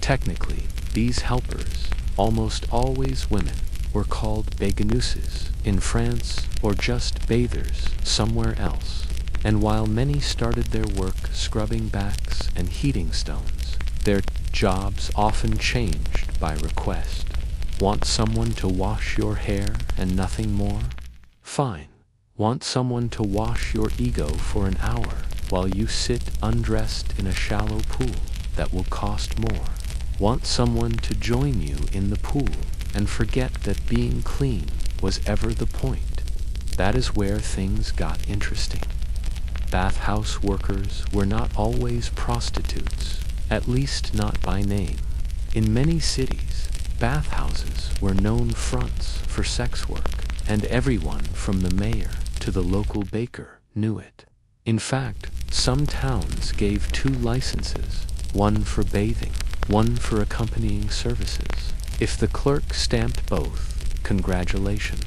Technically, these helpers, almost always women, were called bégueneuses in France or just bathers somewhere else. And while many started their work scrubbing backs and heating stones, their jobs often changed by request. Want someone to wash your hair and nothing more? Fine. Want someone to wash your ego for an hour while you sit undressed in a shallow pool that will cost more? Want someone to join you in the pool and forget that being clean was ever the point? That is where things got interesting. Bathhouse workers were not always prostitutes, at least not by name. In many cities, bathhouses were known fronts for sex work, and everyone from the mayor to the local baker knew it. In fact, some towns gave 2 licenses, one for bathing, one for accompanying services. If the clerk stamped both, congratulations.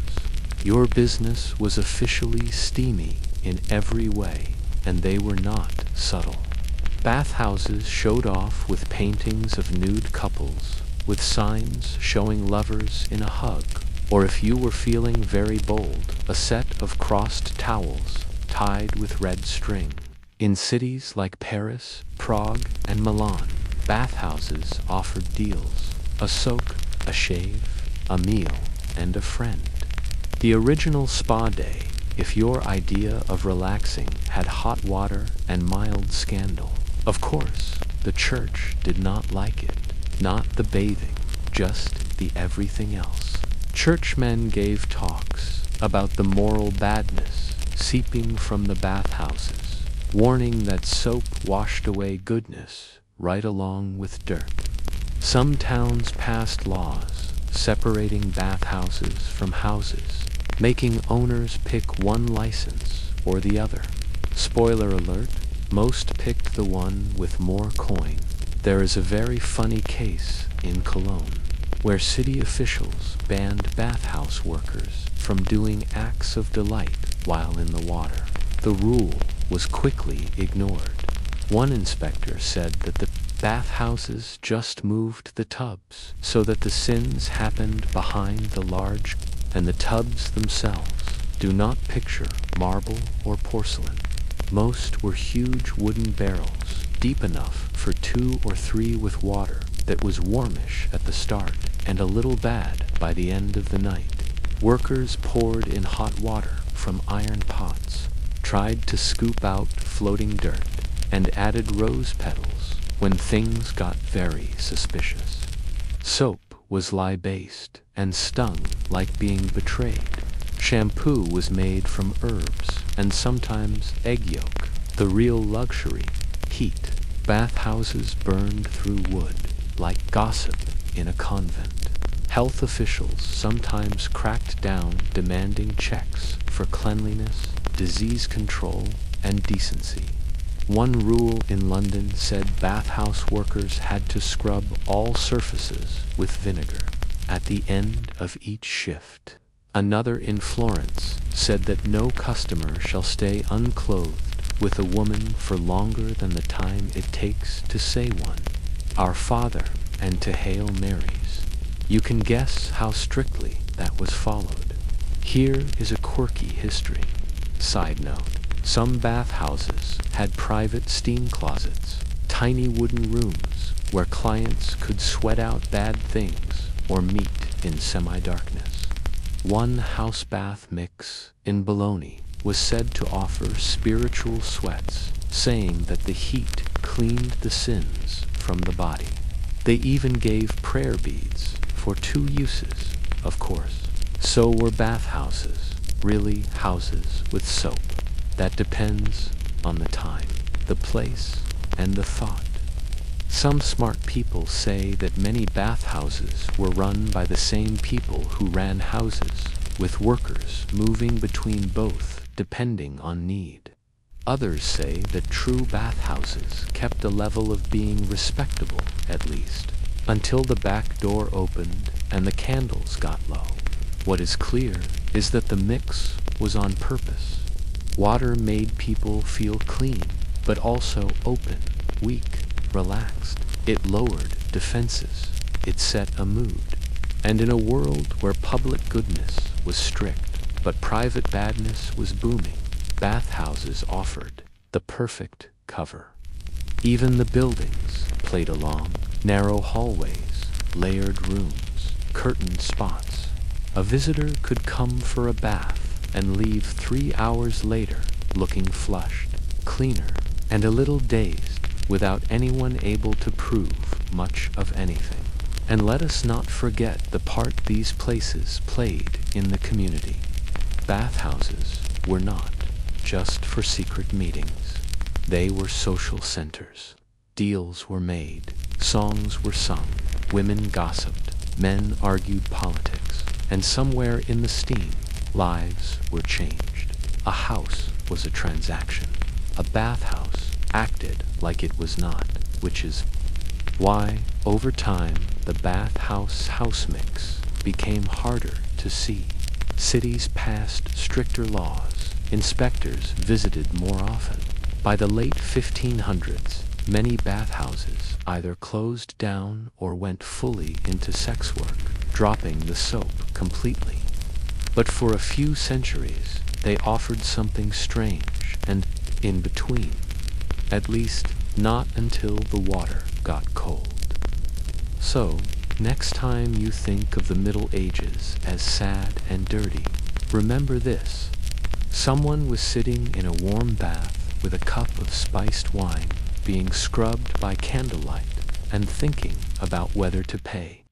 Your business was officially steamy in every way, and they were not subtle. Bathhouses showed off with paintings of nude couples, with signs showing lovers in a hug, or if you were feeling very bold, a set of crossed towels tied with red string. In cities like Paris, Prague, and Milan, bathhouses offered deals: a soak, a shave, a meal, and a friend. The original spa day, if your idea of relaxing had hot water and mild scandal. Of course, the church did not like it. Not the bathing, just the everything else. Churchmen gave talks about the moral badness seeping from the bathhouses, warning that soap washed away goodness right along with dirt. Some towns passed laws separating bathhouses from houses, making owners pick one license or the other. Spoiler alert, most picked the one with more coin. There is a very funny case in Cologne, where city officials banned bathhouse workers from doing acts of delight while in the water. The rule was quickly ignored. One inspector said that the bathhouses just moved the tubs so that the sins happened behind the large, and the tubs themselves do not picture marble or porcelain. Most were huge wooden barrels, deep enough for 2 or 3 with water that was warmish at the start and a little bad by the end of the night. Workers poured in hot water from iron pots, tried to scoop out floating dirt, and added rose petals when things got very suspicious. Soap was lye-based and stung like being betrayed. Shampoo was made from herbs and sometimes egg yolk. The real luxury, heat. Bathhouses burned through wood like gossip in a convent. Health officials sometimes cracked down, demanding checks for cleanliness, disease control, and decency. One rule in London said bathhouse workers had to scrub all surfaces with vinegar at the end of each shift. Another in Florence said that no customer shall stay unclothed with a woman for longer than the time it takes to say one, Our Father, and to Hail Marys. You can guess how strictly that was followed. Here is a quirky history. Side note, some bathhouses had private steam closets, tiny wooden rooms where clients could sweat out bad things or meet in semi-darkness. One house bath mix in Bologna was said to offer spiritual sweats, saying that the heat cleaned the sins from the body. They even gave prayer beads for 2 uses, of course. So were bathhouses really houses with soap? That depends on the time, the place, and the thought. Some smart people say that many bathhouses were run by the same people who ran houses, with workers moving between both depending on need. Others say that true bathhouses kept a level of being respectable, at least, until the back door opened and the candles got low. What is clear is that the mix was on purpose. Water made people feel clean, but also open, weak, relaxed. It lowered defenses. It set a mood. And in a world where public goodness was strict, but private badness was booming, bathhouses offered the perfect cover. Even the buildings played along. Narrow hallways, layered rooms, curtained spots. A visitor could come for a bath and leave 3 hours later looking flushed, cleaner, and a little dazed, without anyone able to prove much of anything. And let us not forget the part these places played in the community. Bathhouses were not just for secret meetings. They were social centers. Deals were made, songs were sung, women gossiped, men argued politics, and somewhere in the steam, lives were changed. A house was a transaction. A bathhouse acted like it was not, which is why, over time, the bathhouse house mix became harder to see. Cities passed stricter laws. Inspectors visited more often. By the late 1500s, many bathhouses either closed down or went fully into sex work, dropping the soap completely. But for a few centuries, they offered something strange and in between. At least, not until the water got cold. So, next time you think of the Middle Ages as sad and dirty, Remember this. Someone was sitting in a warm bath with a cup of spiced wine, being scrubbed by candlelight, and thinking about whether to pay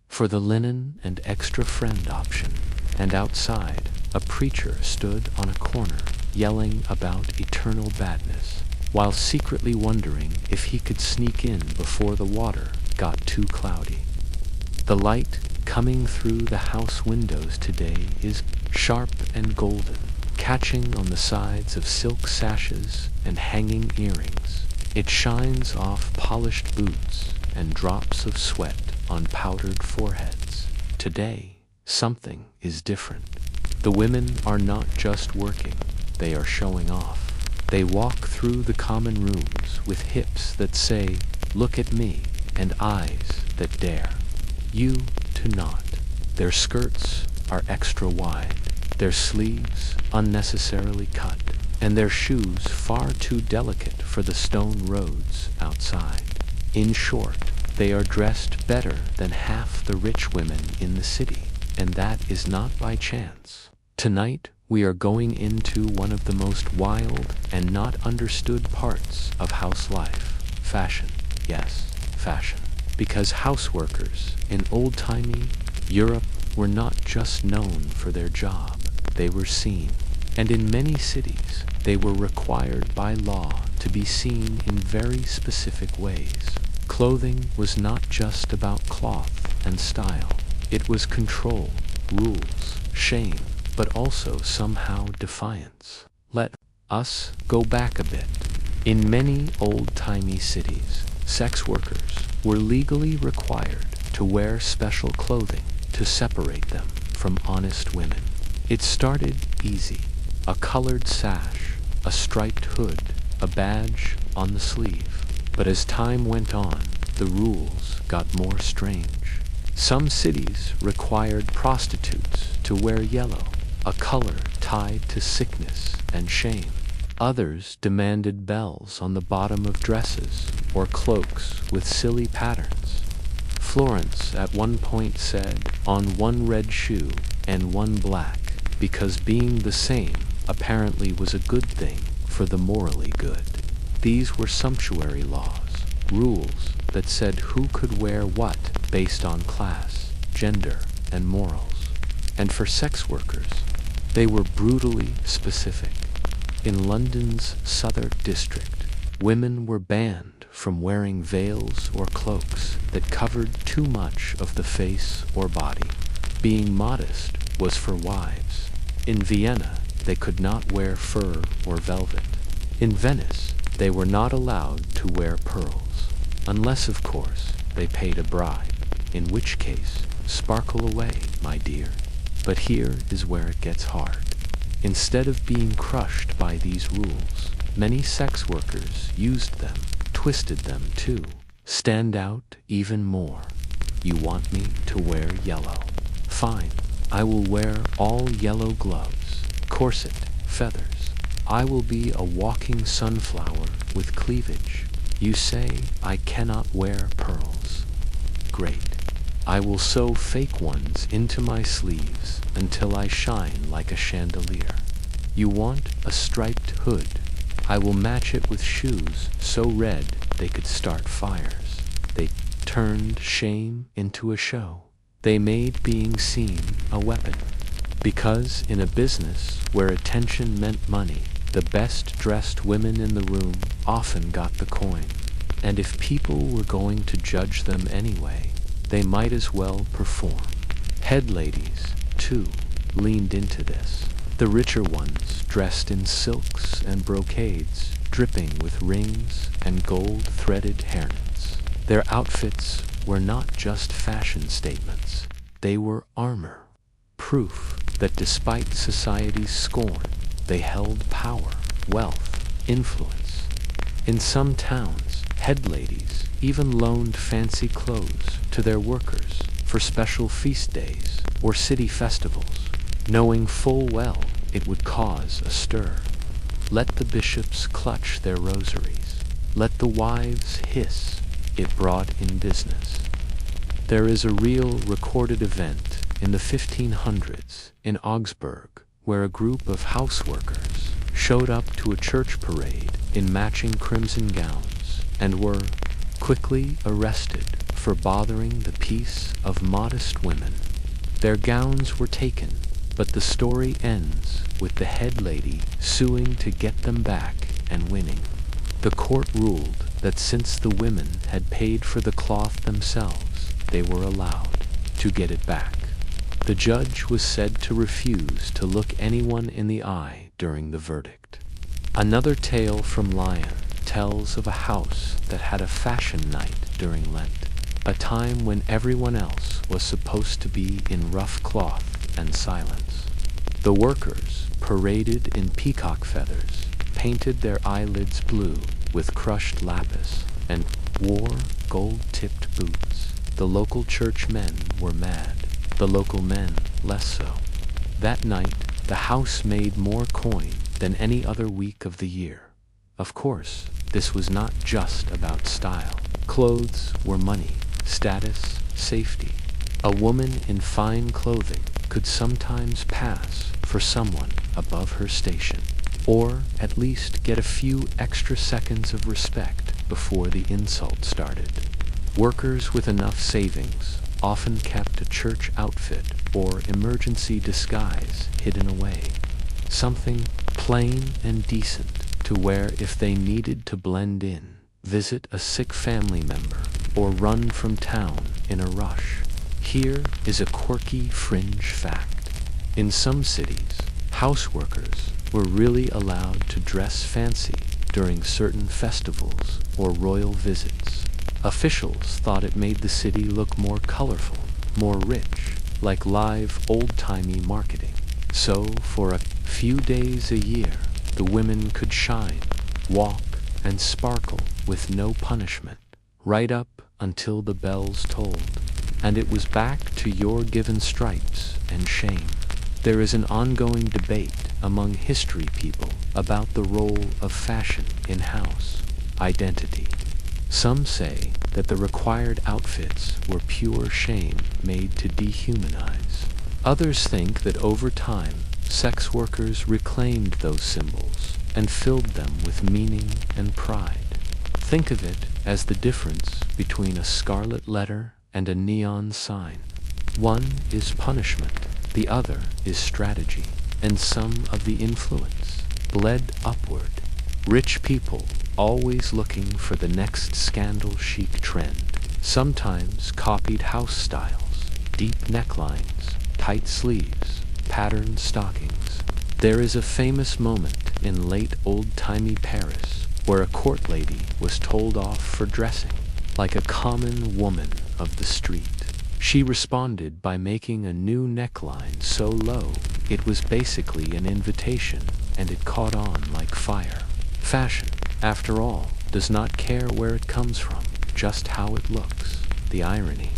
for the linen and extra friend option. And outside, a preacher stood on a corner, yelling about eternal badness, while secretly wondering if he could sneak in before the water got too cloudy. The light coming through the house windows today is sharp and golden, catching on the sides of silk sashes and hanging earrings. It shines off polished boots and drops of sweat on powdered foreheads. Today, something is different. The women are not just working, they are showing off. They walk through the common rooms with hips that say, "Look at me," and eyes that dare you to not. Their skirts are extra wide, their sleeves unnecessarily cut, and their shoes far too delicate for the stone roads outside. In short, they are dressed better than half the rich women in the city, and that is not by chance. Tonight, we are going into one of the most wild and not understood parts of house life. Fashion. Yes, fashion. Because houseworkers in old-timey Europe were not just known for their job, they were seen. And in many cities, they were required by law to be seen in very specific ways. Clothing was not just about cloth and style. It was control, rules, shame, but also somehow defiance. Let us go back a bit. In many old-timey cities, sex workers were legally required to wear special clothing to separate them from honest women. It started easy. A colored sash, a striped hood, a badge on the sleeve. But as time went on, the rules got more strange. Some cities required prostitutes to wear yellow, a color tied to sickness and shame. Others demanded bells on the bottom of dresses or cloaks with silly patterns. Florence at one point said, "On one red shoe and one black," because being the same apparently was a good thing for the morally good. These were sumptuary laws, rules that said who could wear what based on class, gender, and morals. And for sex workers, they were brutally specific. In London's Southwark district, women were banned from wearing veils or cloaks that covered too much of the face or body. Being modest was for wives. In Vienna, they could not wear fur or velvet. In Venice, they were not allowed to wear pearls, unless, of course, they paid a bribe, in which case, sparkle away, my dear. But here is where it gets hard. Instead of being crushed by these rules, many sex workers used them, twisted them to stand out even more. You want me to wear yellow? Fine, I will wear all yellow gloves, corset, feathers. I will be a walking sunflower with cleavage. You say I cannot wear pearls. Great. I will sew fake ones into my sleeves until I shine like a chandelier. You want a striped hood? I will match it with shoes so red they could start fires. They turned shame into a show. They made being seen a weapon. Because in a business where attention meant money, the best-dressed women in the room often got the coin. And if people were going to judge them anyway, they might as well perform. Head ladies, too, leaned into this. The richer ones dressed in silks and brocades, dripping with rings and gold-threaded hairnets. Their outfits were not just fashion statements. They were armor, proof that despite society's scorn, they held power, wealth, influence. In some towns, head ladies even loaned fancy clothes to their workers for special feast days or city festivals, knowing full well it would cause a stir. Let the bishops clutch their rosaries. Let the wives hiss. It brought in business. There is a real recorded event in the 1500s in Augsburg where a group of houseworkers showed up to a church parade in matching crimson gowns and were quickly arrested for bothering the peace of modest women. Their gowns were taken, but the story ends with the head lady suing to get them back and winning. The court ruled that since the women had paid for the cloth themselves, they were allowed to get it back. The judge was said to refuse to look anyone in the eye during the verdict. Another tale from Lyon tells of a house that had a fashion night during Lent, a time when everyone else was supposed to be in rough cloth and silence. The workers, paraded in peacock feathers, painted their eyelids blue with crushed lapis, and wore gold-tipped boots. The local church men were mad, the local men less so. That night, the house made more coin than any other week of the year. Of course, this was not just about style. Clothes were money, status, safety. A woman in fine clothing could sometimes pass for someone above her station, or at least get a few extra seconds of respect before the insult started. Workers with enough savings often kept a church outfit or emergency disguise hidden away, something plain and decent to wear if they needed to blend in, visit a sick family member, or run from town in a rush. Here is a quirky fringe fact. In some cities, houseworkers were really allowed to dress fancy during certain festivals or royal visits. Officials thought it made the city look more colorful, more rich, like live old-timey marketing. So, for a few days a year, the women could shine, walk, and sparkle with no punishment, right up until the bells tolled, and it was back to your given stripes and shame. There is an ongoing debate among history people about the role of fashion in house identity. Some say that the required outfits were pure shame made to dehumanize. Others think that over time, sex workers reclaimed those symbols and filled them with meaning and pride. Think of it as the difference between a scarlet letter and a neon sign. One is punishment, the other is strategy, and some of the influence bled upward. Rich people always looking for the next scandal chic trend, sometimes copied house styles, deep necklines, tight sleeves, patterned stockings. There is a famous moment in late old-timey Paris where a court lady was told off for dressing like a common woman of the street. She responded by making a new neckline so low it was basically an invitation, and it caught on like fire. Fashion, after all, does not care where it comes from, just how it looks. The irony.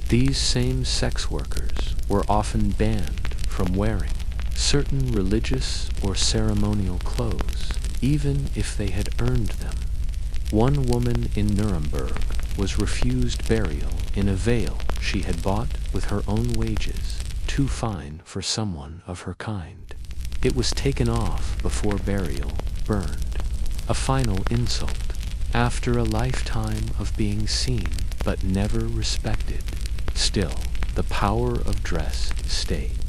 These same sex workers were often banned from wearing certain religious or ceremonial clothes, even if they had earned them. One woman in Nuremberg was refused burial in a veil she had bought with her own wages, too fine for someone of her kind. It was taken off before burial, burned. A final insult. After a lifetime of being seen but never respected, still, the power of dress stayed.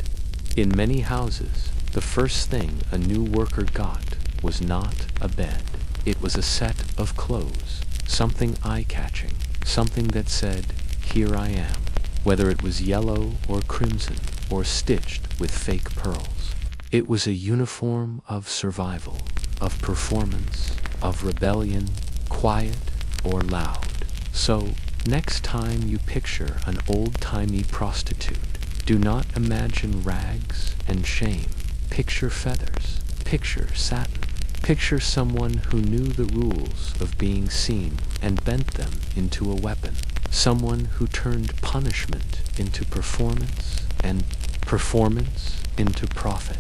In many houses, the first thing a new worker got was not a bed. It was a set of clothes, something eye-catching, something that said, "Here I am," whether it was yellow or crimson or stitched with fake pearls. It was a uniform of survival, of performance, of rebellion, quiet or loud. So, next time you picture an old-timey prostitute, do not imagine rags and shame. Picture feathers. Picture satin. Picture someone who knew the rules of being seen and bent them into a weapon. Someone who turned punishment into performance and performance into profit.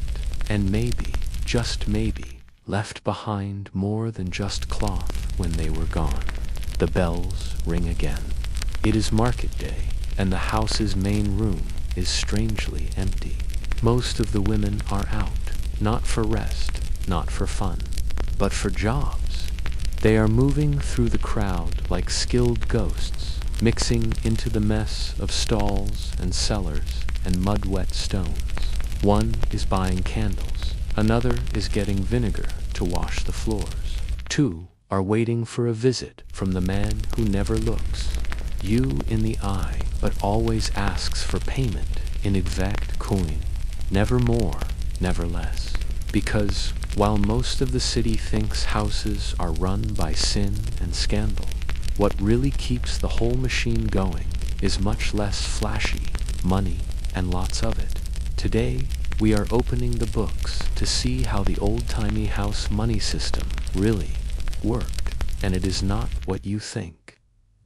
And maybe, just maybe, left behind more than just cloth when they were gone. The bells ring again. It is market day, and the house's main room is strangely empty. Most of the women are out, not for rest, not for fun, but for jobs. They are moving through the crowd like skilled ghosts, mixing into the mess of stalls and cellars and mud-wet stones. One is buying candles, another is getting vinegar to wash the floors. Two are waiting for a visit from the man who never looks you in the eye, but always asks for payment in exact coin, never more, never less. Because while most of the city thinks houses are run by sin and scandal, what really keeps the whole machine going is much less flashy, money, and lots of it. Today, we are opening the books to see how the old-timey house money system really worked, and it is not what you think.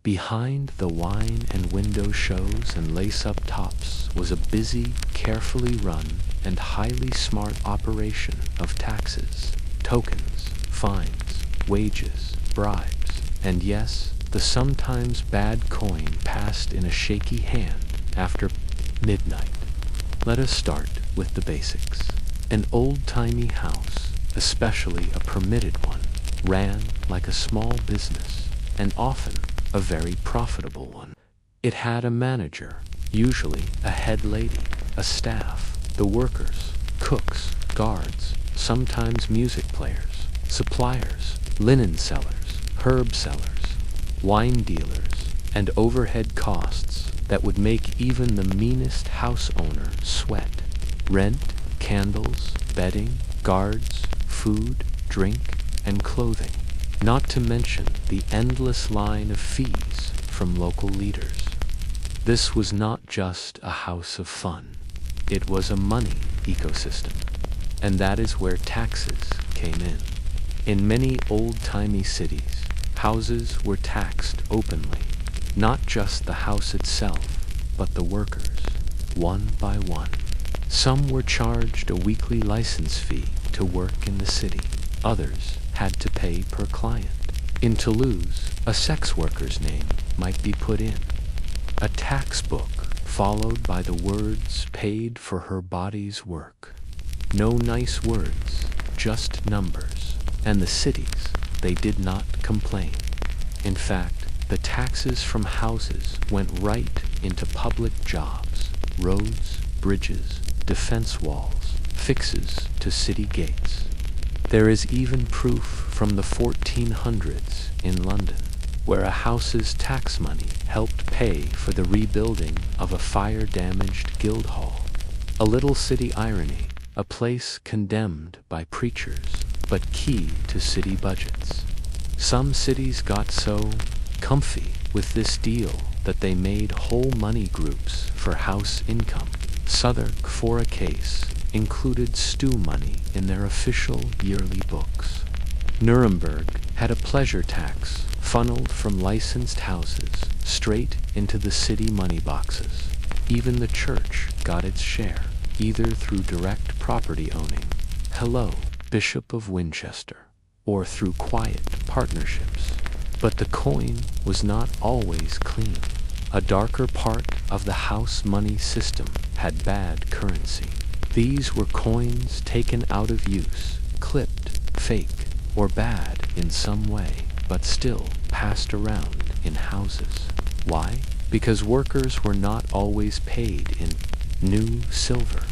Behind the wine and window shows and lace-up tops was a busy, carefully run, and highly smart operation of taxes, tokens, fines, wages, bribes, and yes, the sometimes bad coin passed in a shaky hand after midnight. Let us start with the basics. An old-timey house, especially a permitted one, ran like a small business, and often a very profitable one. It had a manager, usually a head lady, a staff, the workers, cooks, guards, sometimes music players, suppliers, linen sellers, herb sellers, wine dealers, and overhead costs that would make even the meanest house owner sweat. Rent, candles, bedding, guards, food, drink, and clothing. Not to mention the endless line of fees from local leaders. This was not just a house of fun. It was a money ecosystem. And that is where taxes came in. In many old-timey cities, houses were taxed openly. Not just the house itself, but the workers, one by one. Some were charged a weekly license fee to work in the city. Others had to pay per client. In Toulouse, a sex worker's name might be put in. A tax book followed by the words paid for her body's work. No nice words, just numbers. And the cities, they did not complain. In fact, the taxes from houses went right into public jobs, roads, bridges, defense walls, fixes to city gates. There is even proof from the 1400s in London, where a house's tax money helped pay for the rebuilding of a fire-damaged Guildhall. A little city irony, a place condemned by preachers, but key to city budgets. Some cities got so comfy with this deal that they made whole money groups for house income. Southwark, for a case, included stew money in their official yearly books. Nuremberg had a pleasure tax funneled from licensed houses straight into the city money boxes. Even the church got its share, either through direct property owning, hello, Bishop of Winchester, or through quiet partnerships. But the coin was not always clean. A darker part of the house money system had bad currency. These were coins taken out of use, clipped, fake, or bad in some way, but still passed around in houses. Why? Because workers were not always paid in new silver.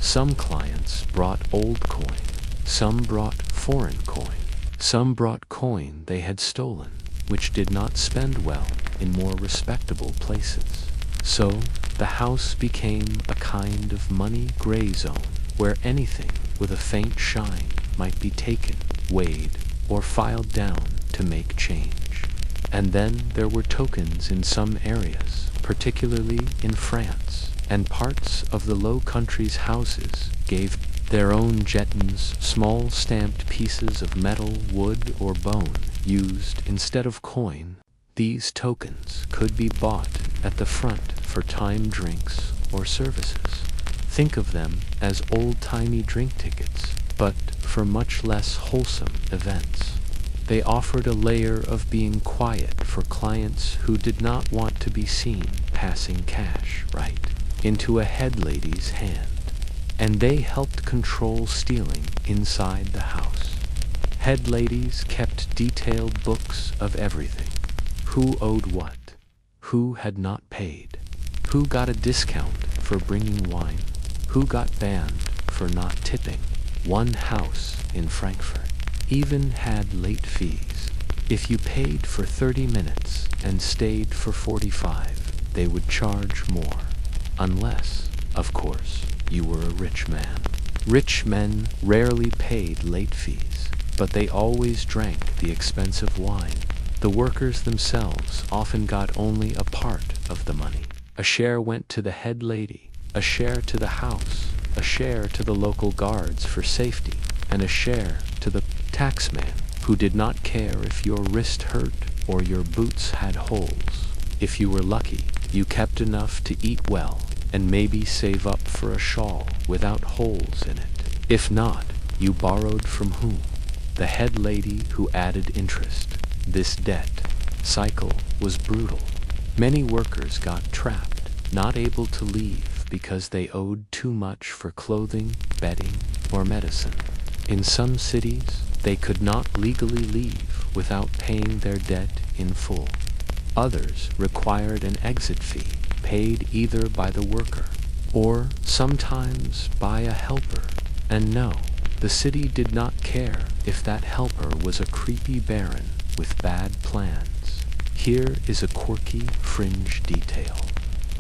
Some clients brought old coin, some brought foreign coin, some brought coin they had stolen, which did not spend well in more respectable places. So, the house became a kind of money gray zone, where anything with a faint shine might be taken, weighed, or filed down to make change. And then there were tokens in some areas, particularly in France, and parts of the Low Countries houses gave their own jetons, small stamped pieces of metal, wood, or bone, used instead of coin. These tokens could be bought at the front for timed drinks or services. Think of them as old-timey drink tickets, but for much less wholesome events. They offered a layer of being quiet for clients who did not want to be seen passing cash right into a head lady's hand. and they helped control stealing inside the house. Head ladies kept detailed books of everything. Who owed what? Who had not paid? Who got a discount for bringing wine? Who got banned for not tipping? One house in Frankfurt even had late fees. If you paid for 30 minutes and stayed for 45, they would charge more. Unless, of course, you were a rich man. Rich men rarely paid late fees, but they always drank the expensive wine. The workers themselves often got only a part of the money. A share went to the head lady, a share to the house, a share to the local guards for safety, and a share to the taxman, who did not care if your wrist hurt or your boots had holes. If you were lucky, you kept enough to eat well and maybe save up for a shawl without holes in it. If not, you borrowed from whom? The head lady, who added interest. This debt cycle was brutal. Many workers got trapped, not able to leave because they owed too much for clothing, bedding, or medicine. In some cities, they could not legally leave without paying their debt in full. Others required an exit fee, paid either by the worker or sometimes by a helper. And no, the city did not care if that helper was a creepy baron with bad plans. Here is a quirky fringe detail.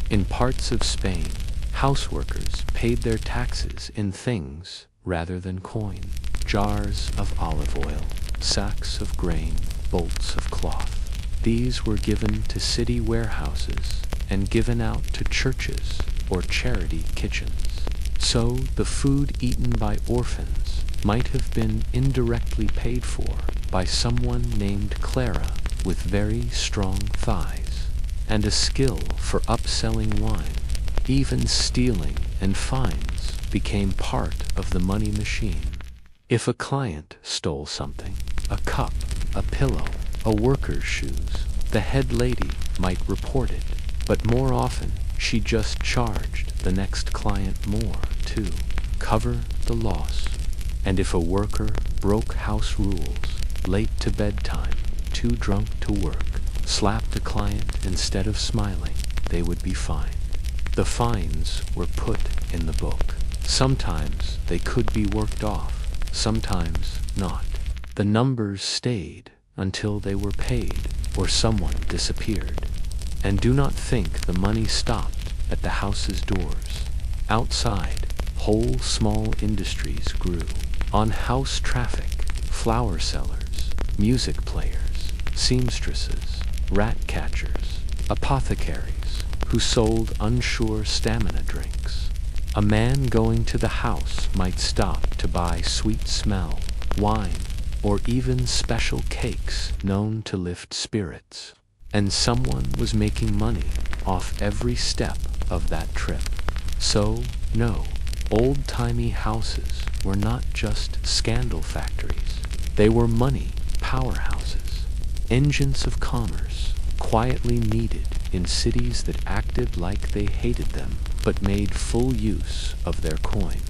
In parts of Spain, houseworkers paid their taxes in things rather than coin. Jars of olive oil, sacks of grain, bolts of cloth. These were given to city warehouses and given out to churches or charity kitchens. So the food eaten by orphans might have been indirectly paid for by someone named Clara with very strong thighs and a skill for upselling wine. Even stealing and fines became part of the money machine. If a client stole something, a cup, a pillow, a worker's shoes, the head lady might report it, but more often she just charged the next client more to cover the loss. And if a worker broke house rules, late to bedtime, too drunk to work, slapped a client instead of smiling, they would be fined. The fines were put in the book. Sometimes they could be worked off, sometimes not. The numbers stayed until they were paid or someone disappeared. And do not think the money stopped at the house's doors. Outside, whole small industries grew. On house traffic, flower sellers, music players, seamstresses, rat catchers, apothecaries who sold unsure stamina drinks. A man going to the house might stop to buy sweet smell, wine, or even special cakes known to lift spirits. And someone was making money off every step of that trip. So, no, old-timey houses were not just scandal factories. They were money powerhouses, engines of commerce, quietly needed in cities that acted like they hated them but made full use of their coin.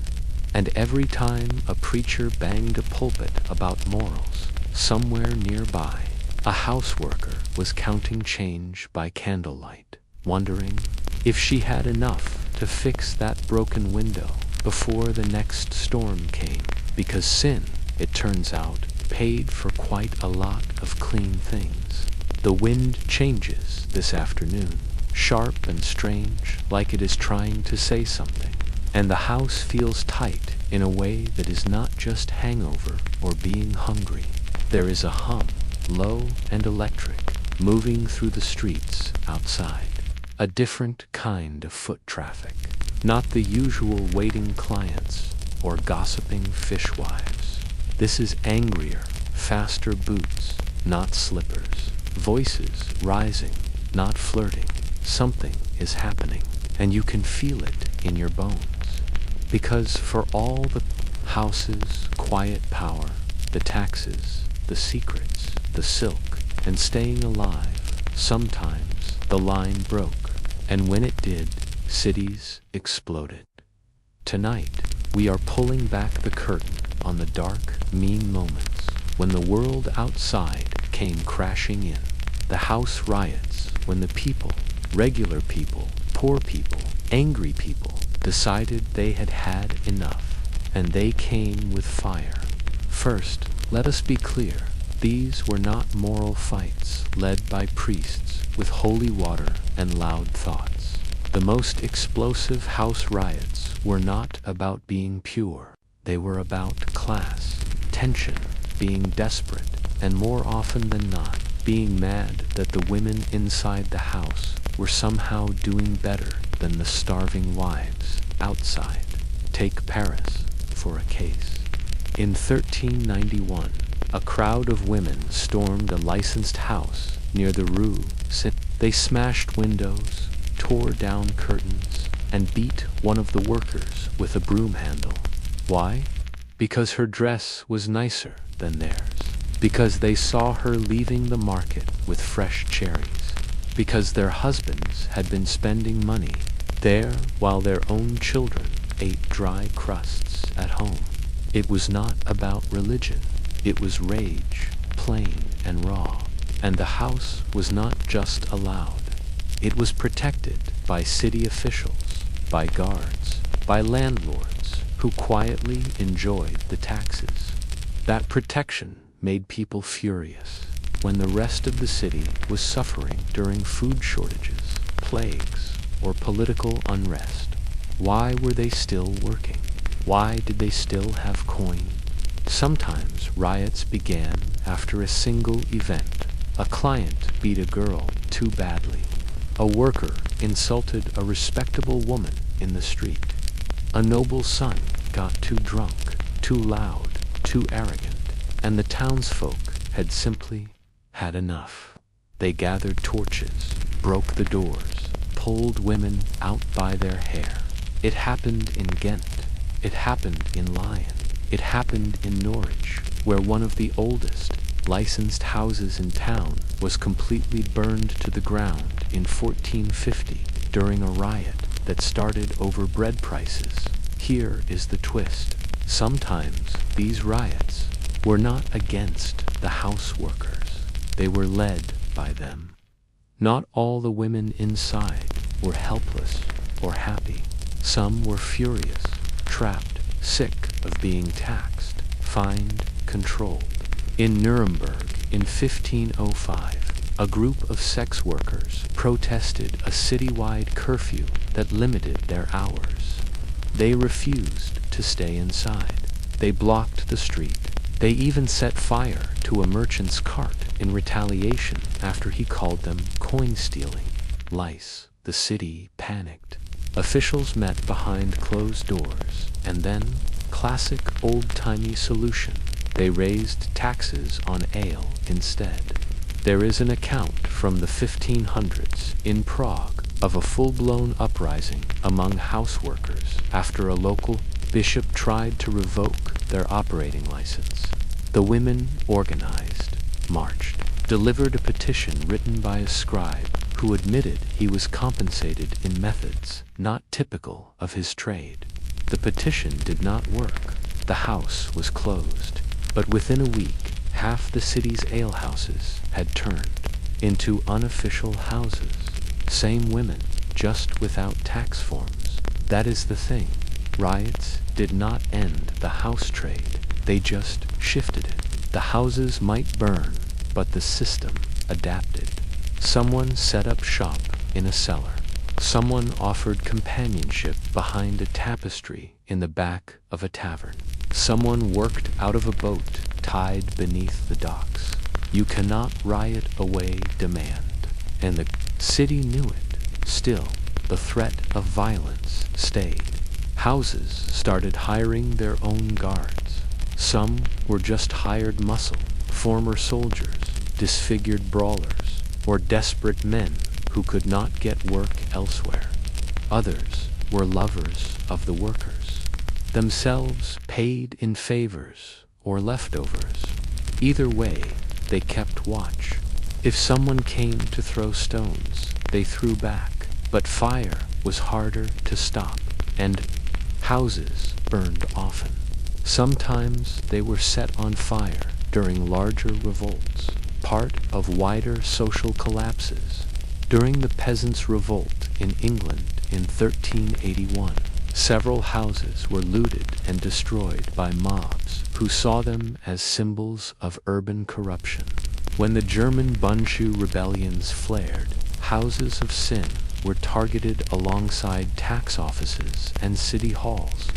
And every time a preacher banged a pulpit about morals, somewhere nearby, a houseworker was counting change by candlelight, wondering if she had enough to fix that broken window before the next storm came, because sin, it turns out, paid for quite a lot of clean things. The wind changes this afternoon, sharp and strange, like it is trying to say something, and the house feels tight in a way that is not just hangover or being hungry. There is a hum, low and electric, moving through the streets outside. A different kind of foot traffic, not the usual waiting clients or gossiping fishwives. This is angrier, faster boots, not slippers. Voices rising, not flirting. Something is happening, and you can feel it in your bones. Because for all the houses, quiet power, the taxes, the secrets, the silk, and staying alive, sometimes the line broke, and when it did, cities exploded. Tonight, We are pulling back the curtain on the dark, mean moments when the world outside came crashing in. The house riots when the people, regular people, poor people, angry people, decided they had had enough, and they came with fire. First, let us be clear, these were not moral fights led by priests with holy water and loud thoughts. The most explosive house riots were not about being pure. They were about class, tension, being desperate, and more often than not, being mad that the women inside the house were somehow doing better than the starving wives outside. Take Paris for a case. In 1391, a crowd of women stormed a licensed house near the Rue Saint. They smashed windows, tore down curtains, and beat one of the workers with a broom handle. Why? Because her dress was nicer than theirs. Because they saw her leaving the market with fresh cherries. Because their husbands had been spending money there while their own children ate dry crusts at home. It was not about religion. It was rage, plain and raw. And the house was not just allowed. It was protected by city officials, by guards, by landlords who quietly enjoyed the taxes. That protection made people furious when the rest of the city was suffering during food shortages, plagues, or political unrest. Why were they still working? Why did they still have coin? Sometimes riots began after a single event. A client beat a girl too badly. A worker insulted a respectable woman in the street. A noble son got too drunk, too loud, too arrogant, and the townsfolk had simply had enough. They gathered torches, broke the doors, pulled women out by their hair. It happened in Ghent. It happened in Lyon. It happened in Norwich, where one of the oldest licensed houses in town was completely burned to the ground in 1450 during a riot that started over bread prices. Here is the twist. Sometimes these riots were not against the house workers. They were led by them. Not all the women inside were helpless or happy. Some were furious, trapped, sick of being taxed, fined, controlled. In Nuremberg, in 1505, a group of sex workers protested a citywide curfew that limited their hours. They refused to stay inside. They blocked the street. They even set fire to a merchant's cart in retaliation after he called them coin-stealing lice. The city panicked. Officials met behind closed doors, and then, classic old-timey solution, they raised taxes on ale instead. There is an account from the 1500s in Prague of a full-blown uprising among house workers after a local bishop tried to revoke their operating license. The women organized, marched, delivered a petition written by a scribe who admitted he was compensated in methods not typical of his trade. The petition did not work. The house was closed. But within a week, half the city's alehouses had turned into unofficial houses. Same women, just without tax forms. That is the thing. Riots did not end the house trade. They just shifted it. The houses might burn, but the system adapted. Someone set up shop in a cellar. Someone offered companionship behind a tapestry in the back of a tavern. Someone worked out of a boat tied beneath the docks. You cannot riot away demand. And the city knew it. Still, the threat of violence stayed. Houses started hiring their own guards. Some were just hired muscle, former soldiers, disfigured brawlers, or desperate men who could not get work elsewhere. Others were lovers of the workers, themselves paid in favors or leftovers. Either way, they kept watch. If someone came to throw stones, they threw back, but fire was harder to stop, and houses burned often. Sometimes they were set on fire during larger revolts, part of wider social collapses. During the Peasants' Revolt in England in 1381, several houses were looted and destroyed by mobs who saw them as symbols of urban corruption. When the German Bundschuh rebellions flared, houses of sin were targeted alongside tax offices and city halls,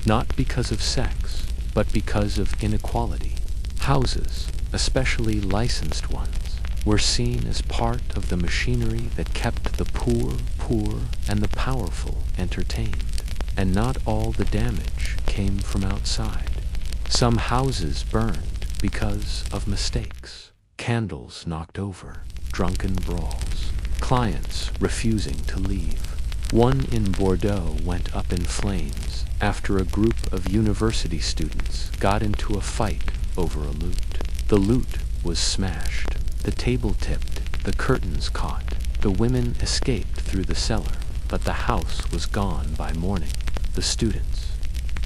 not because of sex, but because of inequality. Houses, especially licensed ones, were seen as part of the machinery that kept the poor poor and the powerful entertained. And not all the damage came from outside. Some houses burned because of mistakes, candles knocked over, drunken brawls, clients refusing to leave. One in Bordeaux went up in flames after a group of university students got into a fight over a loot. The loot was smashed, the table tipped, the curtains caught. The women escaped through the cellar, but the house was gone by morning. The students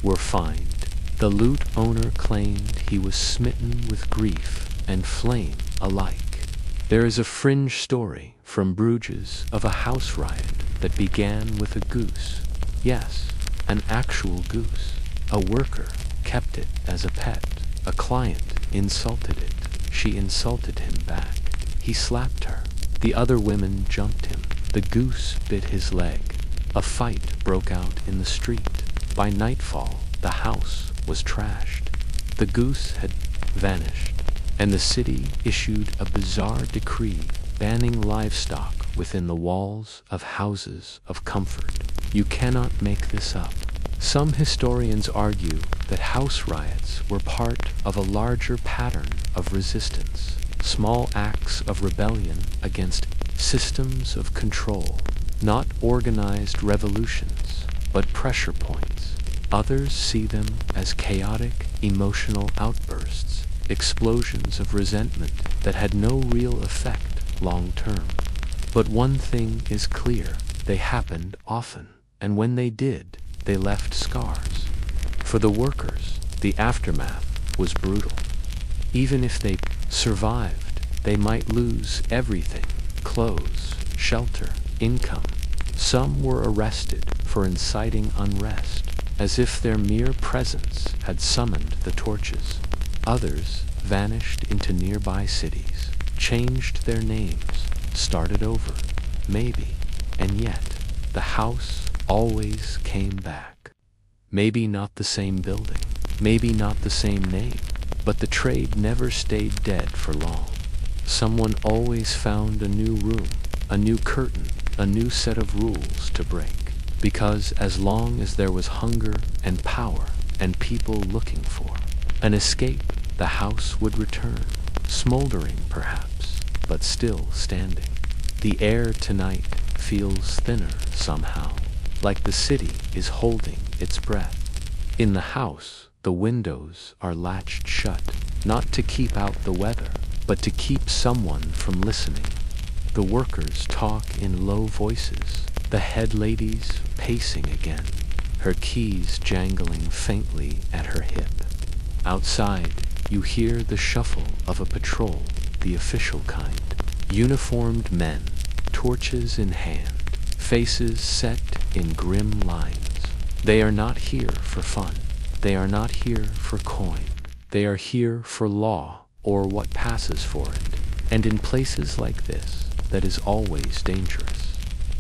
were fined. The loot owner claimed he was smitten with grief and flame alike. There is a fringe story from Bruges of a house riot that began with a goose. Yes, an actual goose. A worker kept it as a pet. A client insulted it. She insulted him back. He slapped her. The other women jumped him. The goose bit his leg. A fight broke out in the street. By nightfall, the house was trashed. The goose had vanished, and the city issued a bizarre decree banning livestock within the walls of houses of comfort. You cannot make this up. Some historians argue that house riots were part of a larger pattern of resistance, small acts of rebellion against systems of control, not organized revolutions, but pressure points. Others see them as chaotic, emotional outbursts, explosions of resentment that had no real effect long term. But one thing is clear, they happened often, and when they did, they left scars. For the workers, the aftermath was brutal. Even if they survived, they might lose everything: clothes, shelter, income. Some were arrested for inciting unrest, as if their mere presence had summoned the torches. Others vanished into nearby cities, changed their names, started over, maybe, and yet the house always came back. Maybe not the same building, maybe not the same name, but the trade never stayed dead for long. Someone always found a new room, a new curtain, a new set of rules to break. Because as long as there was hunger and power and people looking for an escape, the house would return, smoldering perhaps, but still standing. The air tonight feels thinner somehow, like the city is holding its breath. In the house, the windows are latched shut, not to keep out the weather, but to keep someone from listening. The workers talk in low voices, the head lady's pacing again, her keys jangling faintly at her hip. Outside, you hear the shuffle of a patrol, the official kind. Uniformed men, torches in hand, faces set in grim lines. They are not here for fun. They are not here for coin. They are here for law, or what passes for it. And in places like this, that is always dangerous.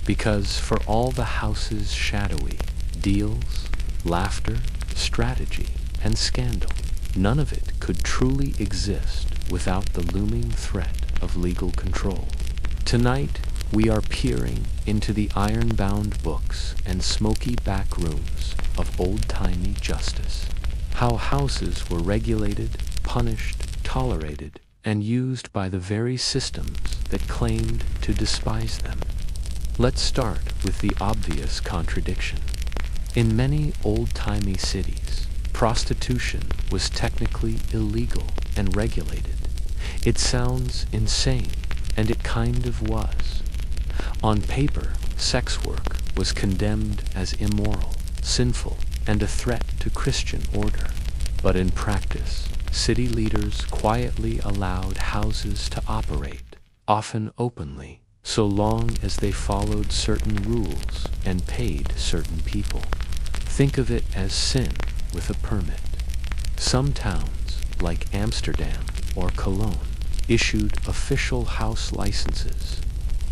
Because for all the house's shadowy deals, laughter, strategy, and scandal, none of it could truly exist without the looming threat of legal control. Tonight, we are peering into the iron-bound books and smoky back rooms of old-timey justice. How houses were regulated, punished, tolerated, and used by the very systems that claimed to despise them. Let's start with the obvious contradiction. In many old-timey cities, prostitution was technically illegal and regulated. It sounds insane, and it kind of was. On paper, sex work was condemned as immoral, sinful, and a threat to Christian order. But in practice, city leaders quietly allowed houses to operate, often openly, so long as they followed certain rules and paid certain people. Think of it as sin with a permit. Some towns, like Amsterdam or Cologne, issued official house licenses.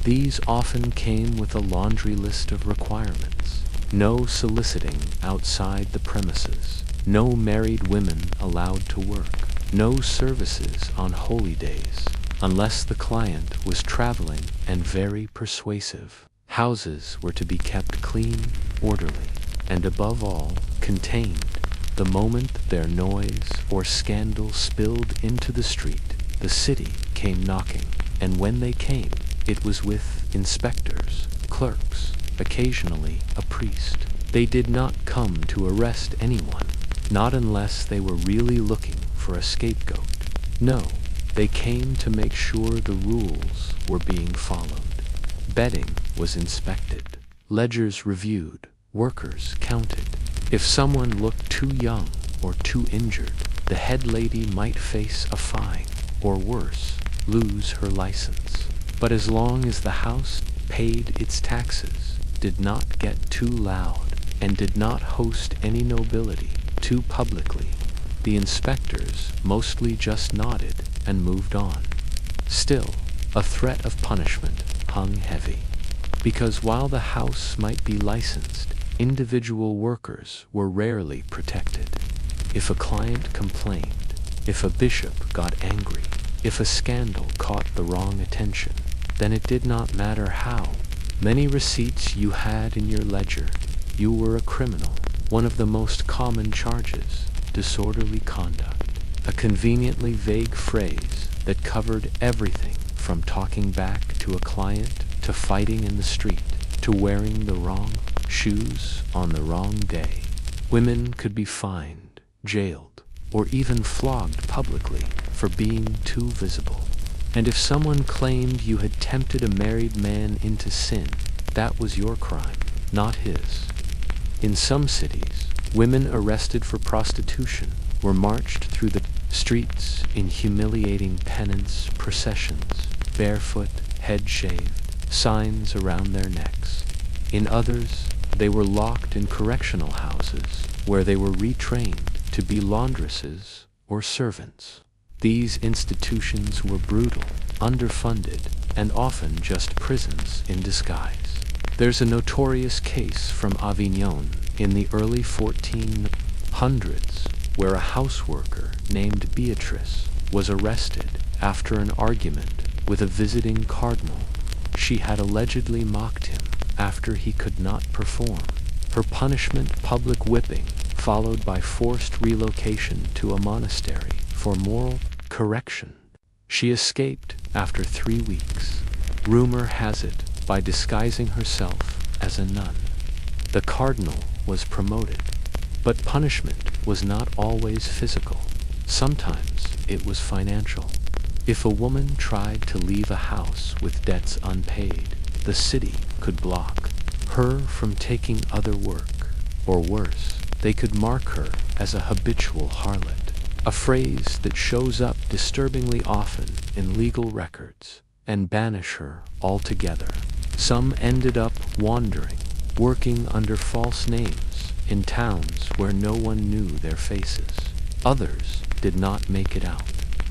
These often came with a laundry list of requirements. No soliciting outside the premises. No married women allowed to work. No services on holy days, unless the client was traveling and very persuasive. Houses were to be kept clean, orderly, and above all, contained. The moment their noise or scandal spilled into the street, the city came knocking, and when they came, it was with inspectors, clerks, occasionally a priest. They did not come to arrest anyone, not unless they were really looking for a scapegoat. No, they came to make sure the rules were being followed. Bedding was inspected, ledgers reviewed, workers counted. If someone looked too young or too injured, the head lady might face a fine, or worse, lose her license. But as long as the house paid its taxes, did not get too loud, and did not host any nobility too publicly, the inspectors mostly just nodded and moved on. Still, a threat of punishment hung heavy, because while the house might be licensed, individual workers were rarely protected. If a client complained, if a bishop got angry, if a scandal caught the wrong attention, then it did not matter how many receipts you had in your ledger, you were a criminal. One of the most common charges, disorderly conduct, a conveniently vague phrase that covered everything from talking back to a client to fighting in the street to wearing the wrong shoes on the wrong day. Women could be fined, jailed, or even flogged publicly for being too visible. And if someone claimed you had tempted a married man into sin, that was your crime, not his. In some cities, women arrested for prostitution were marched through the streets in humiliating penance processions, barefoot, head shaved, signs around their necks. In others, they were locked in correctional houses where they were retrained to be laundresses or servants. These institutions were brutal, underfunded, and often just prisons in disguise. There's a notorious case from Avignon in the early 1400s where a houseworker named Beatrice was arrested after an argument with a visiting cardinal. She had allegedly mocked him after he could not perform. Her punishment, public whipping, followed by forced relocation to a monastery for moral correction. She escaped after 3 weeks. Rumor has it, by disguising herself as a nun. The cardinal was promoted, but punishment was not always physical. Sometimes it was financial. If a woman tried to leave a house with debts unpaid, the city could block her from taking other work, or worse, they could mark her as a habitual harlot, a phrase that shows up disturbingly often in legal records, and banish her altogether. Some ended up wandering, working under false names in towns where no one knew their faces. Others did not make it out.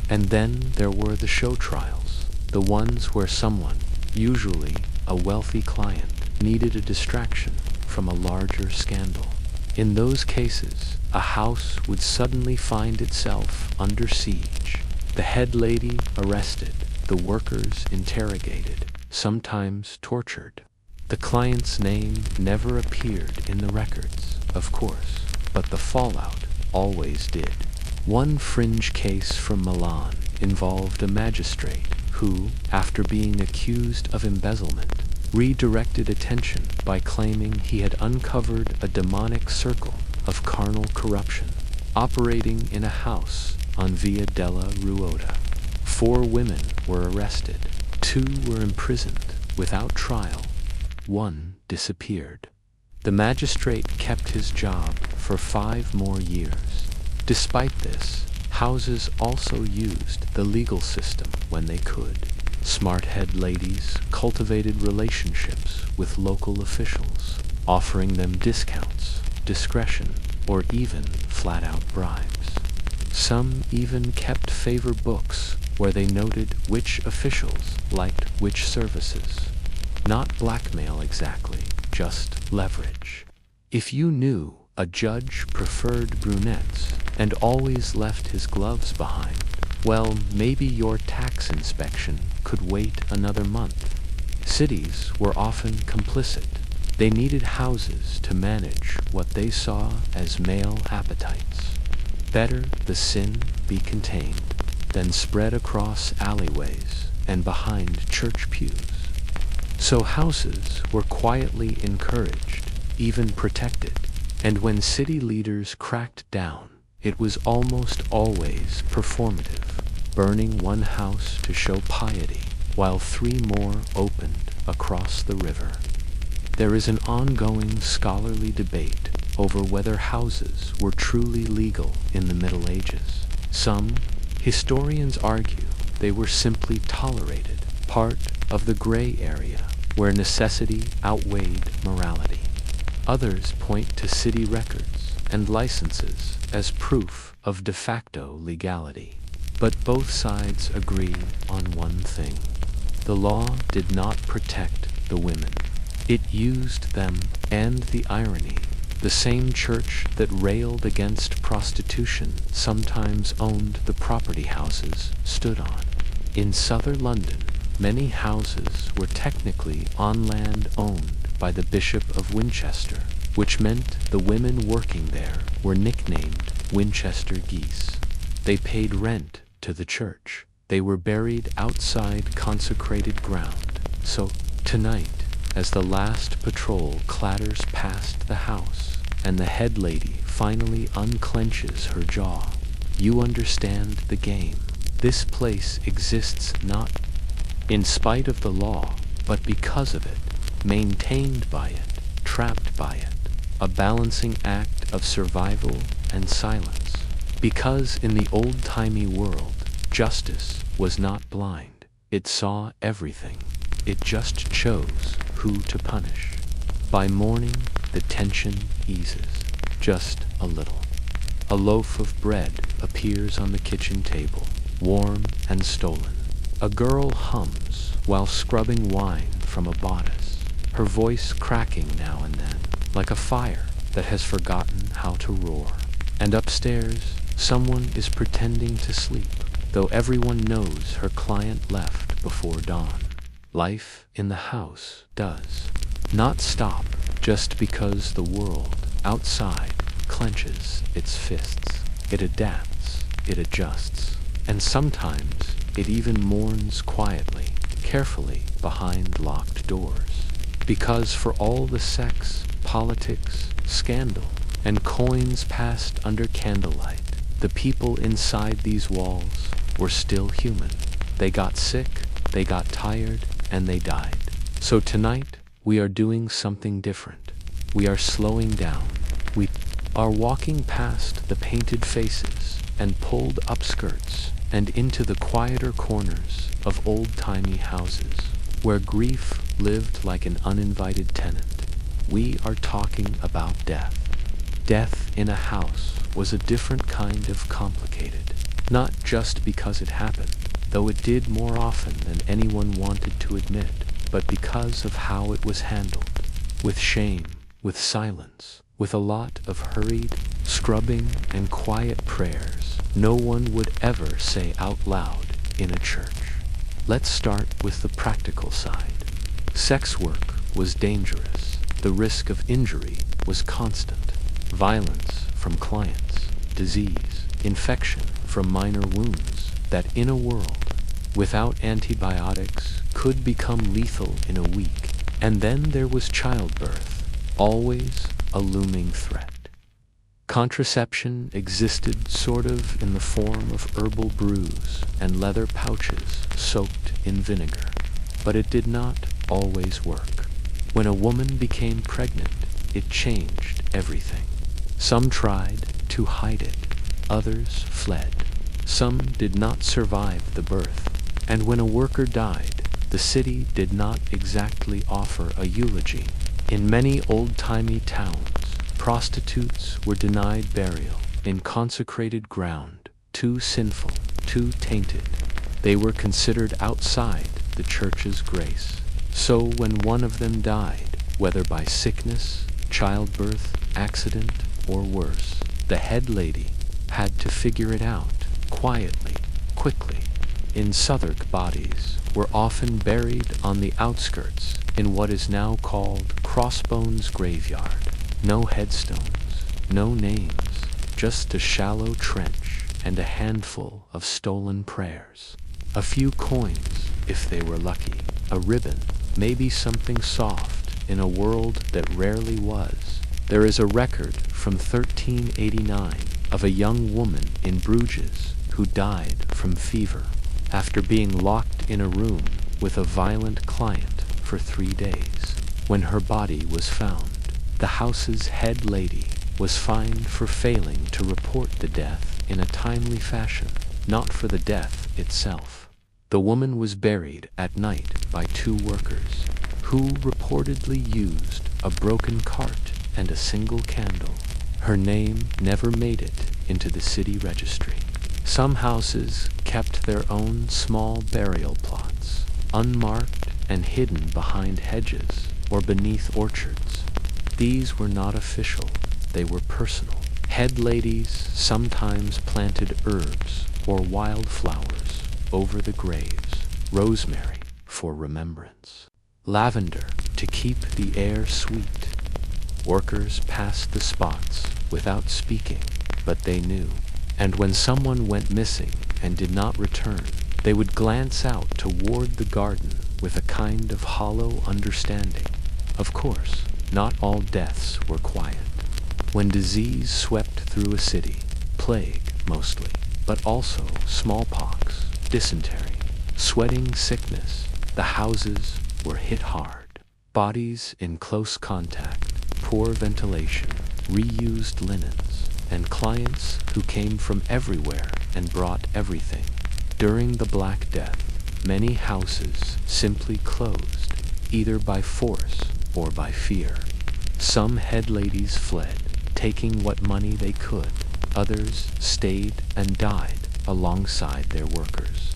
And then there were the show trials, the ones where someone, usually a wealthy client, needed a distraction from a larger scandal. In those cases, a house would suddenly find itself under siege. The head lady arrested, the workers interrogated, sometimes tortured. The client's name never appeared in the records, of course, but the fallout always did. One fringe case from Milan involved a magistrate who, after being accused of embezzlement, redirected attention by claiming he had uncovered a demonic circle of carnal corruption operating in a house on Via della Ruota. 4 women were arrested, 2 were imprisoned without trial, 1 disappeared. The magistrate kept his job for 5 more years. Despite this, houses also used the legal system when they could. Smart-head ladies cultivated relationships with local officials, offering them discounts, discretion, or even flat-out bribes. Some even kept favor books where they noted which officials liked which services. Not blackmail exactly, just leverage. If you knew a judge preferred brunettes and always left his gloves behind, well, maybe your tax inspection could wait another month. Cities were often complicit. They needed houses to manage what they saw as male appetites. Better the sin be contained than spread across alleyways and behind church pews. So houses were quietly encouraged, even protected, and when city leaders cracked down, it was almost always performative, burning one house to show piety, while 3 more opened across the river. There is an ongoing scholarly debate over whether houses were truly legal in the Middle Ages. Some historians argue they were simply tolerated, part of the gray area where necessity outweighed morality. Others point to city records and licenses as proof of de facto legality. But both sides agree on one thing. The law did not protect the women. It used them, and the irony, the same church that railed against prostitution sometimes owned the property houses stood on. In southern London, many houses were technically on land owned by the Bishop of Winchester, which meant the women working there were nicknamed Winchester geese. They paid rent to the church. They were buried outside consecrated ground. So, tonight, as the last patrol clatters past the house, and the head lady finally unclenches her jaw, you understand the game. This place exists not in spite of the law, but because of it, maintained by it, trapped by it, a balancing act of survival and silence. Because in the old-timey world, justice was not blind. It saw everything. It just chose who to punish. By morning, the tension eases, just a little. A loaf of bread appears on the kitchen table, warm and stolen. A girl hums while scrubbing wine from a bodice, her voice cracking now and then, like a fire that has forgotten how to roar. And upstairs, someone is pretending to sleep, though everyone knows her client left before dawn. Life in the house does not stop just because the world outside clenches its fists. It adapts, it adjusts, and sometimes it even mourns quietly, carefully behind locked doors. Because for all the sex, politics, scandal, and coins passed under candlelight, the people inside these walls were still human. They got sick, they got tired, and they died. So tonight, we are doing something different. We are slowing down. We are walking past the painted faces and pulled up skirts and into the quieter corners of old-timey houses where grief lived like an uninvited tenant. We are talking about death. Death in a house was a different kind of complicated, not just because it happened, though it did more often than anyone wanted to admit, but because of how it was handled, with shame, with silence, with a lot of hurried scrubbing and quiet prayers no one would ever say out loud in a church. Let's start with the practical side. Sex work was dangerous. The risk of injury was constant. Violence from clients, disease, infection from minor wounds that in a world without antibiotics could become lethal in a week. And then there was childbirth, always a looming threat. Contraception existed sort of in the form of herbal brews and leather pouches soaked in vinegar, but it did not always work. When a woman became pregnant, it changed everything. Some tried to hide it, others fled. Some did not survive the birth, and when a worker died, the city did not exactly offer a eulogy. In many old-timey towns, prostitutes were denied burial in consecrated ground, too sinful, too tainted. They were considered outside the church's grace. So when one of them died, whether by sickness, childbirth, accident, or worse, the head lady had to figure it out, quietly, quickly. In Southwark, bodies were often buried on the outskirts in what is now called Crossbones Graveyard. No headstones, no names, just a shallow trench and a handful of stolen prayers. A few coins, if they were lucky, a ribbon, maybe something soft in a world that rarely was. There is a record from 1389 of a young woman in Bruges who died from fever after being locked in a room with a violent client for 3 days. When her body was found, the house's head lady was fined for failing to report the death in a timely fashion, not for the death itself. The woman was buried at night by 2 workers, who reportedly used a broken cart and a single candle. Her name never made it into the city registry. Some houses kept their own small burial plots, unmarked and hidden behind hedges or beneath orchards. These were not official, they were personal. Head ladies sometimes planted herbs or wildflowers over the graves, rosemary for remembrance, lavender to keep the air sweet. Workers passed the spots without speaking, but they knew. And when someone went missing and did not return, they would glance out toward the garden with a kind of hollow understanding. Of course, not all deaths were quiet. When disease swept through a city, plague mostly, but also smallpox, dysentery, sweating sickness, the houses were hit hard. Bodies in close contact, poor ventilation, reused linens, and clients who came from everywhere and brought everything. During the Black Death, many houses simply closed, either by force or by fear. Some head ladies fled, taking what money they could. Others stayed and died alongside their workers.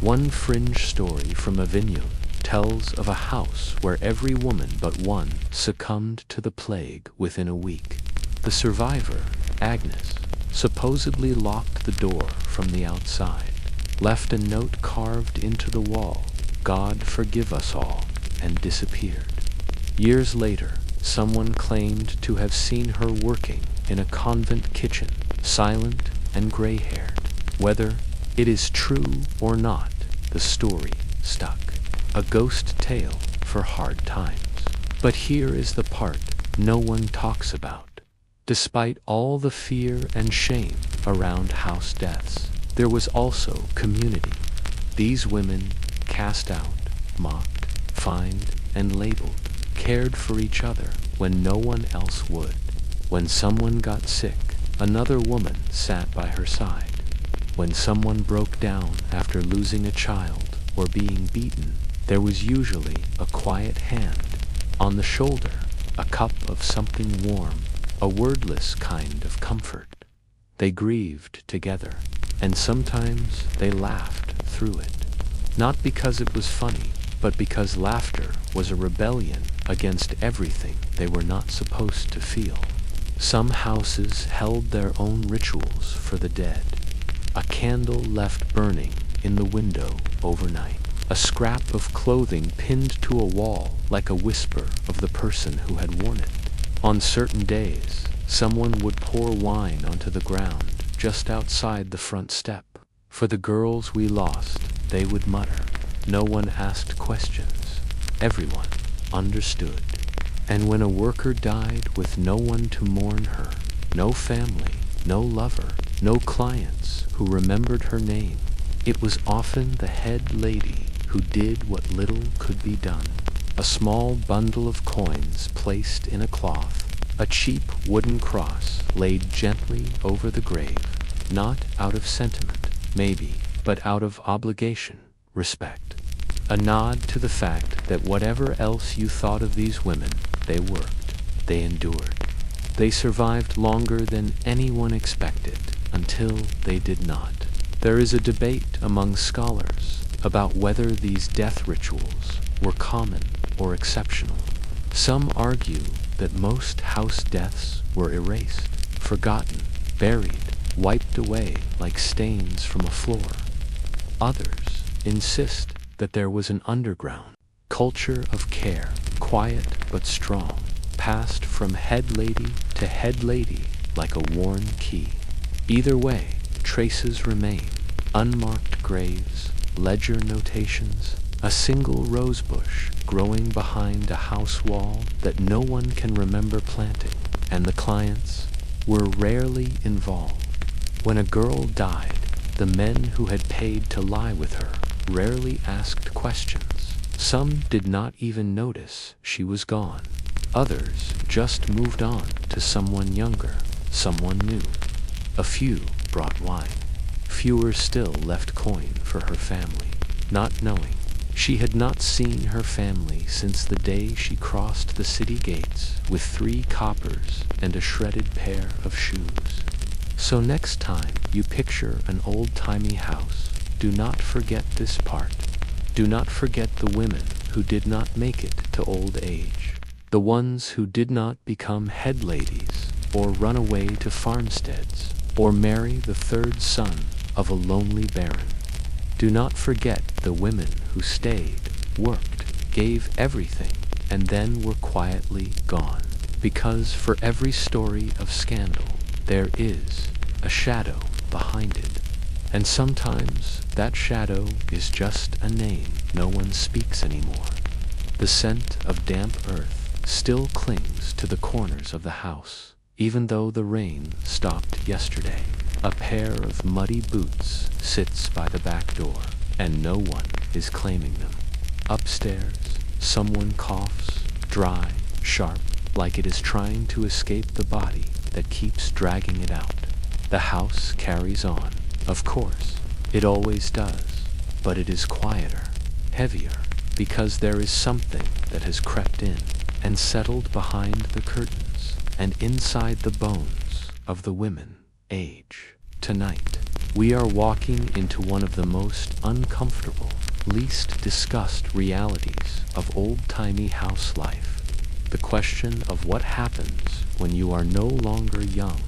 One fringe story from Avignon tells of a house where every woman but one succumbed to the plague within a week. The survivor, Agnes, supposedly locked the door from the outside, left a note carved into the wall, "God forgive us all," and disappeared. Years later, someone claimed to have seen her working in a convent kitchen, silent and gray-haired. Whether it is true or not, the story stuck. A ghost tale for hard times. But here is the part no one talks about. Despite all the fear and shame around house deaths, there was also community. These women cast out, mocked, fined, and labeled, cared for each other when no one else would. When someone got sick, another woman sat by her side. When someone broke down after losing a child or being beaten, there was usually a quiet hand on the shoulder, a cup of something warm, a wordless kind of comfort. They grieved together, and sometimes they laughed through it. Not because it was funny, but because laughter was a rebellion against everything they were not supposed to feel. Some houses held their own rituals for the dead. A candle left burning in the window overnight. A scrap of clothing pinned to a wall like a whisper of the person who had worn it. On certain days, someone would pour wine onto the ground just outside the front step. For the girls we lost, they would mutter. No one asked questions. Everyone understood. And when a worker died with no one to mourn her, no family, no lover, no clients who remembered her name, it was often the head lady who did what little could be done. A small bundle of coins placed in a cloth, A cheap wooden cross laid gently over the grave, not out of sentiment, maybe, but out of obligation, respect. A nod to the fact that whatever else you thought of these women, they worked, they endured. They survived longer than anyone expected, until they did not. There is a debate among scholars about whether these death rituals were common or exceptional. Some argue that most house deaths were erased, forgotten, buried, wiped away like stains from a floor. Others insist that there was an underground culture of care, quiet but strong, passed from head lady to head lady like a worn key. Either way, traces remain, unmarked graves, ledger notations, a single rosebush growing behind a house wall that no one can remember planting, and the clients were rarely involved. When a girl died, the men who had paid to lie with her rarely asked questions. Some did not even notice she was gone. Others just moved on to someone younger, someone new. A few brought wine. Fewer still left coin for her family, not knowing she had not seen her family since the day she crossed the city gates with 3 coppers and a shredded pair of shoes. So next time you picture an old-timey house, do not forget this part. Do not forget the women who did not make it to old age, the ones who did not become head ladies or run away to farmsteads or marry the 3rd son of a lonely baron. Do not forget the women who stayed, worked, gave everything, and then were quietly gone. Because for every story of scandal, there is a shadow behind it. And sometimes that shadow is just a name no one speaks anymore. The scent of damp earth still clings to the corners of the house, even though the rain stopped yesterday. A pair of muddy boots sits by the back door, and no one is claiming them. Upstairs, someone coughs, dry, sharp, like it is trying to escape the body that keeps dragging it out. The house carries on. Of course, it always does, but it is quieter, heavier, because there is something that has crept in and settled behind the curtains and inside the bones of the women. Age. Tonight, we are walking into one of the most uncomfortable, least discussed realities of old-timey house life. The question of what happens when you are no longer young.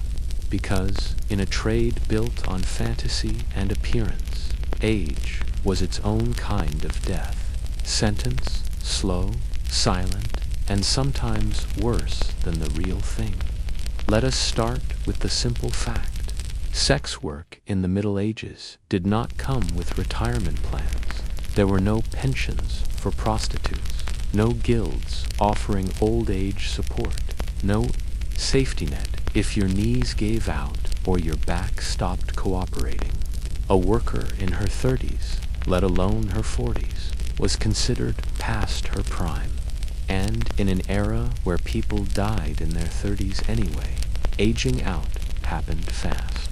Because in a trade built on fantasy and appearance, age was its own kind of death. Sentence, slow, silent, and sometimes worse than the real thing. Let us start with the simple fact. Sex work in the Middle Ages did not come with retirement plans. There were no pensions for prostitutes, no guilds offering old age support, no safety net if your knees gave out or your back stopped cooperating. A worker in her 30s, let alone her 40s, was considered past her prime. And in an era where people died in their 30s anyway, aging out happened fast.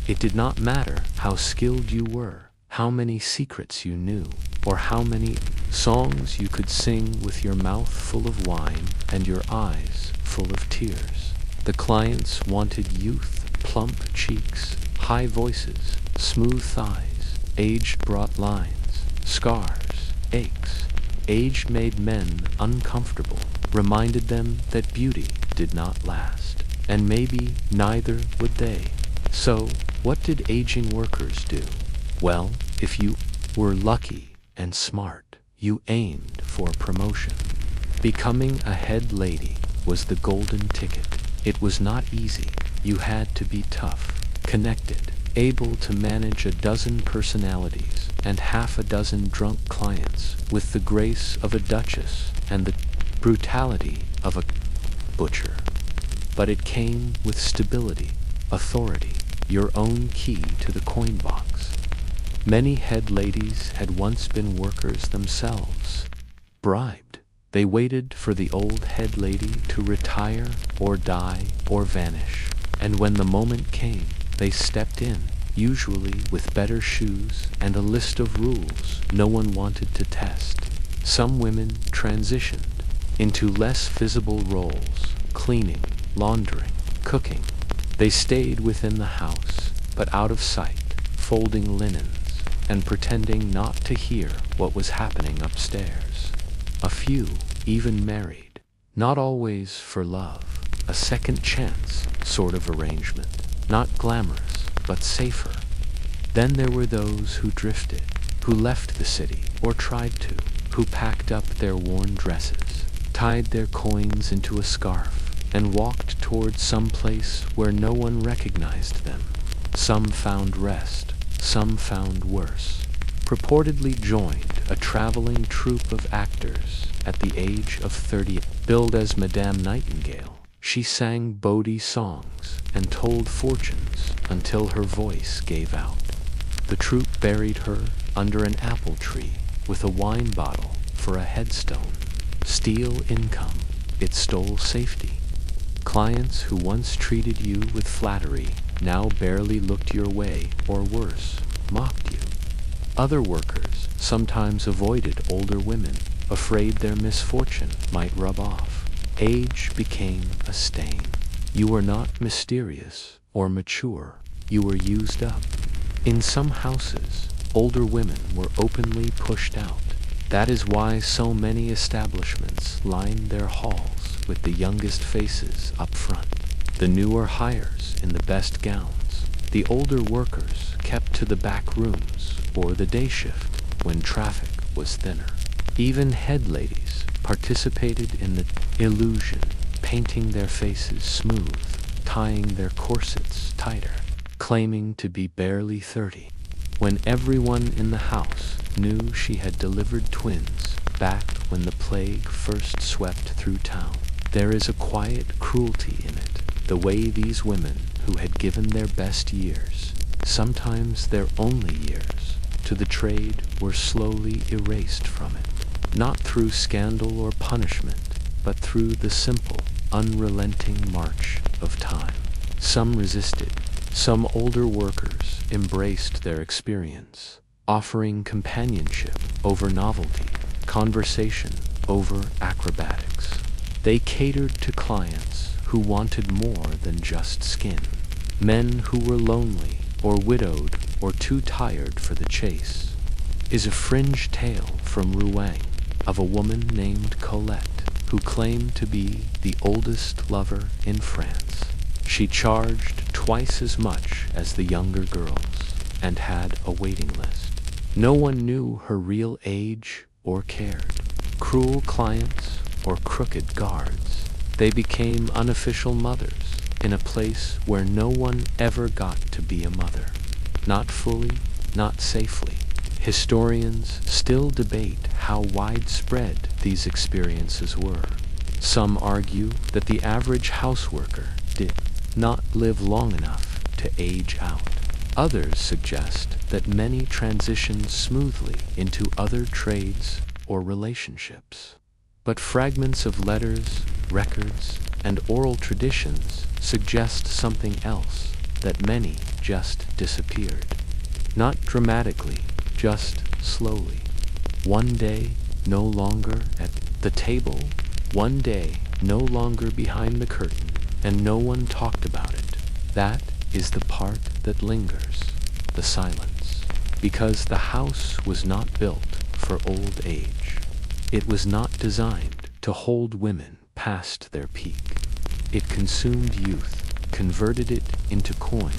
It did not matter how skilled you were, how many secrets you knew, or how many songs you could sing with your mouth full of wine and your eyes full of tears. The clients wanted youth, plump cheeks, high voices, smooth thighs. Age brought lines, scars, aches. Age made men uncomfortable, reminded them that beauty did not last, and maybe neither would they. So, what did aging workers do? Well, if you were lucky and smart, you aimed for promotion. Becoming a head lady was the golden ticket. It was not easy. You had to be tough, connected, able to manage a dozen personalities and half a dozen drunk clients with the grace of a duchess and the brutality of a butcher. But it came with stability, authority, your own key to the coin box. Many head ladies had once been workers themselves, bribed, They waited for the old head lady to retire or die or vanish, and when the moment came, they stepped in, usually with better shoes and a list of rules no one wanted to test. Some women transitioned into less visible roles, cleaning, laundering, cooking. They stayed within the house, but out of sight, folding linens and pretending not to hear what was happening upstairs. A few even married, not always for love, a second chance sort of arrangement, not glamorous, but safer. Then there were those who drifted, who left the city, or tried to, who packed up their worn dresses, tied their coins into a scarf, and walked toward some place where no one recognized them. Some found rest, some found worse. Purportedly joined a traveling troupe of actors at the age of 30. Billed as Madame Nightingale, she sang Bodhi songs and told fortunes until her voice gave out. The troupe buried her under an apple tree with a wine bottle for a headstone. Steal income, it stole safety. Clients who once treated you with flattery now barely looked your way, or worse, mocked you. Other workers sometimes avoided older women, afraid their misfortune might rub off. Age became a stain. You were not mysterious or mature. You were used up. In some houses, older women were openly pushed out. That is why so many establishments lined their halls with the youngest faces up front, the newer hires in the best gowns, the older workers kept to the back rooms or the day shift when traffic was thinner. Even head ladies participated in the illusion, painting their faces smooth, tying their corsets tighter, claiming to be barely 30, when everyone in the house knew she had delivered twins back when the plague first swept through town. There is a quiet cruelty in it, the way these women who had given their best years, sometimes their only years, to the trade were slowly erased from it, not through scandal or punishment, but through the simple, unrelenting march of time. Some resisted. Some older workers embraced their experience, offering companionship over novelty, conversation over acrobatics. They catered to clients who wanted more than just skin, men who were lonely or widowed or too tired for the chase. Is a fringe tale from Rouen of a woman named Colette who claimed to be the oldest lover in France. She charged twice as much as the younger girls and had a waiting list. No one knew her real age or cared. Cruel clients or crooked guards, they became unofficial mothers in a place where no one ever got to be a mother. Not fully, not safely. Historians still debate how widespread these experiences were. Some argue that the average houseworker did not live long enough to age out. Others suggest that many transitioned smoothly into other trades or relationships. But fragments of letters, records, and oral traditions suggest something else, that many just disappeared. Not dramatically, just slowly. One day, no longer at the table, one day, no longer behind the curtain, and no one talked about it. That is the part that lingers, the silence. Because the house was not built for old age. It was not designed to hold women past their peak. It consumed youth, converted it into coin,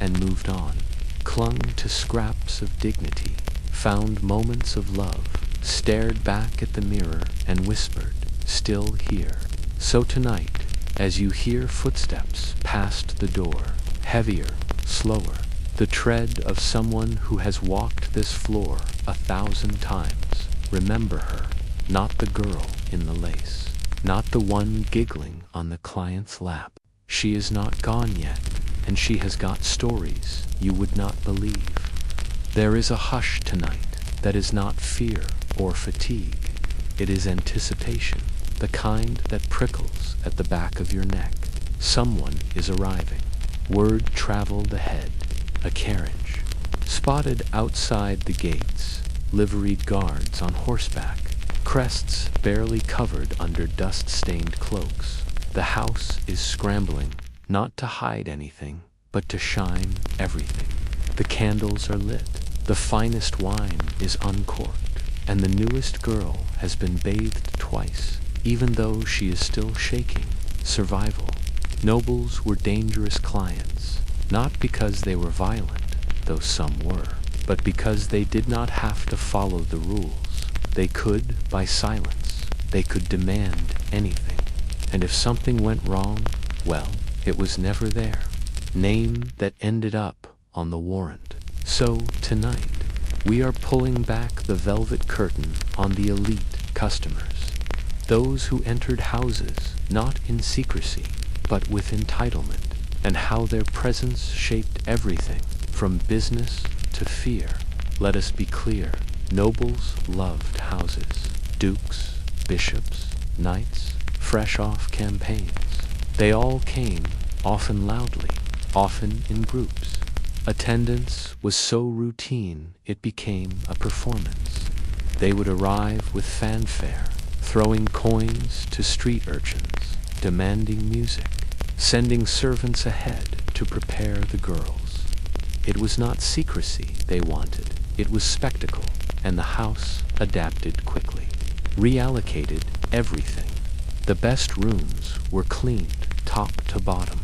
and moved on. Clung to scraps of dignity, found moments of love, stared back at the mirror and whispered, "Still here." So tonight, as you hear footsteps past the door, heavier, slower, the tread of someone who has walked this floor 1,000 times, remember her, not the girl in the lace, not the one giggling on the client's lap. She is not gone yet, and she has got stories you would not believe. There is a hush tonight that is not fear or fatigue. It is anticipation, the kind that prickles at the back of your neck. Someone is arriving. Word traveled ahead. A carriage. Spotted outside the gates, liveried guards on horseback, crests barely covered under dust-stained cloaks. The house is scrambling, not to hide anything, but to shine everything. The candles are lit, the finest wine is uncorked, and the newest girl has been bathed twice, even though she is still shaking. Survival. Nobles were dangerous clients, not because they were violent, though some were, but because they did not have to follow the rules. They could by silence. They could demand anything. And if something went wrong, well, it was never there. Name that ended up on the warrant. So, tonight, we are pulling back the velvet curtain on the elite customers. Those who entered houses not in secrecy, but with entitlement, and how their presence shaped everything, from business to fear. Let us be clear, nobles loved houses. Dukes, bishops, knights, fresh off campaigns. They all came, often loudly, often in groups. Attendance was so routine it became a performance. They would arrive with fanfare, throwing coins to street urchins, demanding music, sending servants ahead to prepare the girls. It was not secrecy they wanted, it was spectacle, and the house adapted quickly, reallocated everything. The best rooms were cleaned top to bottom.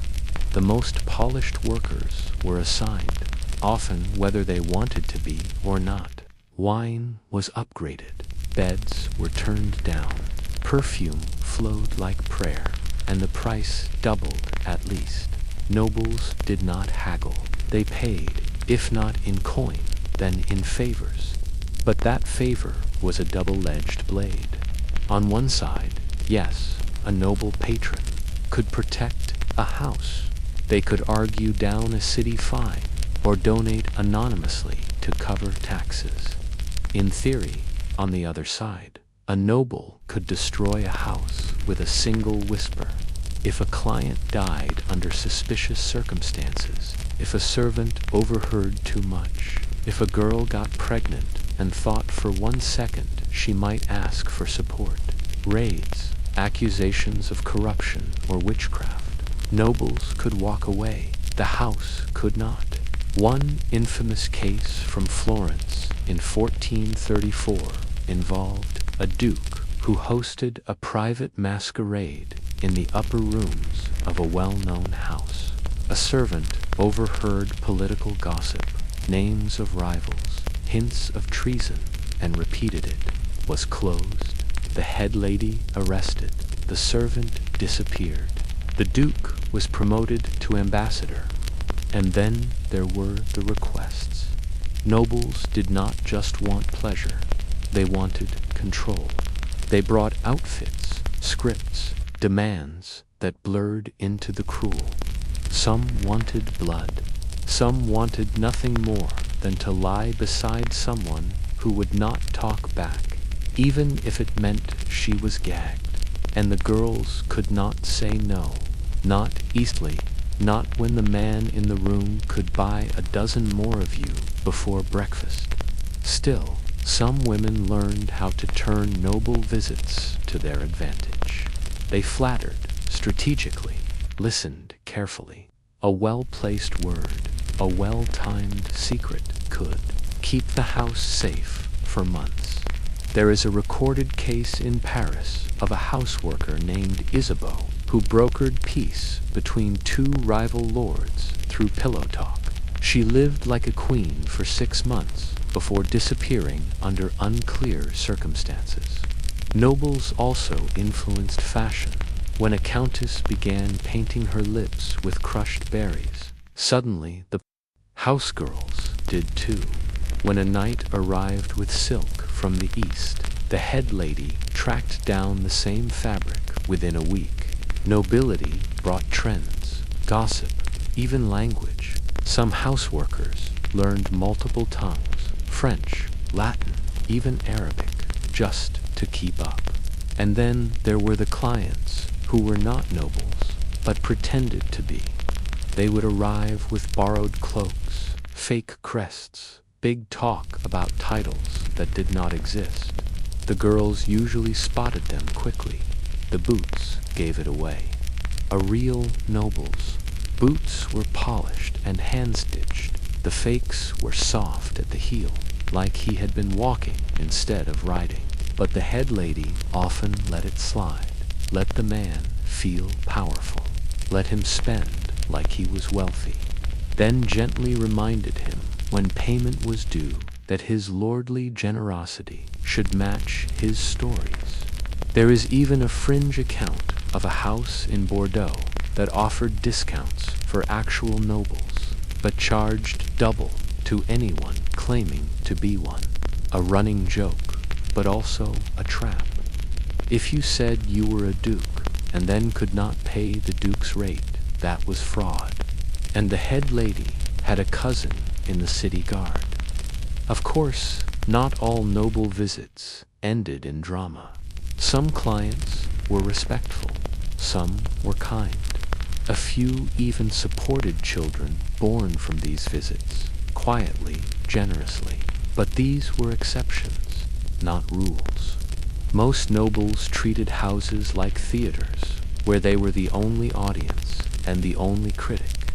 The most polished workers were assigned, often whether they wanted to be or not. Wine was upgraded, beds were turned down, perfume flowed like prayer, and the price doubled at least. Nobles did not haggle. They paid, if not in coin, then in favors. But that favor was a double-edged blade. On one side, yes, a noble patron could protect a house. They could argue down a city fine or donate anonymously to cover taxes. In theory, on the other side, a noble could destroy a house with a single whisper. If a client died under suspicious circumstances, if a servant overheard too much, if a girl got pregnant and thought for 1 second she might ask for support, raids, accusations of corruption or witchcraft, nobles could walk away, the house could not. One infamous case from Florence in 1434 involved a duke who hosted a private masquerade in the upper rooms of a well-known house. A servant overheard political gossip, names of rivals, hints of treason, and repeated it. Was closed. The head lady arrested. The servant disappeared. The duke was promoted to ambassador. And then there were the requests. Nobles did not just want pleasure. They wanted control. They brought outfits, scripts, demands that blurred into the cruel. Some wanted blood. Some wanted nothing more than to lie beside someone who would not talk back, even if it meant she was gagged. And the girls could not say no, not easily, not when the man in the room could buy a dozen more of you before breakfast. Still, some women learned how to turn noble visits to their advantage. They flattered, strategically, listened carefully. A well-placed word, a well-timed secret could keep the house safe for months. There is a recorded case in Paris of a houseworker named Isabeau who brokered peace between two rival lords through pillow talk. She lived like a queen for 6 months before disappearing under unclear circumstances. Nobles also influenced fashion. When a countess began painting her lips with crushed berries, suddenly the housegirls did too. When a knight arrived with silk from the east, the head lady tracked down the same fabric within a week. Nobility brought trends, gossip, even language. Some houseworkers learned multiple tongues, French, Latin, even Arabic, just to keep up. And then there were the clients who were not nobles, but pretended to be. They would arrive with borrowed cloaks, fake crests, big talk about titles that did not exist. The girls usually spotted them quickly. The boots gave it away. A real noble's boots were polished and hand-stitched. The fakes were soft at the heel, like he had been walking instead of riding. But the head lady often let it slide, let the man feel powerful, let him spend like he was wealthy, then gently reminded him when payment was due that his lordly generosity should match his stories. There is even a fringe account of a house in Bordeaux that offered discounts for actual nobles, but charged double to anyone claiming to be one. A running joke, but also a trap. If you said you were a duke and then could not pay the duke's rate, that was fraud. And the head lady had a cousin in the city guard. Of course, not all noble visits ended in drama. Some clients were respectful, some were kind. A few even supported children born from these visits, quietly, generously. But these were exceptions, not rules. Most nobles treated houses like theaters, where they were the only audience and the only critic.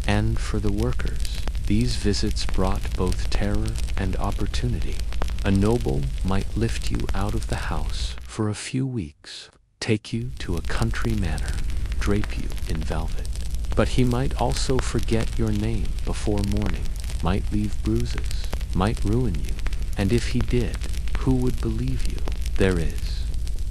And for the workers, these visits brought both terror and opportunity. A noble might lift you out of the house for a few weeks, take you to a country manor, drape you in velvet. But he might also forget your name before morning, might leave bruises, might ruin you. And if he did, who would believe you? There is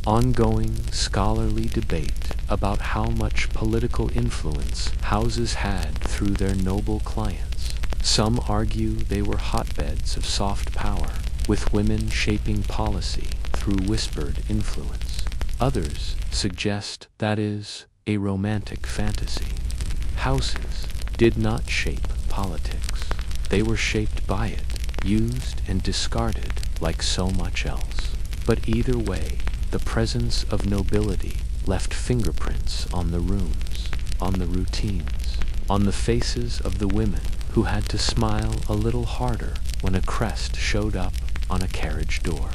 ongoing scholarly debate about how much political influence houses had through their noble clients. Some argue they were hotbeds of soft power, with women shaping policy through whispered influence. Others suggest that is a romantic fantasy. Houses did not shape politics. They were shaped by it, used and discarded like so much else. But either way, the presence of nobility left fingerprints on the rooms, on the routines, on the faces of the women who had to smile a little harder when a crest showed up on a carriage door.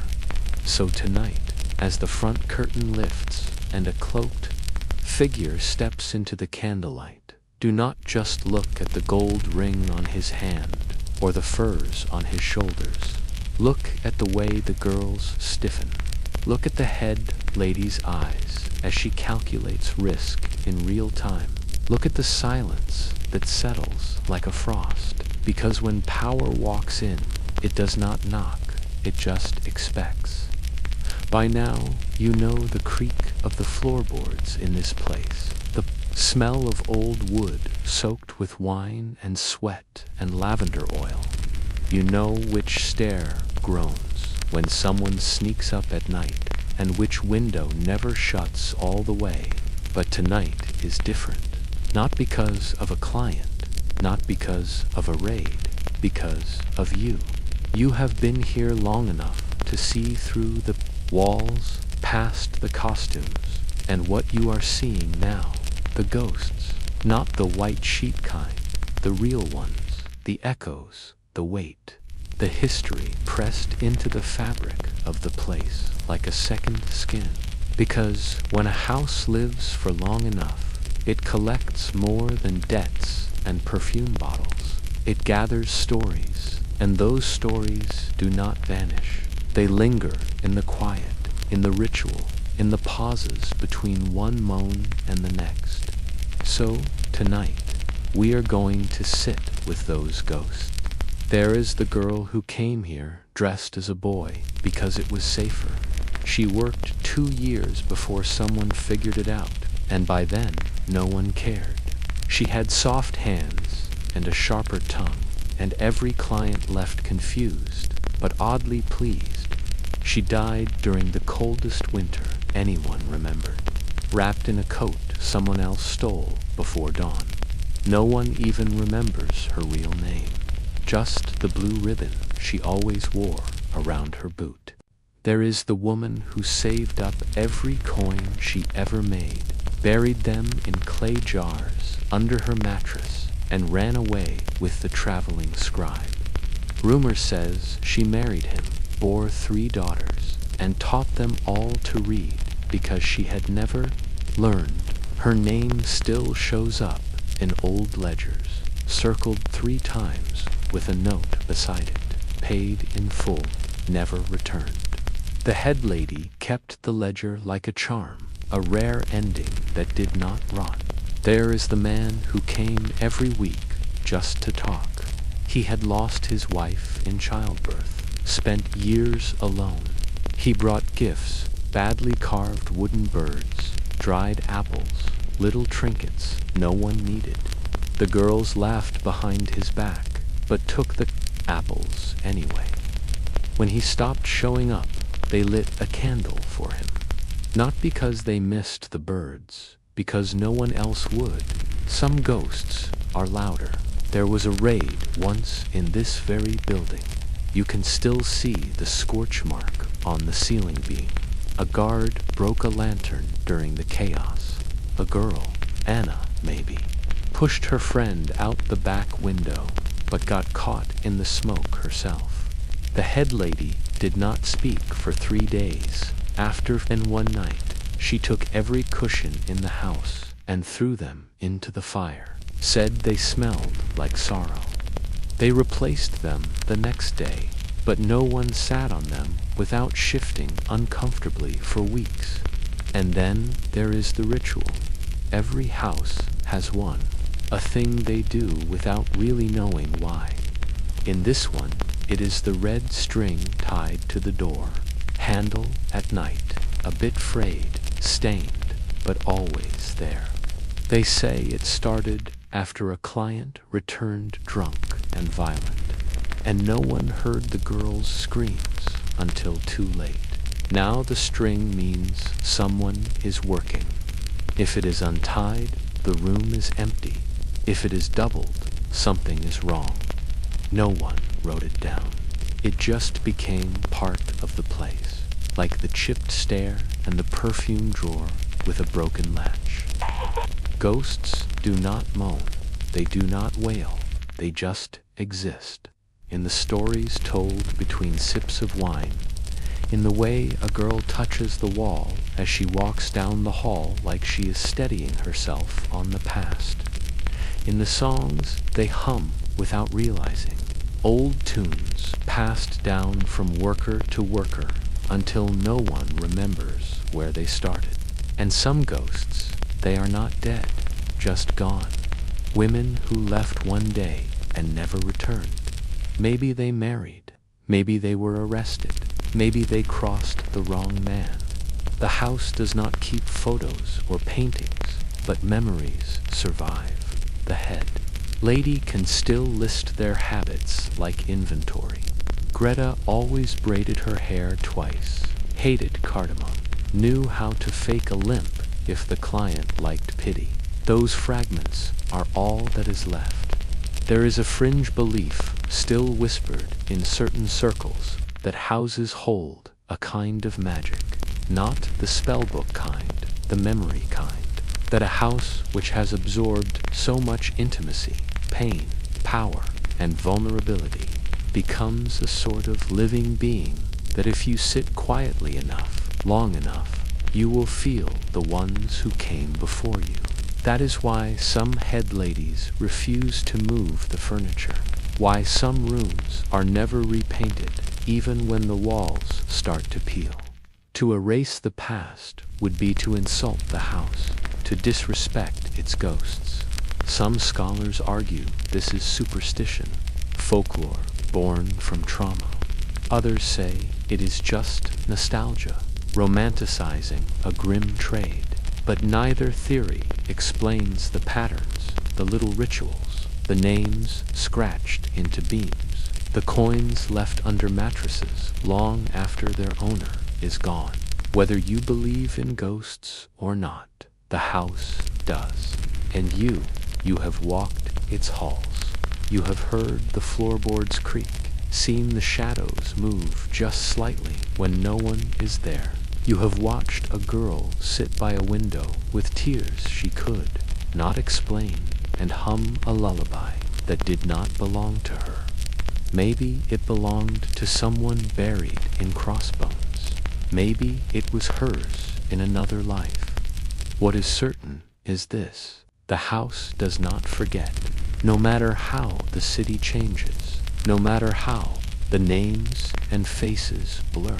So tonight, as the front curtain lifts and a cloaked figure steps into the candlelight, do not just look at the gold ring on his hand or the furs on his shoulders. Look at the way the girls stiffen. Look at the head lady's eyes as she calculates risk in real time. Look at the silence that settles like a frost, because when power walks in, it does not knock, it just expects. By now, you know the creak of the floorboards in this place, the smell of old wood soaked with wine and sweat and lavender oil. You know which stair groans when someone sneaks up at night, and which window never shuts all the way. But tonight is different, not because of a client, not because of a raid, because of you. You have been here long enough to see through the walls, past the costumes, and what you are seeing now, the ghosts, not the white sheet kind, the real ones, the echoes, the weight, the history pressed into the fabric of the place like a second skin. Because when a house lives for long enough, it collects more than debts and perfume bottles. It gathers stories, and those stories do not vanish. They linger in the quiet, in the ritual, in the pauses between one moan and the next. So, tonight, we are going to sit with those ghosts. There is the girl who came here dressed as a boy because it was safer. She worked 2 years before someone figured it out, and by then, no one cared. She had soft hands and a sharper tongue, and every client left confused, but oddly pleased. She died during the coldest winter anyone remembered, wrapped in a coat someone else stole before dawn. No one even remembers her real name, just the blue ribbon she always wore around her boot. There is the woman who saved up every coin she ever made, buried them in clay jars under her mattress, and ran away with the traveling scribe. Rumor says she married him, bore 3 daughters, and taught them all to read because she had never learned. Her name still shows up in old ledgers, circled 3 times with a note beside it, paid in full, never returned. The head lady kept the ledger like a charm, a rare ending that did not rot. There is the man who came every week just to talk. He had lost his wife in childbirth, spent years alone. He brought gifts, badly carved wooden birds, dried apples, little trinkets no one needed. The girls laughed behind his back, but took the apples anyway. When he stopped showing up, they lit a candle for him. Not because they missed the birds, because no one else would. Some ghosts are louder. There was a raid once in this very building. You can still see the scorch mark on the ceiling beam. A guard broke a lantern during the chaos. A girl, Anna maybe, pushed her friend out the back window, but got caught in the smoke herself. The head lady did not speak for 3 days. After and one night, she took every cushion in the house and threw them into the fire. Said they smelled like sorrow. They replaced them the next day, but no one sat on them without shifting uncomfortably for weeks. And then there is the ritual. Every house has one, a thing they do without really knowing why. In this one, it is the red string tied to the door, handle at night, a bit frayed, stained, but always there. They say it started after a client returned drunk and violent, and no one heard the girl's screams until too late. Now the string means someone is working. If it is untied, the room is empty. If it is doubled, something is wrong. No one wrote it down. It just became part of the place, like the chipped stair and the perfume drawer with a broken latch. Ghosts do not moan, they do not wail, they just exist. In the stories told between sips of wine, in the way a girl touches the wall as she walks down the hall like she is steadying herself on the past. In the songs they hum without realizing, old tunes passed down from worker to worker until no one remembers where they started. And some ghosts, they are not dead, just gone. Women who left one day and never returned. Maybe they married. Maybe they were arrested. Maybe they crossed the wrong man. The house does not keep photos or paintings, but memories survive. The head lady can still list their habits like inventory. Greta always braided her hair twice, hated cardamom, knew how to fake a limp if the client liked pity. Those fragments are all that is left. There is a fringe belief, still whispered in certain circles, that houses hold a kind of magic, not the spellbook kind, the memory kind. That a house which has absorbed so much intimacy, pain, power, and vulnerability becomes a sort of living being that if you sit quietly enough, long enough, you will feel the ones who came before you. That is why some head ladies refuse to move the furniture, why some rooms are never repainted, even when the walls start to peel. To erase the past would be to insult the house, to disrespect its ghosts. Some scholars argue this is superstition, folklore born from trauma. Others say it is just nostalgia, romanticizing a grim trade. But neither theory explains the patterns, the little rituals, the names scratched into beams, the coins left under mattresses long after their owner is gone. Whether you believe in ghosts or not, the house does. And you have walked its halls. You have heard the floorboards creak. seen the shadows move just slightly when no one is there. You have watched a girl sit by a window with tears she could not explain and hum a lullaby that did not belong to her. Maybe it belonged to someone buried in crossbones. Maybe it was hers in another life. What is certain is this: the house does not forget. No matter how the city changes, no matter how the names and faces blur,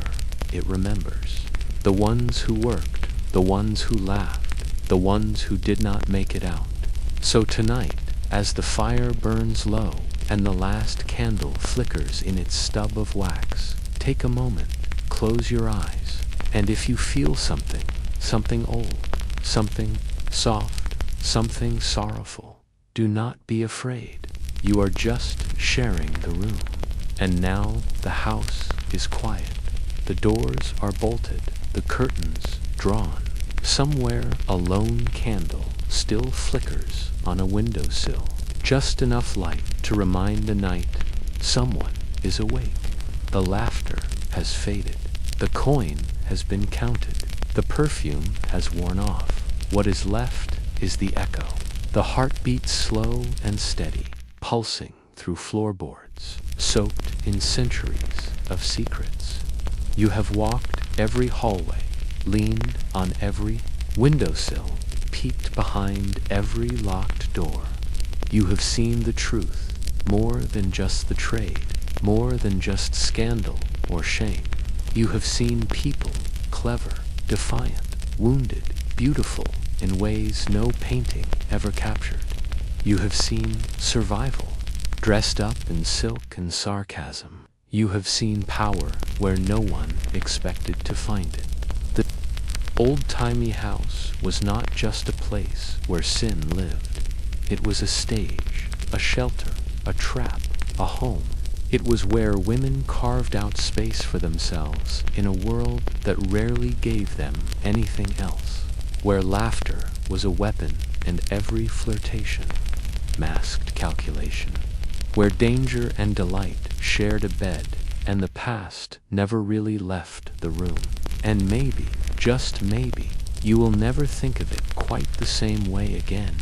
it remembers. The ones who worked, the ones who laughed, the ones who did not make it out. So tonight, as the fire burns low and the last candle flickers in its stub of wax, take a moment, close your eyes, and if you feel something, something old, something soft, something sorrowful, do not be afraid. You are just sharing the room. And now the house is quiet. The doors are bolted, the curtains drawn. Somewhere a lone candle still flickers on a windowsill, just enough light to remind the night someone is awake. The laughter has faded. The coin has been counted. The perfume has worn off. What is left is the echo. The heart beats slow and steady, pulsing through floorboards, soaked in centuries of secrets. You have walked every hallway, leaned on every windowsill, peeked behind every locked door. You have seen the truth, more than just the trade, more than just scandal or shame. You have seen people, clever, defiant, wounded, beautiful in ways no painting ever captured. You have seen survival, dressed up in silk and sarcasm. You have seen power where no one expected to find it. The old-timey house was not just a place where sin lived. It was a stage, a shelter, a trap, a home. It was where women carved out space for themselves in a world that rarely gave them anything else. Where laughter was a weapon and every flirtation masked calculation. Where danger and delight shared a bed and the past never really left the room. And maybe, just maybe, you will never think of it quite the same way again.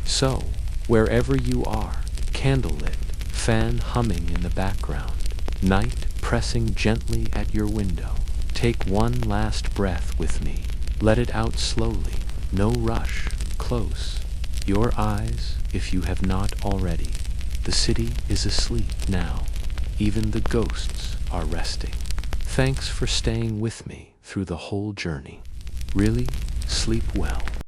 So, wherever you are, candlelit, fan humming in the background, night pressing gently at your window, take one last breath with me. Let it out slowly, no rush, close your eyes if you have not already. The city is asleep now. Even the ghosts are resting. Thanks for staying with me through the whole journey. Really, sleep well.